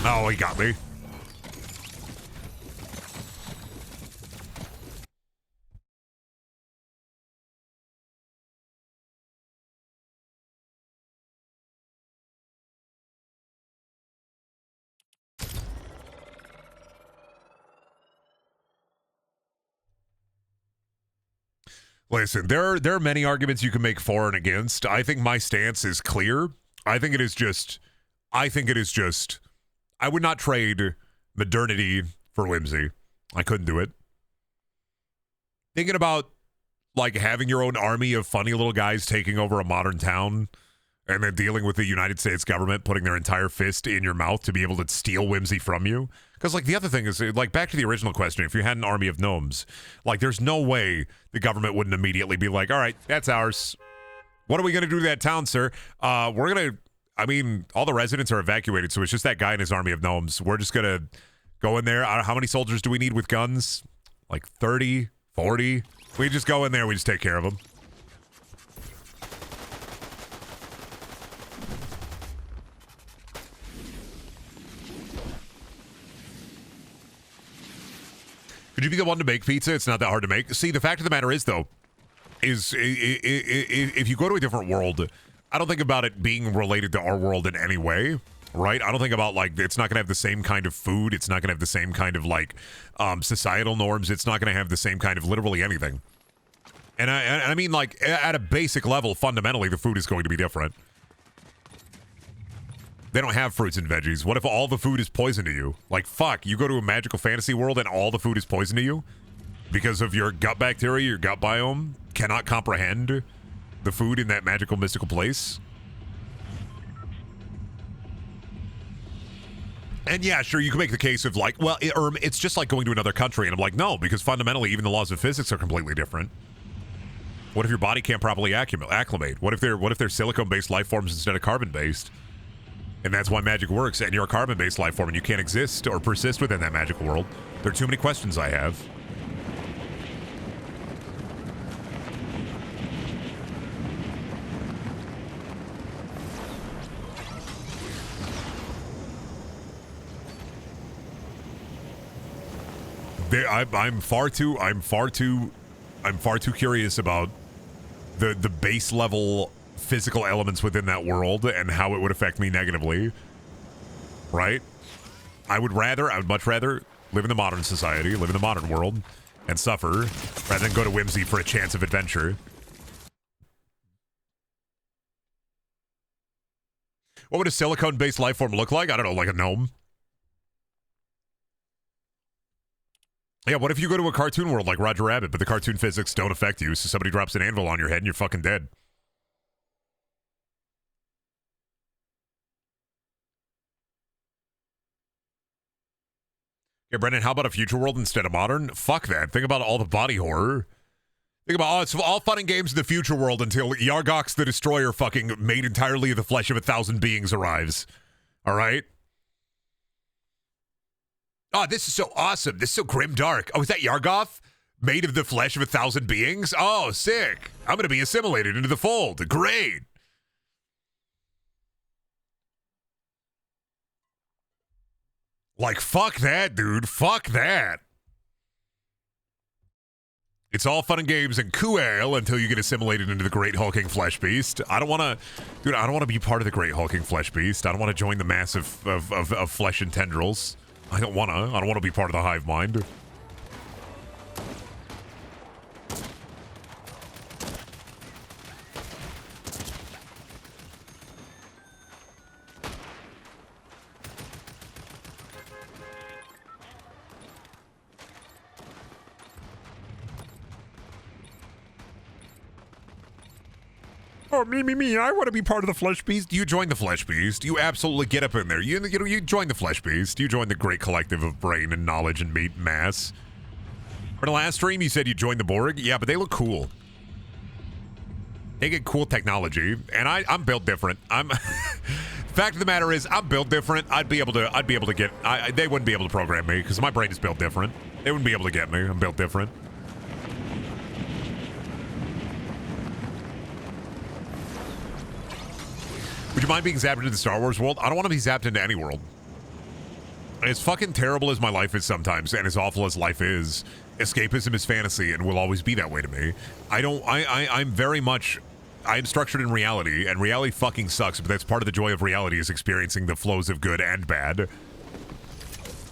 oh, he got me. Listen, there are many arguments you can make for and against. I think my stance is clear. I think it is just, I would not trade modernity for whimsy. I couldn't do it. Thinking about, like, having your own army of funny little guys taking over a modern town and then dealing with the United States government putting their entire fist in your mouth to be able to steal whimsy from you. Because, like, the other thing is, like, back to the original question, if you had an army of gnomes, like, there's no way the government wouldn't immediately be like, all right, that's ours. What are we going to do to that town, sir? We're going to, I mean, all the residents are evacuated, so it's just that guy and his army of gnomes. We're just going to go in there. How many soldiers do we need with guns? Like 30, 40? We just go in there, we just take care of them. Could you be the one to make pizza? It's not that hard to make. See, the fact of the matter is, though, is if you go to a different world, I don't think about it being related to our world in any way, right? I don't think about, like, it's not going to have the same kind of food. It's not going to have the same kind of, like, societal norms. It's not going to have the same kind of literally anything. And I mean, like, at a basic level, fundamentally, the food is going to be different. They don't have fruits and veggies. What if all the food is poison to you? Like, fuck, you go to a magical fantasy world and all the food is poison to you? Because of your gut bacteria, your gut biome cannot comprehend the food in that magical, mystical place? And yeah, sure, you can make the case of, like, well, it's just like going to another country. And I'm like, no, because fundamentally, even the laws of physics are completely different. What if your body can't properly acclimate? What if they're silicone-based life forms instead of carbon-based? And that's why magic works, and you're a carbon-based life form, and you can't exist or persist within that magical world. There are too many questions I have. I'm far too curious about the base level physical elements within that world and how it would affect me negatively. Right? I would much rather live in the modern society, live in the modern world, and suffer rather than go to Whimsy for a chance of adventure. What would a silicone-based life form look like? I don't know, like a gnome. Yeah, what if you go to a cartoon world like Roger Rabbit, but the cartoon physics don't affect you, so somebody drops an anvil on your head and you're fucking dead? Yeah, Brendan, how about a future world instead of modern? Fuck that. Think about all the body horror. Think about, it's all fun and games in the future world until Yargox the Destroyer fucking made entirely of the flesh of 1,000 beings arrives. All right? Oh, this is so awesome. This is so grim dark. Oh, is that Yargoth? Made of the flesh of 1,000 beings? Oh, sick. I'm going to be assimilated into the fold. Great. Like, fuck that, dude. Fuck that. It's all fun and games and cool until you get assimilated into the great hulking flesh beast. I don't want to, dude, I don't want to be part of the great hulking flesh beast. I don't want to join the mass of flesh and tendrils. I don't want to be part of the hive mind. Oh, me, I want to be part of the Flesh Beast. You join the Flesh Beast. You absolutely get up in there. You join the Flesh Beast. You join the great collective of brain and knowledge and meat mass. For the last stream, you said you joined the Borg. Yeah, but they look cool. They get cool technology, and I'm built different. Fact of the matter is, I'm built different. I'd be able to get. They wouldn't be able to program me because my brain is built different. They wouldn't be able to get me. I'm built different. Would you mind being zapped into the Star Wars world? I don't want to be zapped into any world. As fucking terrible as my life is sometimes, and as awful as life is, escapism is fantasy and will always be that way to me. I'm structured in reality, and reality fucking sucks, but that's part of the joy of reality is experiencing the flows of good and bad.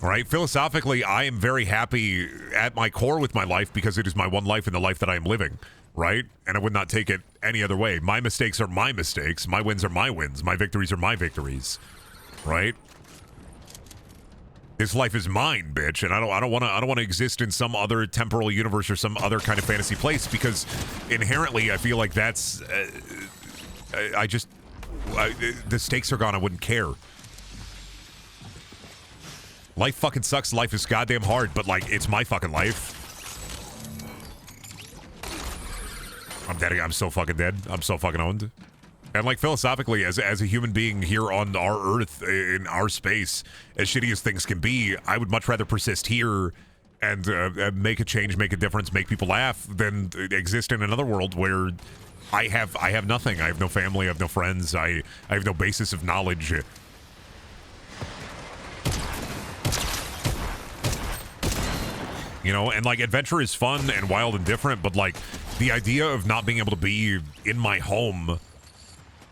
Right? Philosophically, I am very happy at my core with my life because it is my one life and the life that I am living. Right? And I would not take it any other way. My mistakes are my mistakes. My wins are my wins. My victories are my victories. Right? This life is mine, bitch, and I don't want to exist in some other temporal universe or some other kind of fantasy place because inherently I feel like that's the stakes are gone. I wouldn't care. Life fucking sucks. Life is goddamn hard, but like it's my fucking life. I'm dead. I'm so fucking dead. I'm so fucking owned. And like philosophically, as a human being here on our Earth, in our space, as shitty as things can be, I would much rather persist here and make a change, make a difference, make people laugh than exist in another world where I have nothing. I have no family. I have no friends. I have no basis of knowledge. You know, and like adventure is fun and wild and different, but like the idea of not being able to be in my home,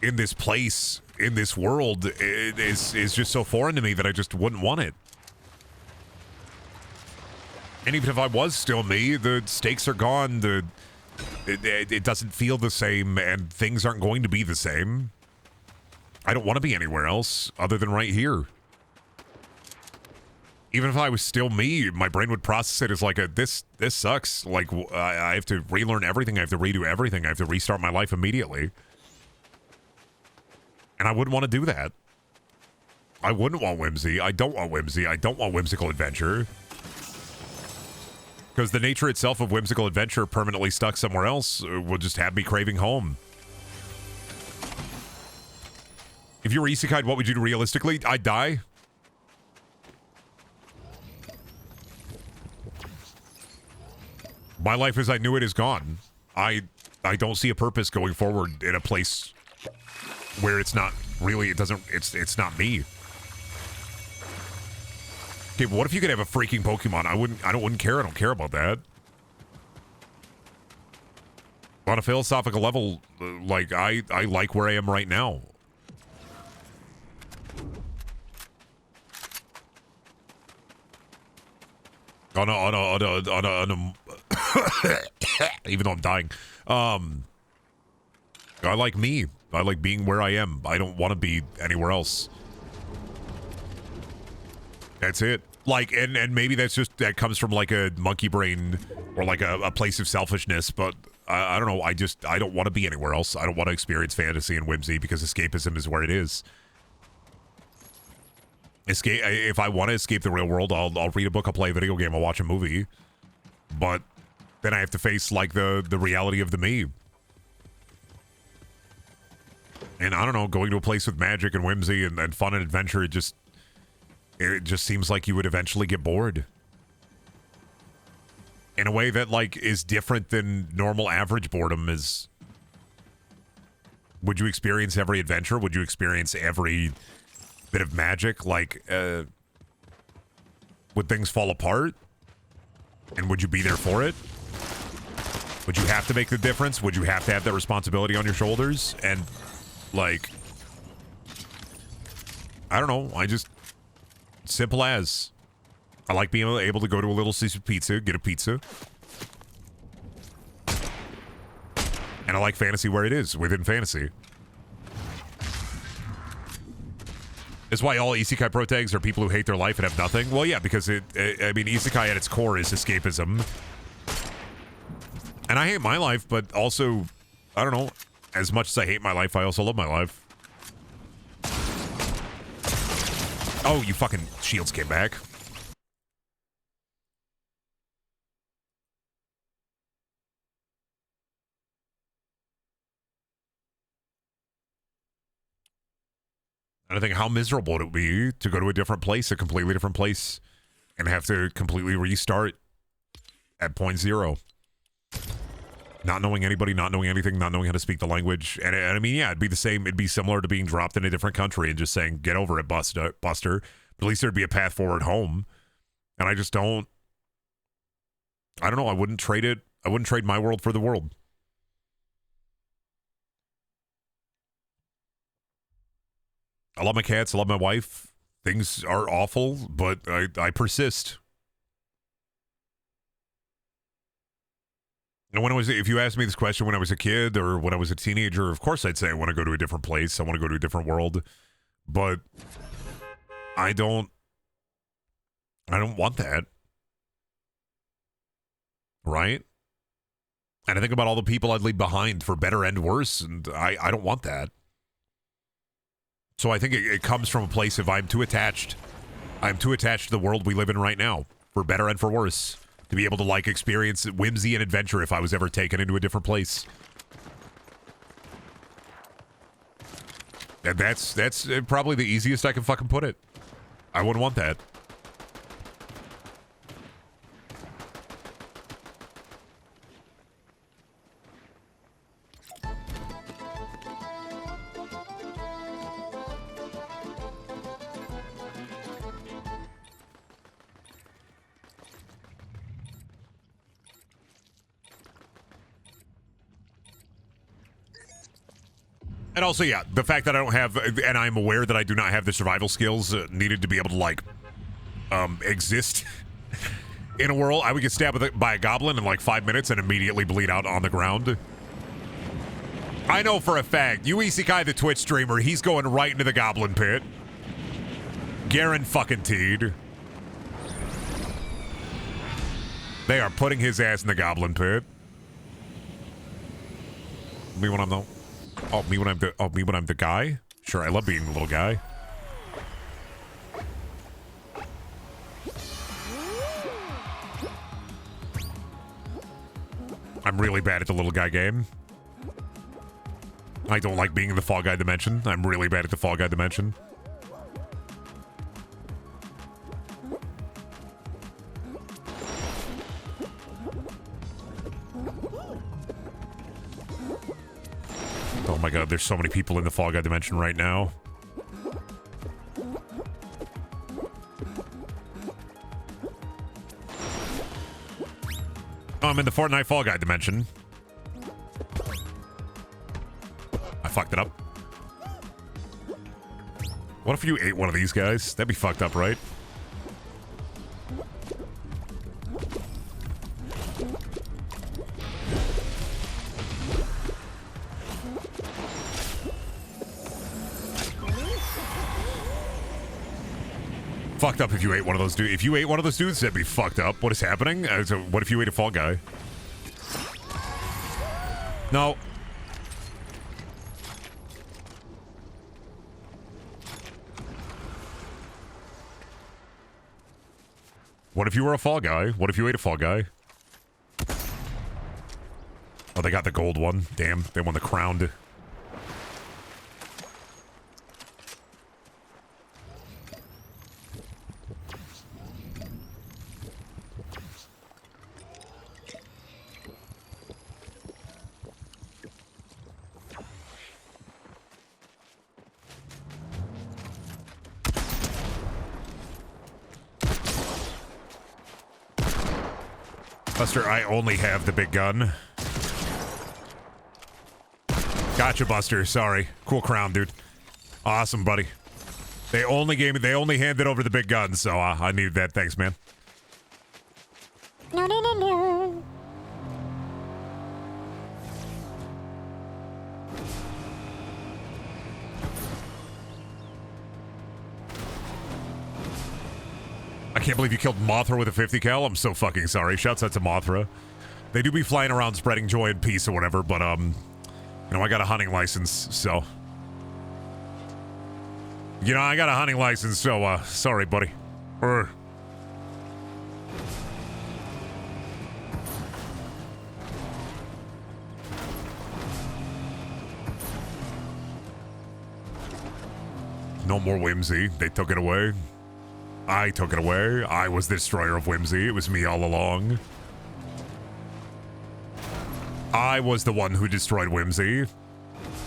in this place, in this world is just so foreign to me that I just wouldn't want it. And even if I was still me, the stakes are gone. It doesn't feel the same, and things aren't going to be the same. I don't want to be anywhere else other than right here. Even if I was still me, my brain would process it as like this sucks. Like I have to relearn everything. I have to redo everything. I have to restart my life immediately. And I wouldn't want to do that. I wouldn't want whimsy. I don't want whimsy. I don't want whimsical adventure. Because the nature itself of whimsical adventure permanently stuck somewhere else will just have me craving home. If you were isekai'd, what would you do realistically? I'd die. My life as I knew it is gone. I don't see a purpose going forward in a place where it's not really, it's not me. Okay, but what if you could have a freaking Pokemon? I wouldn't care. I don't care about that. On a philosophical level, like, I like where I am right now. On a even though I'm dying. I like me. I like being where I am. I don't want to be anywhere else. That's it. Like, and maybe that comes from like a monkey brain or like a place of selfishness, but I don't know. I don't want to be anywhere else. I don't want to experience fantasy and whimsy because escapism is where it is. If I want to escape the real world, I'll read a book, I'll play a video game, I'll watch a movie. But then I have to face like the reality of the me. And I don't know, going to a place with magic and whimsy and fun and adventure, it just seems like you would eventually get bored. In a way that like is different than normal average boredom is. Would you experience every adventure? Would you experience every bit of magic? Like, would things fall apart? And would you be there for it? Would you have to make the difference? Would you have to have that responsibility on your shoulders? And, like, I don't know. Simple as. I like being able to go to a Little Caesar Pizza, get a pizza. And I like fantasy where it is, within fantasy. It's why all isekai protags are people who hate their life and have nothing. Well, yeah, because I mean, isekai at its core is escapism. And I hate my life, but also, I don't know, as much as I hate my life, I also love my life. Oh, you fucking shields came back. And I think how miserable it would be to go to a different place, a completely different place, and have to completely restart at point zero. Not knowing anybody, not knowing anything, not knowing how to speak the language. And I mean, yeah, it'd be the same. It'd be similar to being dropped in a different country and just saying, get over it, Buster. But at least there'd be a path forward home. And I just don't. I don't know. I wouldn't trade it. I wouldn't trade my world for the world. I love my cats. I love my wife. Things are awful, but I persist. And when if you asked me this question when I was a kid or when I was a teenager, of course I'd say I want to go to a different place. I want to go to a different world. But I don't want that. Right? And I think about all the people I'd leave behind for better and worse, and I don't want that. So I think it comes from a place of I'm too attached to the world we live in right now, for better and for worse, to be able to like experience whimsy and adventure if I was ever taken into a different place. And that's probably the easiest I can fucking put it. I wouldn't want that. And also, yeah, the fact that I don't have, and I'm aware that I do not have the survival skills needed to be able to, like, exist in a world. I would get stabbed by a goblin in, like, 5 minutes and immediately bleed out on the ground. I know for a fact, you Isekai the Twitch streamer, he's going right into the goblin pit. Guaranteed. They are putting his ass in the goblin pit. Me when I'm the... me when I'm the guy? Sure, I love being the little guy. I'm really bad at the little guy game. I don't like being in the Fall Guy dimension. I'm really bad at the Fall Guy dimension. Oh my god, there's so many people in the Fall Guy dimension right now. Oh, I'm in the Fortnite Fall Guy dimension. I fucked it up. What if you ate one of these guys? That'd be fucked up, right? Fucked up if you ate one of those dudes. If you ate one of those dudes, that'd be fucked up. What is happening? So what if you ate a Fall Guy? No. What if you were a Fall Guy? What if you ate a Fall Guy? Oh, they got the gold one. Damn, they won the crown. Buster, I only have the big gun. Gotcha, Buster. Sorry. Cool crown, dude. Awesome, buddy. They only handed over the big gun, so I needed that. Thanks, man. No, no, no, no. I can't believe you killed Mothra with a 50 cal. I'm so fucking sorry. Shouts out to Mothra. They do be flying around spreading joy and peace or whatever, but you know, I got a hunting license, so I got a hunting license, so sorry, buddy. No more whimsy. They took it away. I took it away. I was the destroyer of whimsy. It was me all along. I was the one who destroyed whimsy.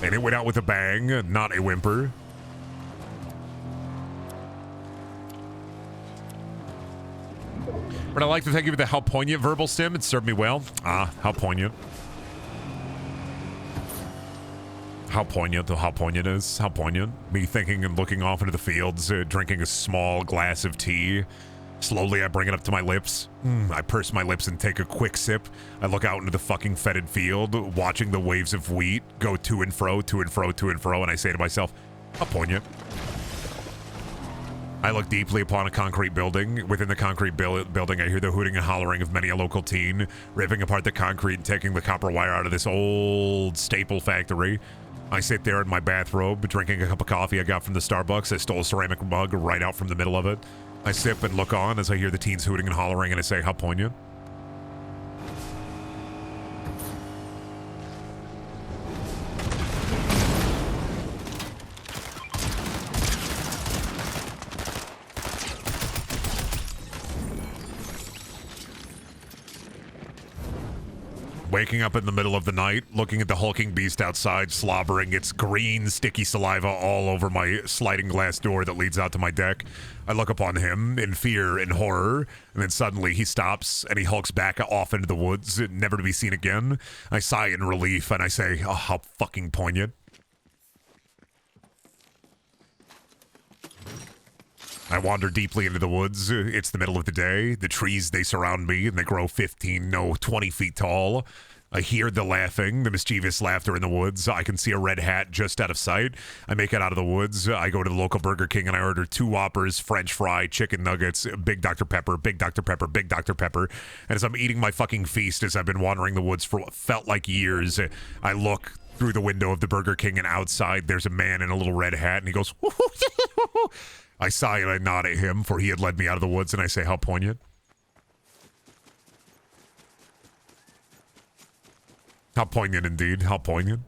And it went out with a bang, not a whimper. But I'd like to thank you for the how poignant verbal stim. It served me well. How poignant. How poignant is. How poignant. Me thinking and looking off into the fields, drinking a small glass of tea. Slowly, I bring it up to my lips. I purse my lips and take a quick sip. I look out into the fucking fetid field, watching the waves of wheat go to and fro, to and fro, to and fro, and I say to myself, how poignant. I look deeply upon a concrete building. Within the concrete building, I hear the hooting and hollering of many a local teen, ripping apart the concrete and taking the copper wire out of this old staple factory. I sit there in my bathrobe, drinking a cup of coffee I got from the Starbucks. I stole a ceramic mug right out from the middle of it. I sip and look on as I hear the teens hooting and hollering, and I say, how poignant. Waking up in the middle of the night, looking at the hulking beast outside, slobbering its green, sticky saliva all over my sliding glass door that leads out to my deck. I look upon him in fear and horror, and then suddenly he stops and he hulks back off into the woods, never to be seen again. I sigh in relief and I say, oh, how fucking poignant. I wander deeply into the woods. It's the middle of the day. The trees, they surround me, and they grow 20 feet tall. I hear the laughing, the mischievous laughter in the woods. I can see a red hat just out of sight. I make it out of the woods. I go to the local Burger King, and I order 2 Whoppers, French fry, chicken nuggets, Big Dr. Pepper, Big Dr. Pepper, Big Dr. Pepper. And as I'm eating my fucking feast, as I've been wandering the woods for what felt like years, I look through the window of the Burger King, and outside there's a man in a little red hat, and he goes, I sigh and I nod at him, for he had led me out of the woods, and I say, how poignant. How poignant indeed. How poignant.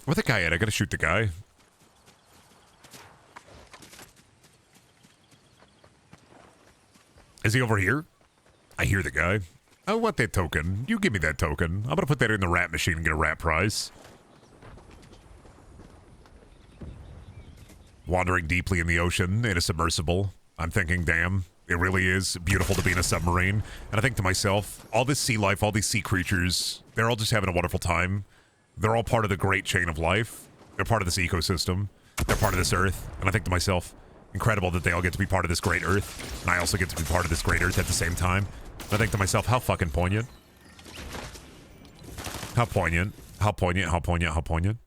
Where's the guy at? I gotta shoot the guy. Is he over here? I hear the guy. I want that token. You give me that token. I'm gonna put that in the rat machine and get a rat prize. wandering deeply in the ocean in a submersible. I'm thinking, damn, it really is beautiful to be in a submarine. And I think to myself, all this sea life, all these sea creatures, they're all just having a wonderful time. They're all part of the great chain of life. They're part of this ecosystem. They're part of this earth. And I think to myself, incredible that they all get to be part of this great earth. And I also get to be part of this great earth at the same time. And I think to myself, how fucking poignant. How poignant. How poignant, how poignant, how poignant.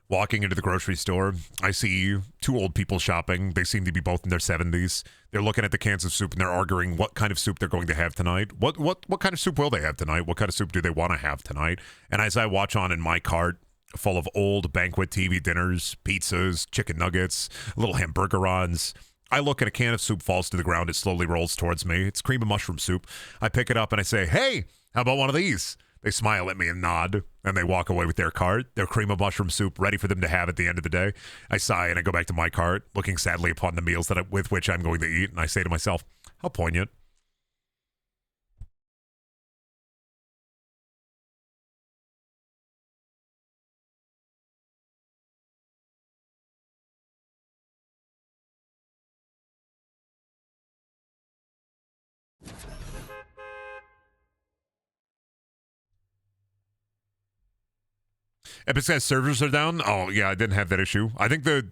Walking into the grocery store, I see two old people shopping. They seem to be both in their 70s. They're looking at the cans of soup and they're arguing what kind of soup they're going to have tonight. What kind of soup will they have tonight? What kind of soup do they want to have tonight? And as I watch on in my cart, full of old banquet TV dinners, pizzas, chicken nuggets, little hamburgerons, I look and a can of soup falls to the ground. It slowly rolls towards me. It's cream of mushroom soup. I pick it up and I say, hey, how about one of these? They smile at me and nod, and they walk away with their cart, their cream of mushroom soup ready for them to have at the end of the day. I sigh and I go back to my cart, looking sadly upon the meals with which I'm going to eat, and I say to myself, how poignant. Epic says servers are down. Oh, yeah, I didn't have that issue. I think the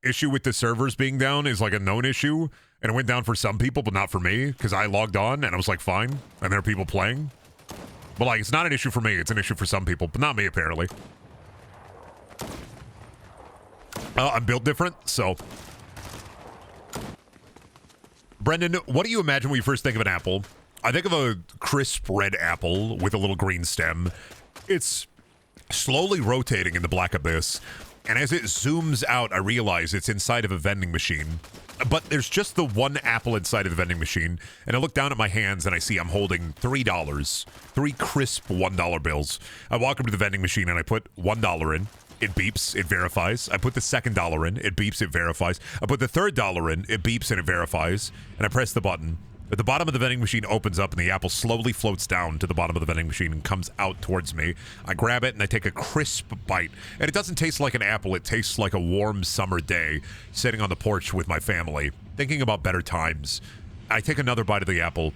issue with the servers being down is like a known issue, and it went down for some people, but not for me, because I logged on, and I was like, fine, and there are people playing. But, like, it's not an issue for me. It's an issue for some people, but not me, apparently. I'm built different, so... Brendan, what do you imagine when you first think of an apple? I think of a crisp red apple with a little green stem. It's slowly rotating in the black abyss, and as it zooms out, I realize it's inside of a vending machine. But there's just the one apple inside of the vending machine, and I look down at my hands and I see I'm holding $3, 3 crisp $1 bills. I walk up to the vending machine and I put $1 in. It beeps, it verifies. I put the second dollar in, it beeps, it verifies. I put the third dollar in, it beeps and it verifies, and I press the button. At the bottom of the vending machine opens up and the apple slowly floats down to the bottom of the vending machine and comes out towards me. I grab it and I take a crisp bite. And it doesn't taste like an apple, it tastes like a warm summer day sitting on the porch with my family, thinking about better times. I take another bite of the apple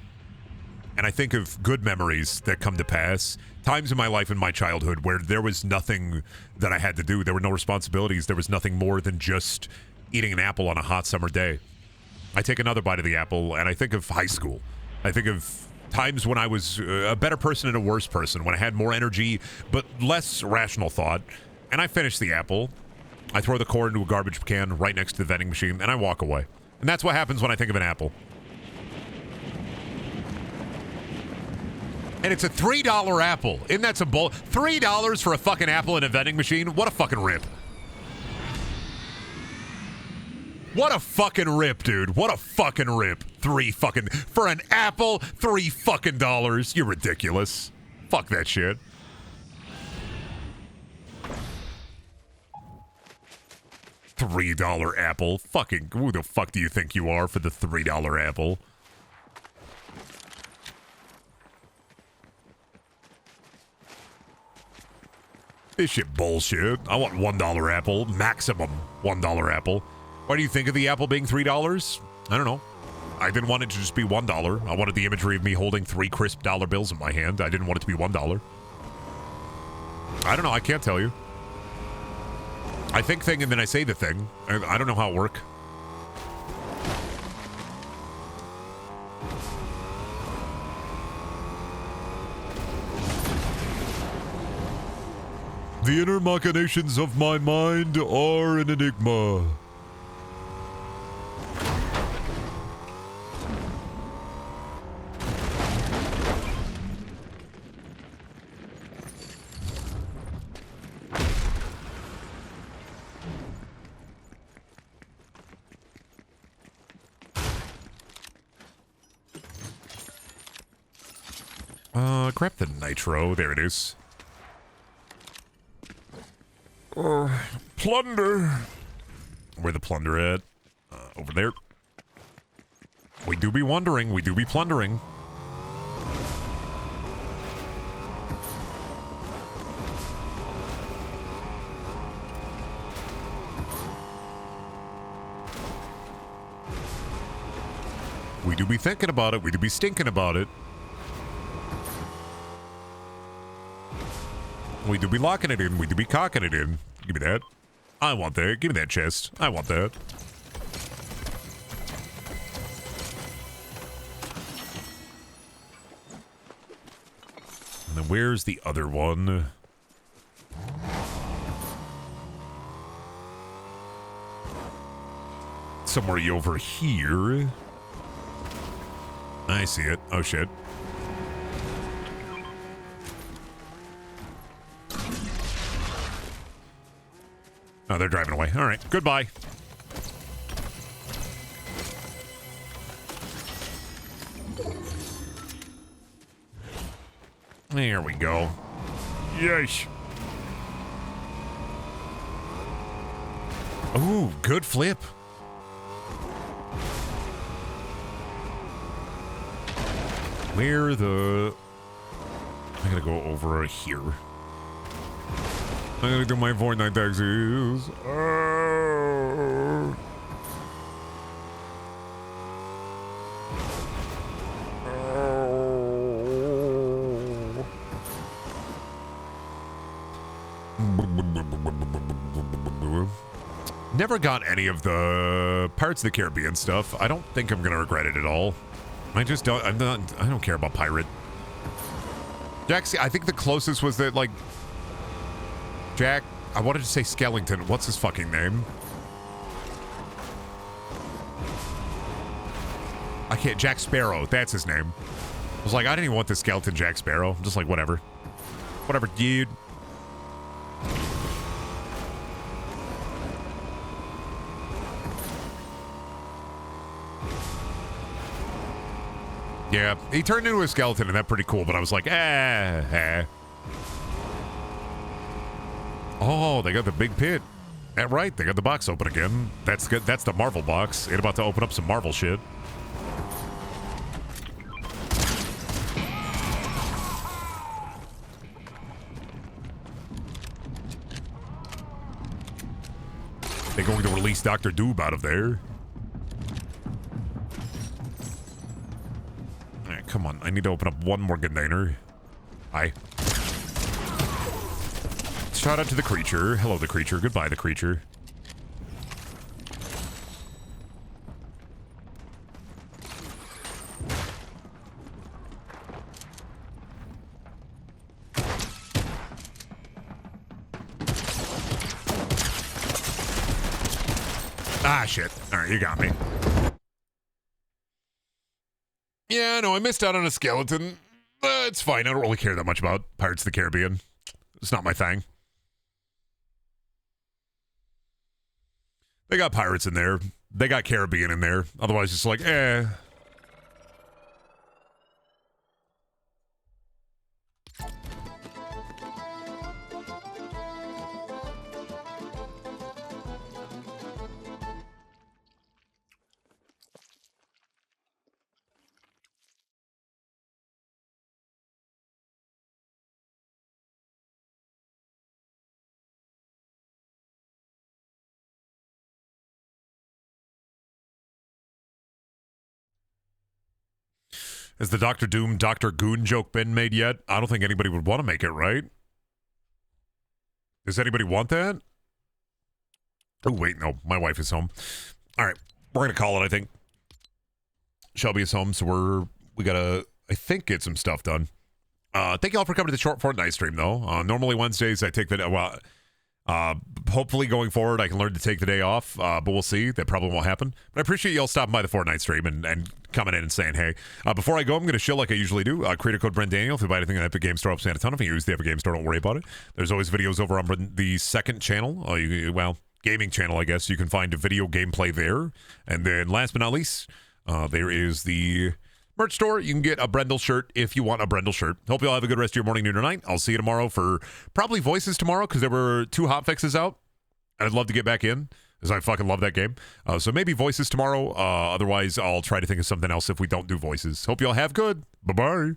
and I think of good memories that come to pass. Times in my life in my childhood where there was nothing that I had to do. There were no responsibilities. There was nothing more than just eating an apple on a hot summer day. I take another bite of the apple, and I think of high school. I think of times when I was a better person and a worse person, when I had more energy, but less rational thought. And I finish the apple. I throw the core into a garbage can right next to the vending machine, and I walk away. And that's what happens when I think of an apple. And it's a $3 apple. Isn't that some bull? $3 for a fucking apple in a vending machine? What a fucking rip. What a fucking rip, dude. What a fucking rip. For an apple, $3 fucking dollars. You're ridiculous. Fuck that shit. $3 apple. Fucking, who the fuck do you think you are for the $3 apple? This shit bullshit. I want $1 apple. Maximum $1 apple. Why do you think of the apple being $3? I don't know. I didn't want it to just be $1. I wanted the imagery of me holding 3 crisp dollar bills in my hand. I didn't want it to be $1. I don't know. I can't tell you. I think thing and then I say the thing. I don't know how it works. The inner machinations of my mind are an enigma. Grab the nitro. There it is. Plunder. Where the plunder at? Over there. We do be wondering. We do be plundering. We do be thinking about it. We do be stinking about it. We do be locking it in. We do be cocking it in. Give me that. I want that. Give me that chest. I want that. And then where's the other one? Somewhere over here. I see it. Oh, shit. Oh, they're driving away. All right. Goodbye. There we go. Yes. Ooh, good flip. Where the... I gotta go over here. I gotta do my Fortnite taxis. Never got any of the Pirates of the Caribbean stuff. I don't think I'm gonna regret it at all. I just don't. I don't care about pirate. Jack, I think the closest was that, like, Jack. I wanted to say Skellington. What's his fucking name? I can't. Jack Sparrow. That's his name. I was like, I didn't even want the skeleton Jack Sparrow. I'm just like, whatever. Whatever, dude. Yeah, he turned into a skeleton, and that's pretty cool, but I was like, Oh, they got the big pit. That right, they got the box open again. That's good. That's the Marvel box. It's about to open up some Marvel shit. They're going to release Dr. Doob out of there. Come on, I need to open up one more container. Hi. Shout out to the creature. Hello, the creature. Goodbye, the creature. Ah, shit. All right, you got me. Yeah, no, I missed out on a skeleton. It's fine. I don't really care that much about Pirates of the Caribbean. It's not my thing. They got pirates in there. They got Caribbean in there. Otherwise, it's like, Has the Doctor Doom, Doctor Goon joke been made yet? I don't think anybody would want to make it, right? Does anybody want that? Oh, wait, no. My wife is home. All right. We're going to call it, I think. Shelby is home, so we got to, I think, get some stuff done. Thank you all for coming to the short Fortnite stream, though. Normally Wednesdays, I take the, well, hopefully going forward, I can learn to take the day off, but we'll see. That probably won't happen. But I appreciate y'all stopping by the Fortnite stream and coming in and saying, hey. Before I go, I'm going to shill like I usually do. Creator code Brendaniel. If you buy anything on Epic Game Store, helps me out a ton. If you use the Epic Game Store, don't worry about it. There's always videos over on the second channel. Well, gaming channel, I guess. You can find a video gameplay there. And then last but not least, there is the merch store. You can get a Brendel shirt if you want a Brendel shirt. Hope you all have a good rest of your morning, noon, or night. I'll see you tomorrow for probably voices tomorrow because there were 2 hot fixes out. I'd love to get back in, because I fucking love that game. So maybe voices tomorrow. Otherwise, I'll try to think of something else if we don't do voices. Hope y'all have good. Bye-bye.